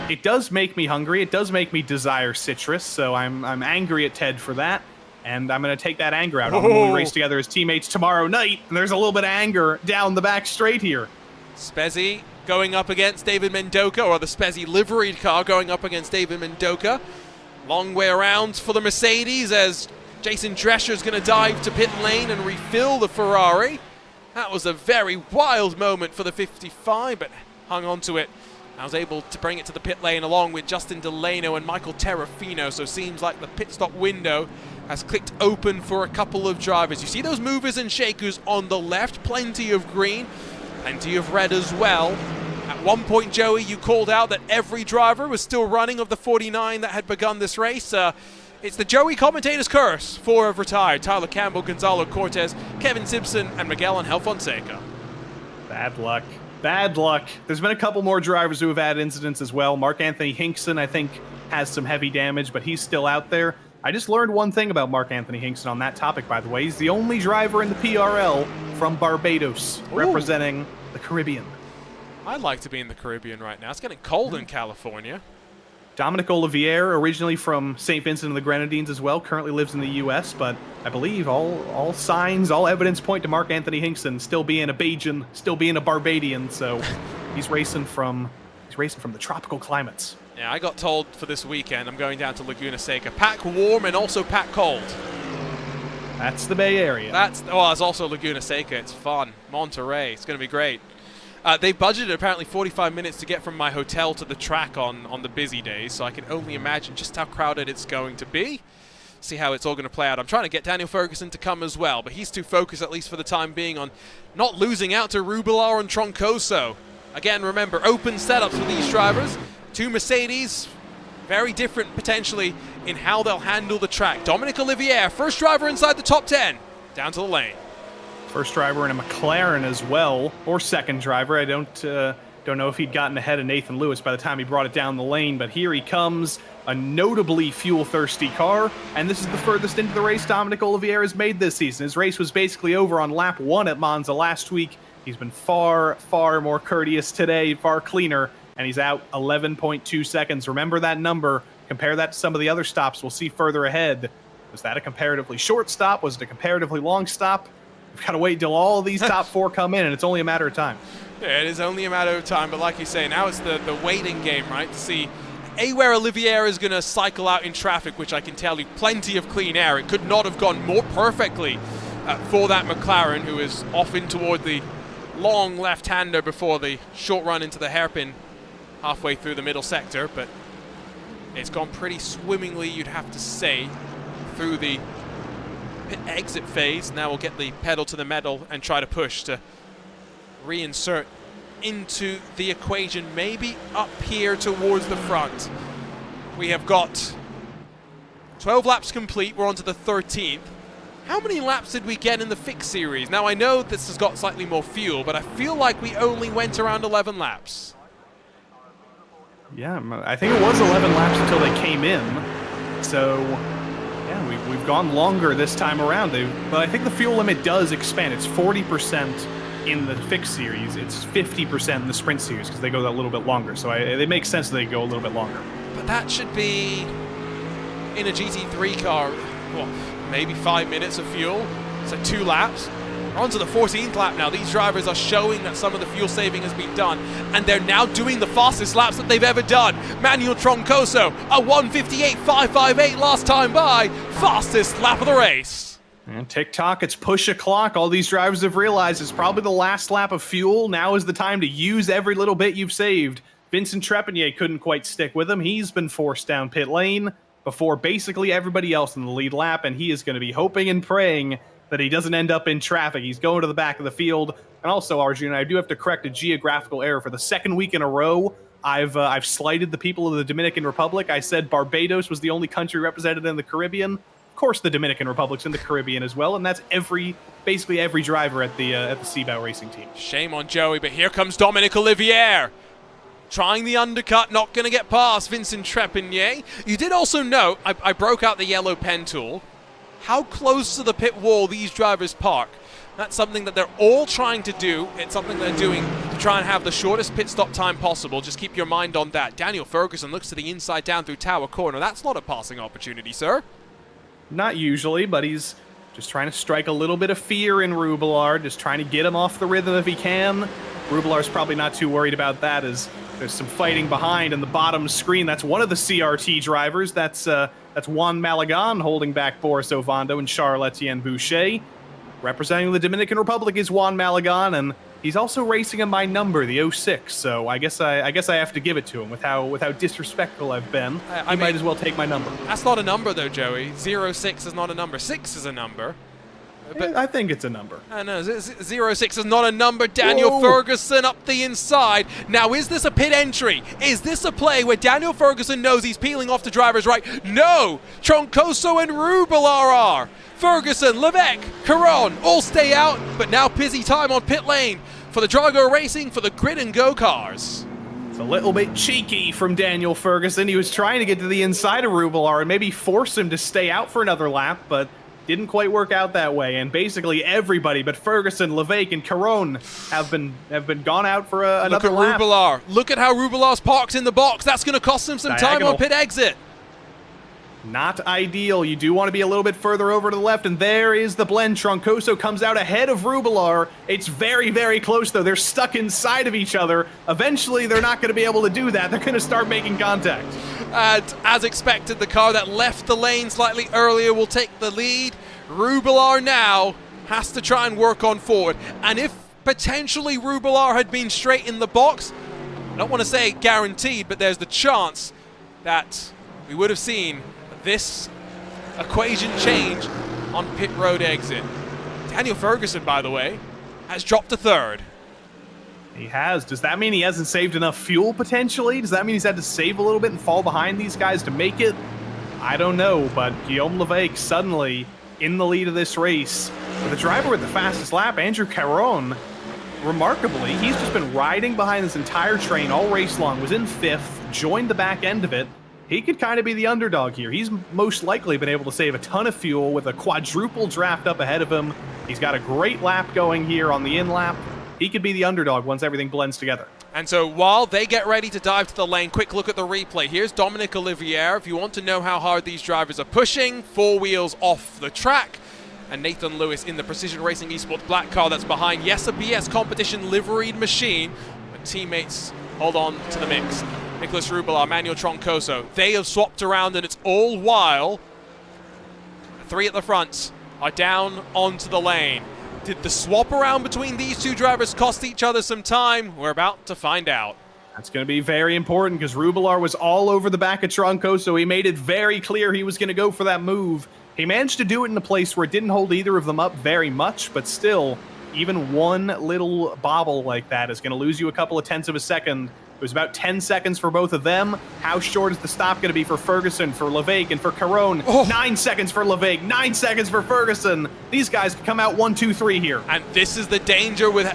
It does make me hungry. It does make me desire citrus, so I'm angry at Ted for that, and I'm going to take that anger out on him when we race together as teammates tomorrow night, and there's a little bit of anger down the back straight here. Spezzi going up against David Mendoka, or the Spezzi liveried car going up against David Mendoka. Long way around for the Mercedes as Jason Drescher is going to dive to pit lane and refill the Ferrari. That was a very wild moment for the 55, but hung on to it. I was able to bring it to the pit lane along with Justin Delano and Michael Terrafino, so seems like the pit stop window has clicked open for a couple of drivers. You see those movers and shakers on the left, plenty of green, plenty of red as well. At one point, Joey, you called out that every driver was still running of the 49 that had begun this race. It's the Joey commentator's curse. 4 have retired: Tyler Campbell, Gonzalo Cortez, Kevin Simpson, and Miguel Angel Fonseca. Bad luck. Bad luck. There's been a couple more drivers who have had incidents as well. Mark Anthony Hinkson, I think, has some heavy damage, but he's still out there. I just learned one thing about Mark Anthony Hinkson on that topic, by the way. He's the only driver in the PRL from Barbados, representing the Caribbean. I'd like to be in the Caribbean right now. It's getting cold in California. Dominic Olivier, originally from St. Vincent and the Grenadines as well, currently lives in the U.S., but I believe all signs, all evidence point to Mark Anthony Hinkson still being a Bajan, still being a Barbadian, so he's racing from the tropical climates. Yeah, I got told for this weekend I'm going down to Laguna Seca. Pack warm and also pack cold. That's the Bay Area. There's also Laguna Seca. It's fun. Monterey. It's going to be great. They budgeted apparently 45 minutes to get from my hotel to the track on the busy days, so I can only imagine just how crowded it's going to be. See how it's all going to play out. I'm trying to get Daniel Ferguson to come as well, but he's too focused, at least for the time being, on not losing out to Rubilar and Troncoso. Again, remember, open setups for these drivers. 2 Mercedes, very different potentially in how they'll handle the track. Dominic Olivier, first driver inside the top 10, down to the lane. First driver in a McLaren as well, or second driver. I don't know if he'd gotten ahead of Nathan Lewis by the time he brought it down the lane, but here he comes, a notably fuel-thirsty car, and this is the furthest into the race Dominic Olivier has made this season. His race was basically over on lap 1 at Monza last week. He's been far, far more courteous today, far cleaner, and he's out 11.2 seconds. Remember that number. Compare that to some of the other stops we'll see further ahead. Was that a comparatively short stop? Was it a comparatively long stop? We've got to wait till all of these top 4 come in, and it's only a matter of time. Yeah, it is only a matter of time, but like you say, now it's the waiting game, right, to see where Olivier is going to cycle out in traffic, which I can tell you, plenty of clean air. It could not have gone more perfectly for that McLaren, who is off in toward the long left-hander before the short run into the hairpin halfway through the middle sector, but it's gone pretty swimmingly, you'd have to say, through the pit exit phase. Now we'll get the pedal to the metal and try to push to reinsert into the equation, maybe up here towards the front. We have got 12 laps complete. We're on to the 13th. How many laps did we get in the fixed series? Now I know this has got slightly more fuel, but I feel like we only went around 11 laps. Yeah, I think it was 11 laps until they came in. So yeah, we've gone longer this time around. But I think the fuel limit does expand. It's 40% in the fixed series. It's 50% in the sprint series because they go that little bit longer. So it makes sense that they go a little bit longer. But that should be in a GT3 car, well, maybe 5 minutes of fuel. So 2 laps. We're on to the 14th lap now. These drivers are showing that some of the fuel saving has been done, and they're now doing the fastest laps that they've ever done. Manuel Troncoso, a 1:58.558 last time by, fastest lap of the race. And TikTok, it's push o'clock. All these drivers have realized it's probably the last lap of fuel. Now is the time to use every little bit you've saved. Vincent Trepanier couldn't quite stick with him. He's been forced down pit lane before basically everybody else in the lead lap, and he is going to be hoping and praying that he doesn't end up in traffic. He's going to the back of the field. And also, Arjun, I do have to correct a geographical error. For the second week in a row, I've slighted the people of the Dominican Republic. I said Barbados was the only country represented in the Caribbean. Of course, the Dominican Republic's in the Caribbean as well, and that's basically every driver at the Seabout Racing team. Shame on Joey, but here comes Dominic Olivier. trying the undercut, not going to get past Vincent Trepigny. You did also note, I broke out the yellow pen tool, how close to the pit wall these drivers park. That's something that they're all trying to do. It's something they're doing to try and have the shortest pit stop time possible. Just keep your mind on that. Daniel Ferguson looks to the inside down through Tower Corner. That's not a passing opportunity, sir. Not usually, but he's just trying to strike a little bit of fear in Rubelar, just trying to get him off the rhythm if he can. Rubelar's probably not too worried about that, as there's some fighting behind in the bottom screen. That's one of the CRT drivers. That's Juan Malagan holding back Boris Ovando and Charles-Etienne Boucher. Representing the Dominican Republic is Juan Malagan, and he's also racing in my number, the 06. So I guess I have to give it to him with how disrespectful I've been. I might as well take my number. That's not a number though, Joey. 06 is not a number. 6 is a number. But I think it's a number. No, 06 is not a number. Daniel Ferguson up the inside. Now, is this a pit entry? Is this a play where Daniel Ferguson knows he's peeling off the driver's right? No! Troncoso and Rubelar are. Ferguson, Levesque, Caron all stay out, but now busy time on pit lane for the Drago Racing for the Grid and Go cars. It's a little bit cheeky from Daniel Ferguson. He was trying to get to the inside of Rubelar and maybe force him to stay out for another lap, but didn't quite work out that way. And basically everybody but Ferguson, Levesque, and Caron have been gone out for another lap. Look at Rubelar. Look at how Rubelar's parked in the box. That's going to cost him some time on pit exit. Not ideal. You do want to be a little bit further over to the left, and there is the blend. Troncoso comes out ahead of Rubelar. It's very, very close, though. They're stuck inside of each other. Eventually, they're not going to be able to do that. They're going to start making contact. And as expected, the car that left the lane slightly earlier will take the lead. Rubelar now has to try and work on forward. And if potentially Rubelar had been straight in the box, I don't want to say guaranteed, but there's the chance that we would have seen this equation change on pit road exit. Daniel Ferguson, by the way, has dropped to third. He has. Does that mean he hasn't saved enough fuel, potentially? Does that mean he's had to save a little bit and fall behind these guys to make it? I don't know, but Guillaume Levesque suddenly in the lead of this race. But the driver with the fastest lap, Andrew Caron, remarkably, he's just been riding behind this entire train all race long, was in 5th, joined the back end of it. He could kind of be the underdog here. He's most likely been able to save a ton of fuel with a quadruple draft up ahead of him. He's got a great lap going here on the in-lap. He could be the underdog once everything blends together. And so while they get ready to dive to the lane, quick look at the replay. Here's Dominic Olivier. If you want to know how hard these drivers are pushing, 4 wheels off the track. And Nathan Lewis in the Precision Racing Esports black car that's behind. Yes, a BS competition liveried machine, but teammates hold on to the mix. Nicholas Rubelar, Manuel Troncoso, they have swapped around, and it's all while 3 at the front are down onto the lane. Did the swap around between these two drivers cost each other some time? We're about to find out. That's going to be very important because Rubelar was all over the back of Troncoso. He made it very clear he was going to go for that move. He managed to do it in a place where it didn't hold either of them up very much, but still, even one little bobble like that is going to lose you a couple of tenths of a second. It was about 10 seconds for both of them. How short is the stop going to be for Ferguson, for Levesque, and for Caron? 9 seconds for Levesque, 9 seconds for Ferguson. These guys can come out 1, 2, 3 here. And this is the danger with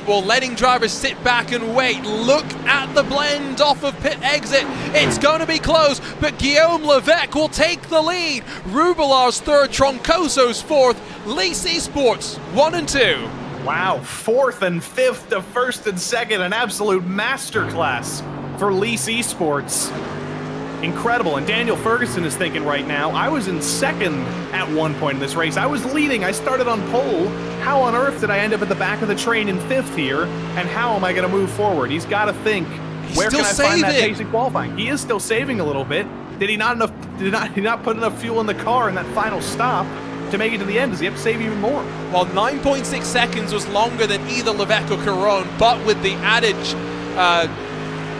letting drivers sit back and wait. Look at the blend off of pit exit. It's going to be close, but Guillaume Levesque will take the lead. Rubelar's third, Troncoso's fourth. Lease Esports 1 and 2. Wow, 4th and 5th to 1st and 2nd, an absolute masterclass for Lease Esports. Incredible, and Daniel Ferguson is thinking right now, I was in 2nd at one point in this race. I was leading, I started on pole. How on earth did I end up at the back of the train in 5th here, and how am I going to move forward? He's got to think, where can I find that pace in qualifying? He is still saving a little bit. Did he not put enough fuel in the car in that final stop to make it to the end? Does he have to save even more? Well, 9.6 seconds was longer than either Levesque or Caron, but with the added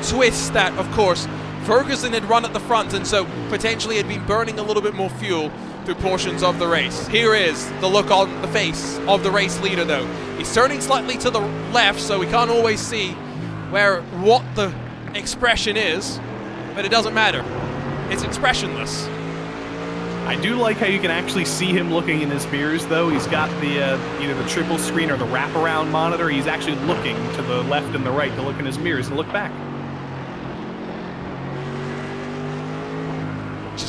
twist that, of course, Ferguson had run at the front, and so potentially had been burning a little bit more fuel through portions of the race. Here is the look on the face of the race leader, though. He's turning slightly to the left, so we can't always see what the expression is, but it doesn't matter. It's expressionless. I do like how you can actually see him looking in his mirrors, though. He's got the either the triple screen or the wraparound monitor. He's actually looking to the left and the right to look in his mirrors and look back.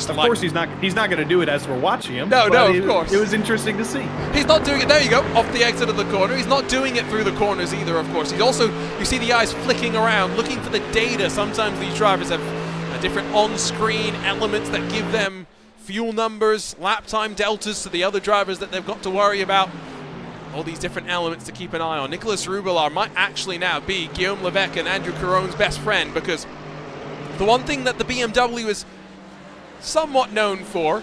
Of course, he's not going to do it as we're watching him. No, but of course. It was interesting to see. He's not doing it. There you go, off the exit of the corner. He's not doing it through the corners either, of course. He's also, you see the eyes flicking around, looking for the data. Sometimes these drivers have different on-screen elements that give them fuel numbers, lap time deltas to the other drivers that they've got to worry about. All these different elements to keep an eye on. Nicholas Rubelar might actually now be Guillaume Levesque and Andrew Caron's best friend, because the one thing that the BMW is somewhat known for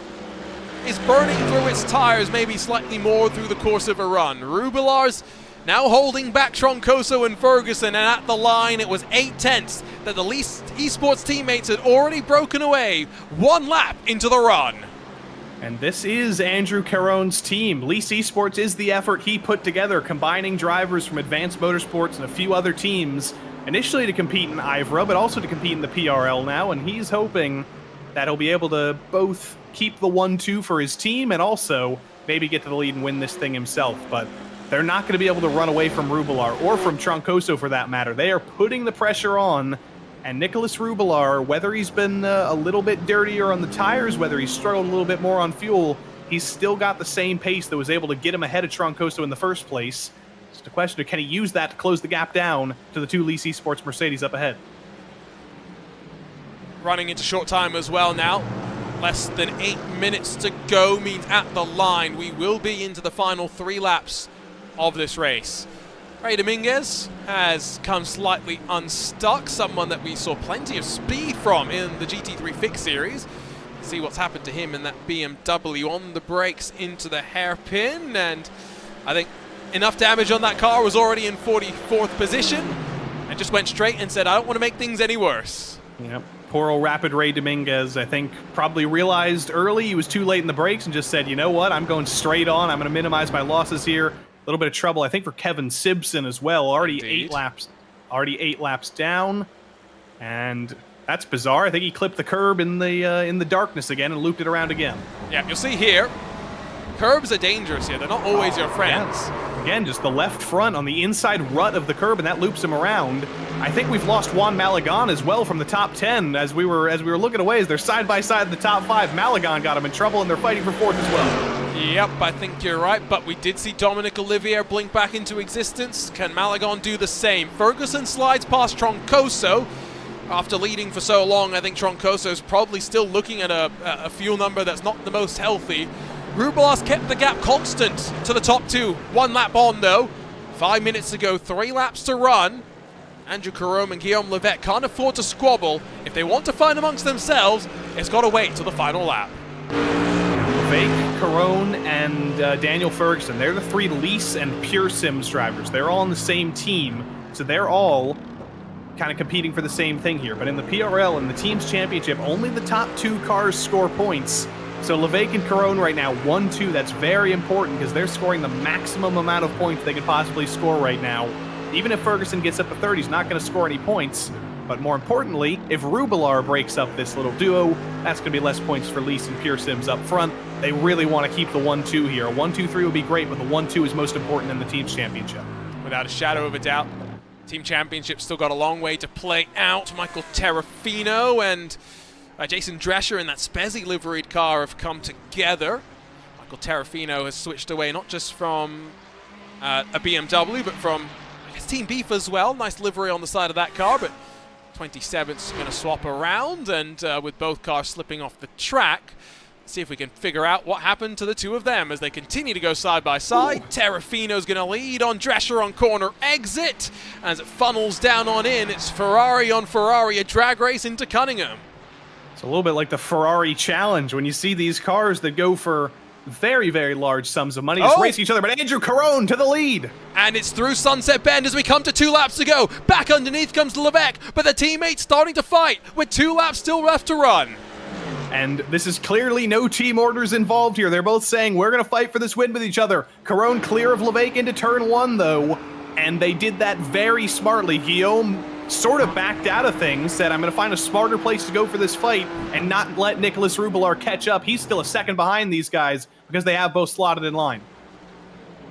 is burning through its tires maybe slightly more through the course of a run. Rubelar's now holding back Troncoso and Ferguson, and at the line it was 8 tenths that the Lease Esports teammates had already broken away 1 lap into the run. And this is Andrew Caron's team. Lease Esports is the effort he put together, combining drivers from Advanced Motorsports and a few other teams, initially to compete in IVRA, but also to compete in the PRL now, and he's hoping that he'll be able to both keep the 1-2 for his team and also maybe get to the lead and win this thing himself. But they're not going to be able to run away from Rubelar, or from Troncoso for that matter. They are putting the pressure on. And Nicholas Rubelar, whether he's been a little bit dirtier on the tires, whether he's struggled a little bit more on fuel, he's still got the same pace that was able to get him ahead of Troncoso in the first place. It's a question of, can he use that to close the gap down to the 2 Lease Esports Mercedes up ahead? Running into short time as well now. Less than 8 minutes to go means at the line we will be into the final 3 laps of this race. Ray Dominguez has come slightly unstuck, someone that we saw plenty of speed from in the GT3 Fix Series. See what's happened to him in that BMW on the brakes into the hairpin, and I think enough damage on that car, was already in 44th position, and just went straight and said, I don't want to make things any worse. Yep. Poor old Rapid Ray Dominguez, I think, probably realized early he was too late in the brakes and just said, you know what, I'm going straight on, I'm going to minimize my losses here. A little bit of trouble, I think, for Kevin Simpson as well. Already Indeed. 8 laps down, and that's bizarre. I think he clipped the curb in the darkness again and looped it around again. Yeah, you'll see here, curbs are dangerous here. They're not always your friends. Yeah. Again, just the left front on the inside rut of the curb, and that loops him around. I think we've lost Juan Malagon as well from the top 10 as we were looking away as they're side by side in the top 5. Malagon got him in trouble, and they're fighting for 4th as well. Yep, I think you're right, but we did see Dominic Olivier blink back into existence. Can Malagon do the same? Ferguson slides past Troncoso. After leading for so long, I think Troncoso is probably still looking at a fuel number that's not the most healthy. Rubelar's kept the gap constant to the top 2. 1 lap on, though. 5 minutes to go, 3 laps to run. Andrew Caron and Guillaume Levesque can't afford to squabble. If they want to fight amongst themselves, it's got to wait till the final lap. Levesque, Caron, and Daniel Ferguson, they're the 3 Lease and Pure Sims drivers. They're all on the same team, so they're all kind of competing for the same thing here. But in the PRL, in the Teams Championship, only the top 2 cars score points. So Levesque and Caron right now, 1-2, that's very important because they're scoring the maximum amount of points they could possibly score right now. Even if Ferguson gets up to 30, he's not going to score any points. But more importantly, if Rubelar breaks up this little duo, that's going to be less points for Lease and Pure Sims up front. They really want to keep the 1-2 here. A 1-2-3 would be great, but the 1-2 is most important in the Teams Championship. Without a shadow of a doubt. Team Championship still got a long way to play out. Michael Terrafino and Jason Drescher in that Spezzi liveried car have come together. Michael Terrafino has switched away not just from a BMW, but from, I guess, Team Beef as well. Nice livery on the side of that car, but 27th's going to swap around, and with both cars slipping off the track, see if we can figure out what happened to the 2 of them as they continue to go side by side. Terrafino's going to lead on Drescher on corner exit. As it funnels down on in, it's Ferrari on Ferrari, a drag race into Cunningham. It's a little bit like the Ferrari challenge when you see these cars that go for very, very large sums of money just race each other. But Andrew Caron to the lead. And it's through Sunset Bend as we come to 2 laps to go. Back underneath comes Levesque, but the teammates starting to fight with 2 laps still left to run. And this is clearly no team orders involved here. They're both saying, we're going to fight for this win with each other. Caron clear of Levesque into turn 1, though. And they did that very smartly. Guillaume sort of backed out of things, said, I'm going to find a smarter place to go for this fight and not let Nicholas Rubelar catch up. He's still a second behind these guys because they have both slotted in line.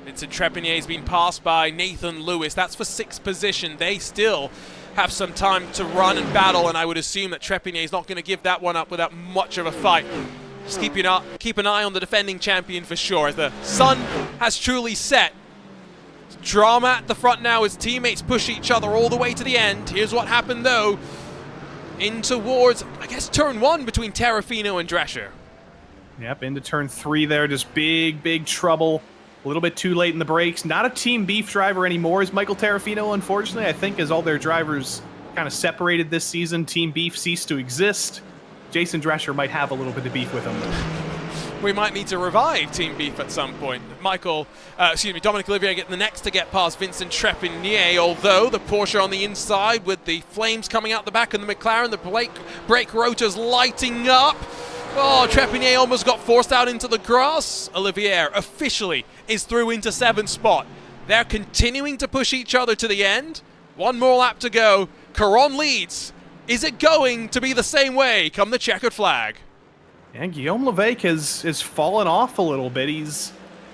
Vincent Trepanier has been passed by Nathan Lewis. That's for 6th position. They still have some time to run and battle, and I would assume that Trepigny is not going to give that one up without much of a fight. Just keep an eye on the defending champion for sure, as the sun has truly set. Drama at the front now as teammates push each other all the way to the end. Here's what happened though, in towards, I guess, turn 1 between Terrafino and Drescher. Yep, into turn 3 there, just big trouble. A little bit too late in the brakes. Not a Team Beef driver anymore is Michael Terrafino, unfortunately. I think as all their drivers kind of separated this season, Team Beef ceased to exist. Jason Drescher might have a little bit of beef with him. We might need to revive Team Beef at some point. Dominic Olivier getting the next to get past Vincent Trepigny, although the Porsche on the inside with the flames coming out the back and the McLaren, the brake rotors lighting up. Oh, Trepigny almost got forced out into the grass. Olivier officially is through into 7th spot. They're continuing to push each other to the end. One more lap to go. Caron leads. Is it going to be the same way come the checkered flag? And Guillaume Levesque has fallen off a little bit. He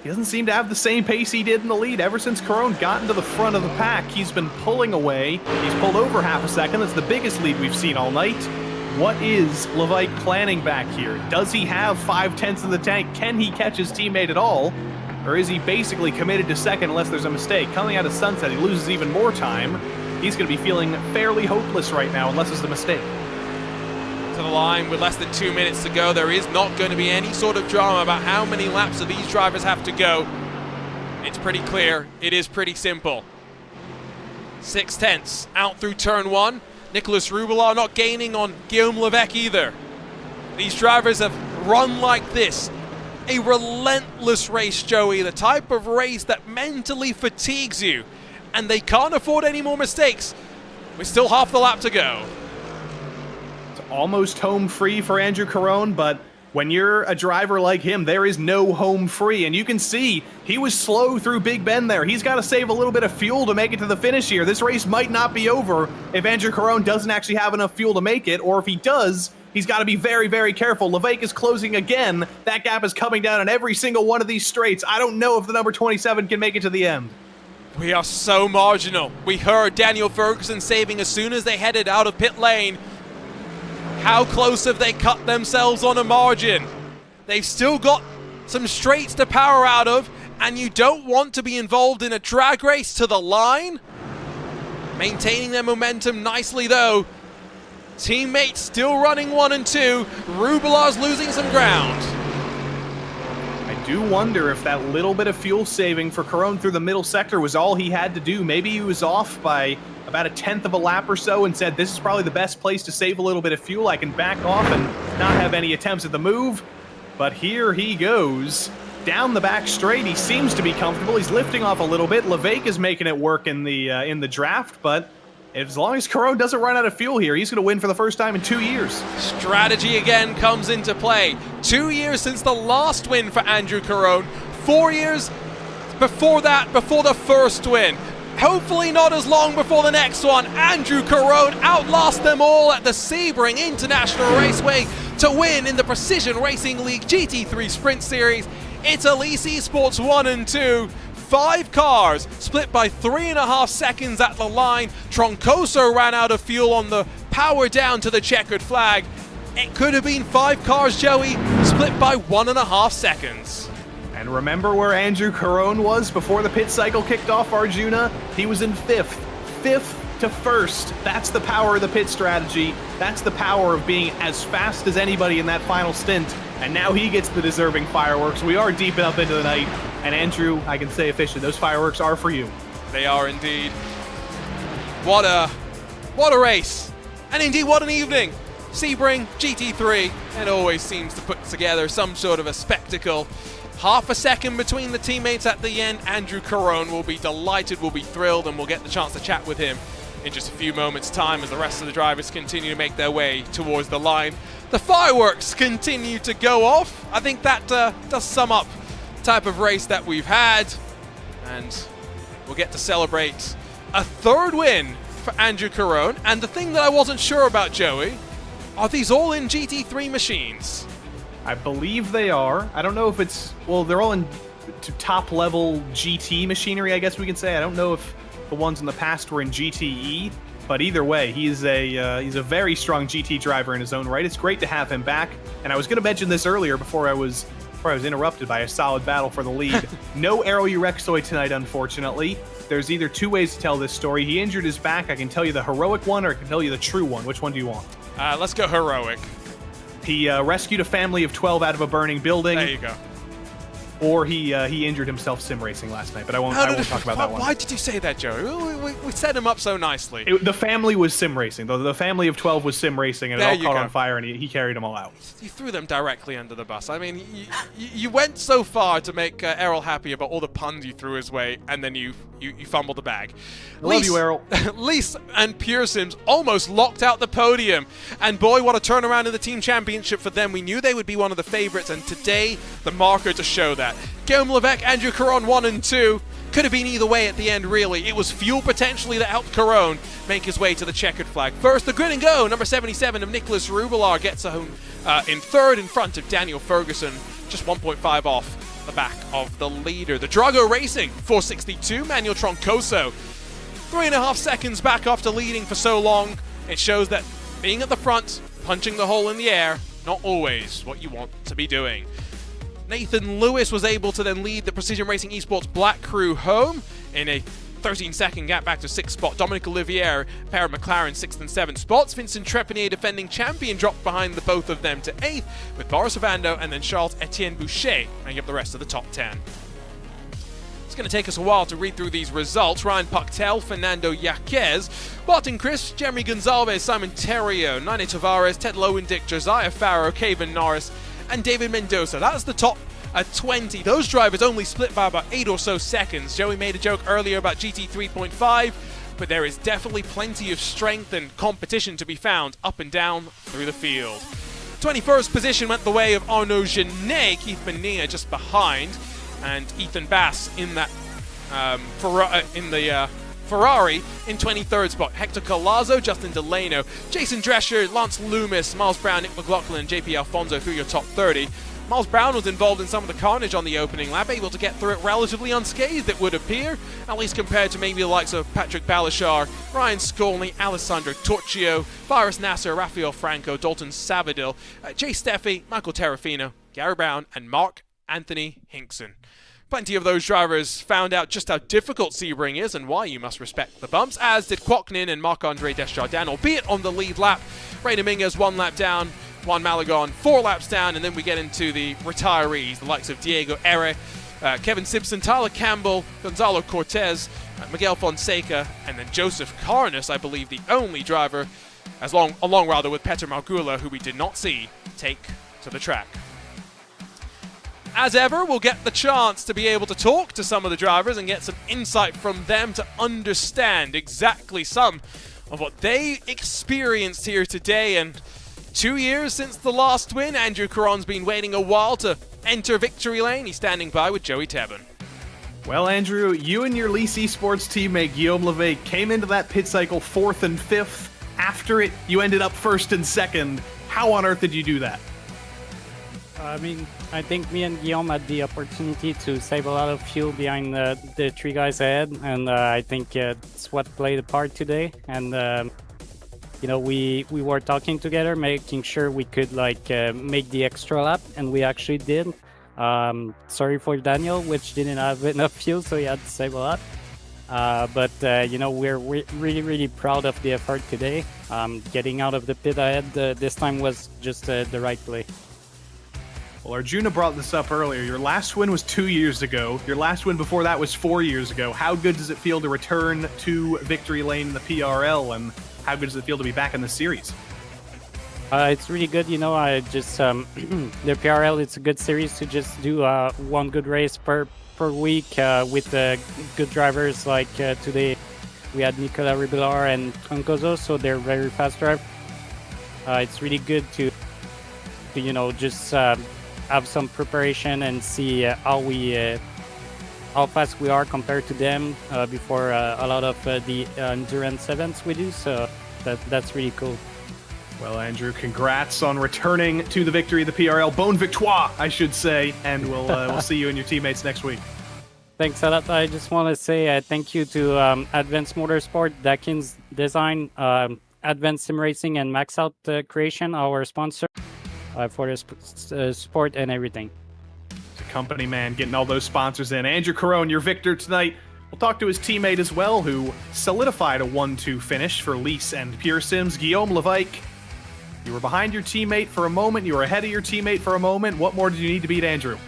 doesn't seem to have the same pace he did in the lead. Ever since Caron got into the front of the pack, he's been pulling away. He's pulled over half a second. That's the biggest lead we've seen all night. What is Levesque planning back here? Does he have 5/10 in the tank? Can he catch his teammate at all? Or is he basically committed to second unless there's a mistake? Coming out of Sunset, he loses even more time. He's going to be feeling fairly hopeless right now unless it's a mistake. To the line with less than 2 minutes to go. There is not going to be any sort of drama about how many laps of these drivers have to go. It's pretty clear. It is pretty simple. 6/10 out through turn 1. Nicolas Rubelar not gaining on Guillaume Levesque either. These drivers have run like this. A relentless race, Joey. The type of race that mentally fatigues you. And they can't afford any more mistakes. We're still half the lap to go. Almost home free for Andrew Caron, but when you're a driver like him, there is no home free. And you can see he was slow through Big Bend there. He's got to save a little bit of fuel to make it to the finish here. This race might not be over if Andrew Caron doesn't actually have enough fuel to make it, or if he does, he's got to be very careful. Levesque is closing again. That gap is coming down on every single one of these straights. I don't know if the number 27 can make it to the end. We are so marginal. We heard Daniel Ferguson saving as soon as they headed out of pit lane. How close have they cut themselves on a margin? They've still got some straights to power out of, and you don't want to be involved in a drag race to the line. Maintaining their momentum nicely though. Teammates still running 1 and 2. Rubelar's losing some ground. I do wonder if that little bit of fuel saving for Caron through the middle sector was all he had to do. Maybe he was off by about 1/10 of a lap or so and said, this is probably the best place to save a little bit of fuel. I can back off and not have any attempts at the move. But here he goes down the back straight. He seems to be comfortable. He's lifting off a little bit. Levesque is making it work in the draft, but as long as Caron doesn't run out of fuel here, he's going to win for the first time in 2 years. Strategy again comes into play. 2 years since the last win for Andrew Caron. 4 years before that, before the first win. Hopefully not as long before the next one. Andrew Caron outlasts them all at the Sebring International Raceway to win in the Precision Racing League GT3 Sprint Series. It's Elise Esports 1 and 2. 5 cars split by 3.5 seconds at the line. Troncoso ran out of fuel on the power down to the checkered flag. It could have been 5 cars, Joey, split by 1.5 seconds. And remember where Andrew Caron was before the pit cycle kicked off, Arjuna? He was in 5th. 5th to 1st. That's the power of the pit strategy. That's the power of being as fast as anybody in that final stint. And now he gets the deserving fireworks. We are deep enough into the night. And Andrew, I can say officially, those fireworks are for you. They are indeed. What a race. And indeed, what an evening. Sebring, GT3, it always seems to put together some sort of a spectacle. Half a second between the teammates at the end. Andrew Caron will be delighted, will be thrilled, and we'll get the chance to chat with him in just a few moments' time as the rest of the drivers continue to make their way towards the line. The fireworks continue to go off. I think that does sum up the type of race that we've had, and we'll get to celebrate a 3rd win for Andrew Caron. And the thing that I wasn't sure about, Joey, are these all in GT3 machines? I believe they are. I don't know if it's... Well, they're all in top-level GT machinery, I guess we can say. I don't know if the ones in the past were in GTE. But either way, he's a very strong GT driver in his own right. It's great to have him back. And I was going to mention this earlier before I was interrupted by a solid battle for the lead. No Aero Urexoid tonight, unfortunately. There's either two ways to tell this story. He injured his back. I can tell you the heroic one, or I can tell you the true one. Which one do you want? Let's go heroic. He rescued a family of 12 out of a burning building. There you go. Or he injured himself sim racing last night, but I won't talk about that one. Why did you say that, Joe? We set him up so nicely. The family was sim racing, though. The family of 12 was sim racing, and it all caught on fire, and he carried them all out. You threw them directly under the bus. I mean, you went so far to make Errol happy about all the puns you threw his way, and then you fumbled the bag. I love you, Errol. Lease and Pure Sims almost locked out the podium. And boy, what a turnaround in the team championship for them. We knew they would be one of the favorites, and today, the marker to show that. Guillaume Levesque, Andrew Caron 1 and 2. Could have been either way at the end, really. It was fuel potentially that helped Caron make his way to the checkered flag. First, the grid and go. Number 77 of Nicholas Rubelar gets home in third in front of Daniel Ferguson, just 1.5 off the back of the leader. The Drago Racing, 462, Manuel Troncoso. 3.5 seconds back after leading for so long. It shows that being at the front, punching the hole in the air, not always what you want to be doing. Nathan Lewis was able to then lead the Precision Racing Esports Black Crew home in a 13-second gap back to 6th spot. Dominic Olivier, pair of McLaren, 6th and 7th spots. Vincent Trepanier, defending champion, dropped behind the both of them to 8th, with Boris Ovando and then Charles-Etienne Boucher making up the rest of the top 10. It's going to take us a while to read through these results. Ryan Puctel, Fernando Yaquez, Martin Crisp, Jeremy Gonzalez, Simon Terrio, Nani Tavares, Ted Lowendick, Josiah Farrow, Kevin Norris, and David Mendoza. That's the top 20. Those drivers only split by about 8 or so seconds. Joey made a joke earlier about GT 3.5, but there is definitely plenty of strength and competition to be found up and down through the field. 21st position went the way of Arnaud Genet, Keith Bonilla just behind, and Ethan Bass in that Ferrari in 23rd spot. Hector Colazzo, Justin Delano, Jason Drescher, Lance Loomis, Miles Brown, Nick McLaughlin, and JP Alfonso through your top 30. Miles Brown was involved in some of the carnage on the opening lap, able to get through it relatively unscathed, it would appear, at least compared to maybe the likes of Patrick Balashar, Ryan Skolny, Alessandro Torchio, Faris Nasser, Rafael Franco, Dalton Savadil, Jay Steffi, Michael Terrafino, Gary Brown, and Mark Anthony Hinkson. Plenty of those drivers found out just how difficult Sebring is and why you must respect the bumps, as did Kwoknin and Marc-Andre Desjardins, albeit on the lead lap. Ray Dominguez 1 lap down, Juan Malagon 4 laps down, and then we get into the retirees, the likes of Diego Ere, Kevin Simpson, Tyler Campbell, Gonzalo Cortez, Miguel Fonseca, and then Joseph Carnes, I believe the only driver, along with Peter Margula, who we did not see take to the track. As ever, we'll get the chance to be able to talk to some of the drivers and get some insight from them to understand exactly some of what they experienced here today. And 2 years since the last win, Andrew Caron's been waiting a while to enter victory lane. He's standing by with Joey Tebben. Well, Andrew, you and your Lease Esports teammate Guillaume Levesque came into that pit cycle 4th and 5th. After it, you ended up 1st and 2nd. How on earth did you do that? I think me and Guillaume had the opportunity to save a lot of fuel behind the 3 guys ahead, and I think it's what played a part today. And we were talking together, making sure we could make the extra lap, and we actually did. Sorry for Daniel, which didn't have enough fuel, so he had to save a lot. But we're really proud of the effort today. Getting out of the pit ahead this time was just the right play. Well, Arjuna brought this up earlier. Your last win was 2 years ago. Your last win before that was 4 years ago. How good does it feel to return to victory lane in the PRL, and how good does it feel to be back in the series? It's really good. I just the PRL. It's a good series to just do one good race per week with good drivers. Like today, we had Nicolas Ribelar and Troncoso, so they're very fast drivers. It's really good to just have some preparation and see how fast we are compared to them before a lot of the endurance events we do. So that's really cool. Well, Andrew, congrats on returning to the victory of the PRL. Bonne victoire, I should say, and we'll see you and your teammates next week. Thanks a lot. I just want to say thank you to Advanced Motorsport, Dakins Design, Advanced Sim Racing, and Max Out Creation, our sponsor, for the support and everything. The company man getting all those sponsors in. Andrew Carone, your victor tonight. We'll talk to his teammate as well, who solidified a 1-2 finish for Lise and Pure Sims, Guillaume Levesque. You were behind your teammate for a moment. You were ahead of your teammate for a moment. What more did you need to beat Andrew?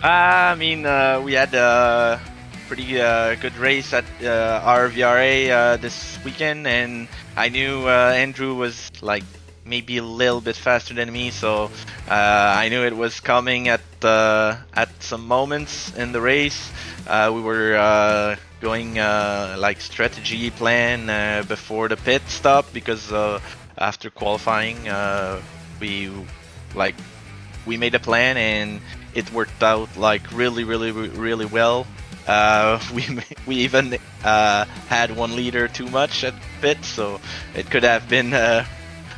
I mean, we had a pretty good race at our VRA this weekend, and I knew Andrew was like maybe a little bit faster than me, so I knew it was coming at some moments in the race. We were going like strategy plan before the pit stop, because after qualifying we made a plan and it worked out like really well. We even had 1 liter too much at pit, so it could have been a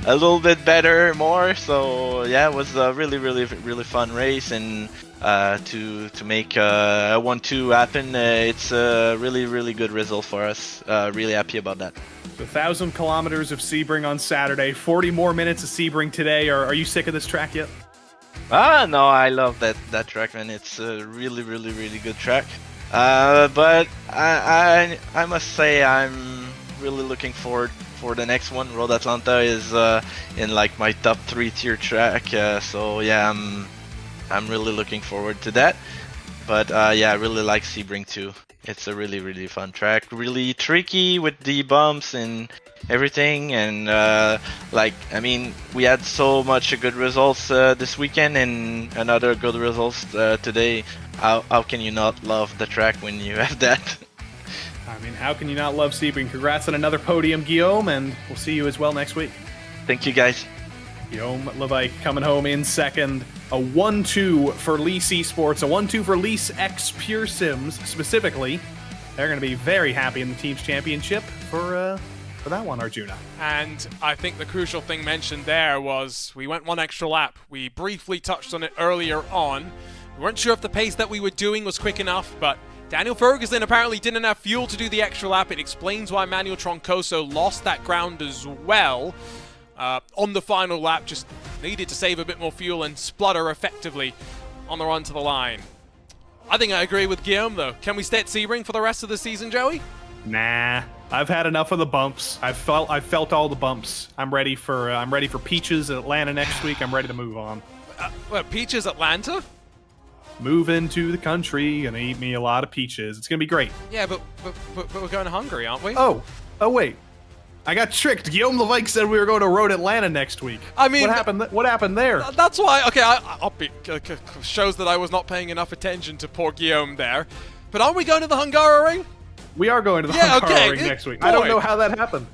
little bit better more. So yeah, it was a really fun race, and to make a 1-2 happen, it's a really good result for us. Really happy about that. 1,000 kilometers of Sebring on Saturday, 40 more minutes of Sebring today. Are you sick of this track yet? No, I love that track, man. It's a really good track. But I must say I'm really looking forward for the next one. Road Atlanta is in like my top 3 tier track. So yeah, I'm really looking forward to that. But yeah, I really like Sebring too. It's a really fun track. Really tricky with the bumps and everything, and I mean, we had so much good results this weekend and another good results today. How can you not love the track when you have that? I mean, how can you not love Sebring? Congrats on another podium, Guillaume, and we'll see you as well next week. Thank you, guys. Guillaume Levesque coming home in second. A 1-2 for Lise Esports, a 1-2 for Lise X Pure Sims specifically. They're going to be very happy in the team's championship for that one, Arjuna. And I think the crucial thing mentioned there was we went 1 extra lap. We briefly touched on it earlier on. We weren't sure if the pace that we were doing was quick enough, but Daniel Ferguson apparently didn't have fuel to do the extra lap. It explains why Manuel Troncoso lost that ground as well. On the final lap, just needed to save a bit more fuel and splutter effectively on the run to the line. I think I agree with Guillaume, though. Can we stay at Sebring for the rest of the season, Joey? Nah, I've had enough of the bumps. I've felt all the bumps. I'm ready for Peaches at Atlanta next week. I'm ready to move on. What, Peaches Atlanta? Move into the country and eat me a lot of peaches. It's gonna be great. Yeah, but we're going to Hungary, aren't we? Oh wait. I got tricked. Guillaume Levesque said we were going to Road Atlanta next week. I mean, what happened there? That's why. Okay, I'll be, shows that I was not paying enough attention to poor Guillaume there. But aren't we going to the Hungaroring? We are going to the Hungaroring next week. I don't know how that happened.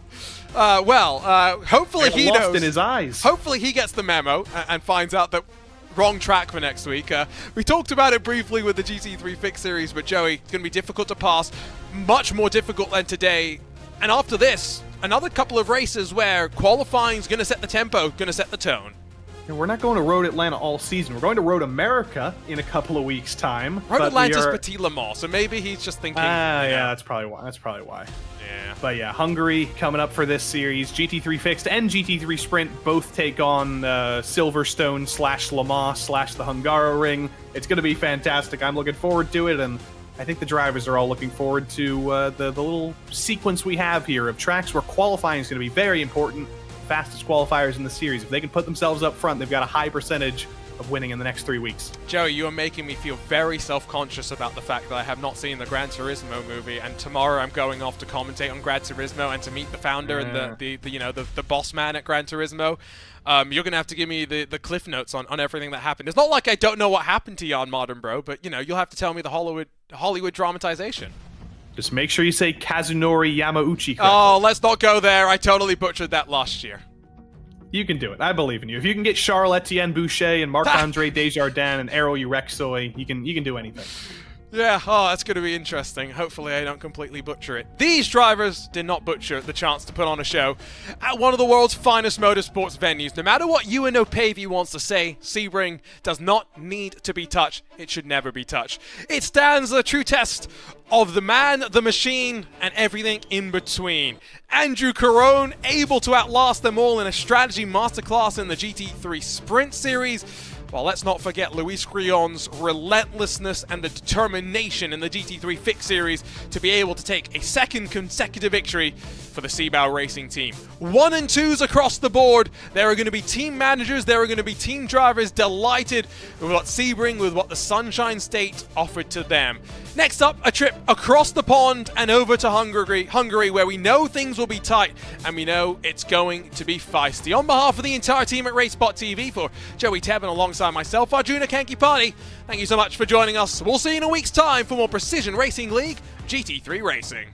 Hopefully he knows. In his eyes. Hopefully he gets the memo and finds out that wrong track for next week. We talked about it briefly with the GT3 Fix Series, but Joey, it's going to be difficult to pass. Much more difficult than today. And after this, another couple of races where qualifying's going to set the tempo, going to set the tone. And we're not going to Road Atlanta all season. We're going to Road America in a couple of weeks' time. Road Atlanta's Petit Le Mans, so maybe he's just thinking. Yeah, that's probably why. Yeah. But yeah, Hungary coming up for this series. GT3 Fixed and GT3 Sprint both take on Silverstone / Le Mans / the Hungaroring. It's going to be fantastic. I'm looking forward to it, and I think the drivers are all looking forward to the little sequence we have here of tracks where qualifying is going to be very important. Fastest qualifiers in the series. If they can put themselves up front, they've got a high percentage of winning in the next 3 weeks. Joey, you are making me feel very self-conscious about the fact that I have not seen the Gran Turismo movie, and tomorrow I'm going off to commentate on Gran Turismo and to meet the founder and the boss man at Gran Turismo. You're gonna have to give me the cliff notes on everything that happened. It's not like I don't know what happened to Jan Modern, bro, but you'll have to tell me the Hollywood dramatization. Just make sure you say Kazunori Yamauchi correctly. Oh, let's not go there. I totally butchered that last year. You can do it. I believe in you. If you can get Charles Etienne Boucher and Marc-Andre Desjardins and Errol Urexoy, you can do anything. Yeah, oh, that's going to be interesting. Hopefully I don't completely butcher it. These drivers did not butcher the chance to put on a show at one of the world's finest motorsports venues. No matter what UNO Pavey wants to say, Sebring does not need to be touched. It should never be touched. It stands the true test of the man, the machine, and everything in between. Andrew Carone able to outlast them all in a strategy masterclass in the GT3 Sprint Series. Well, let's not forget Luis Grion's relentlessness and the determination in the GT3 Fix Series to be able to take a second consecutive victory for the Seabao Racing team. 1 and 2s across the board. There are going to be team managers, there are going to be team drivers delighted with what Sebring, with what the Sunshine State offered to them. Next up, a trip across the pond and over to Hungary, where we know things will be tight and we know it's going to be feisty. On behalf of the entire team at RaceSpotTV, for Joey Tebben alongside myself, Arjuna Kankipati, thank you so much for joining us. We'll see you in a week's time for more Precision Racing League GT3 Racing.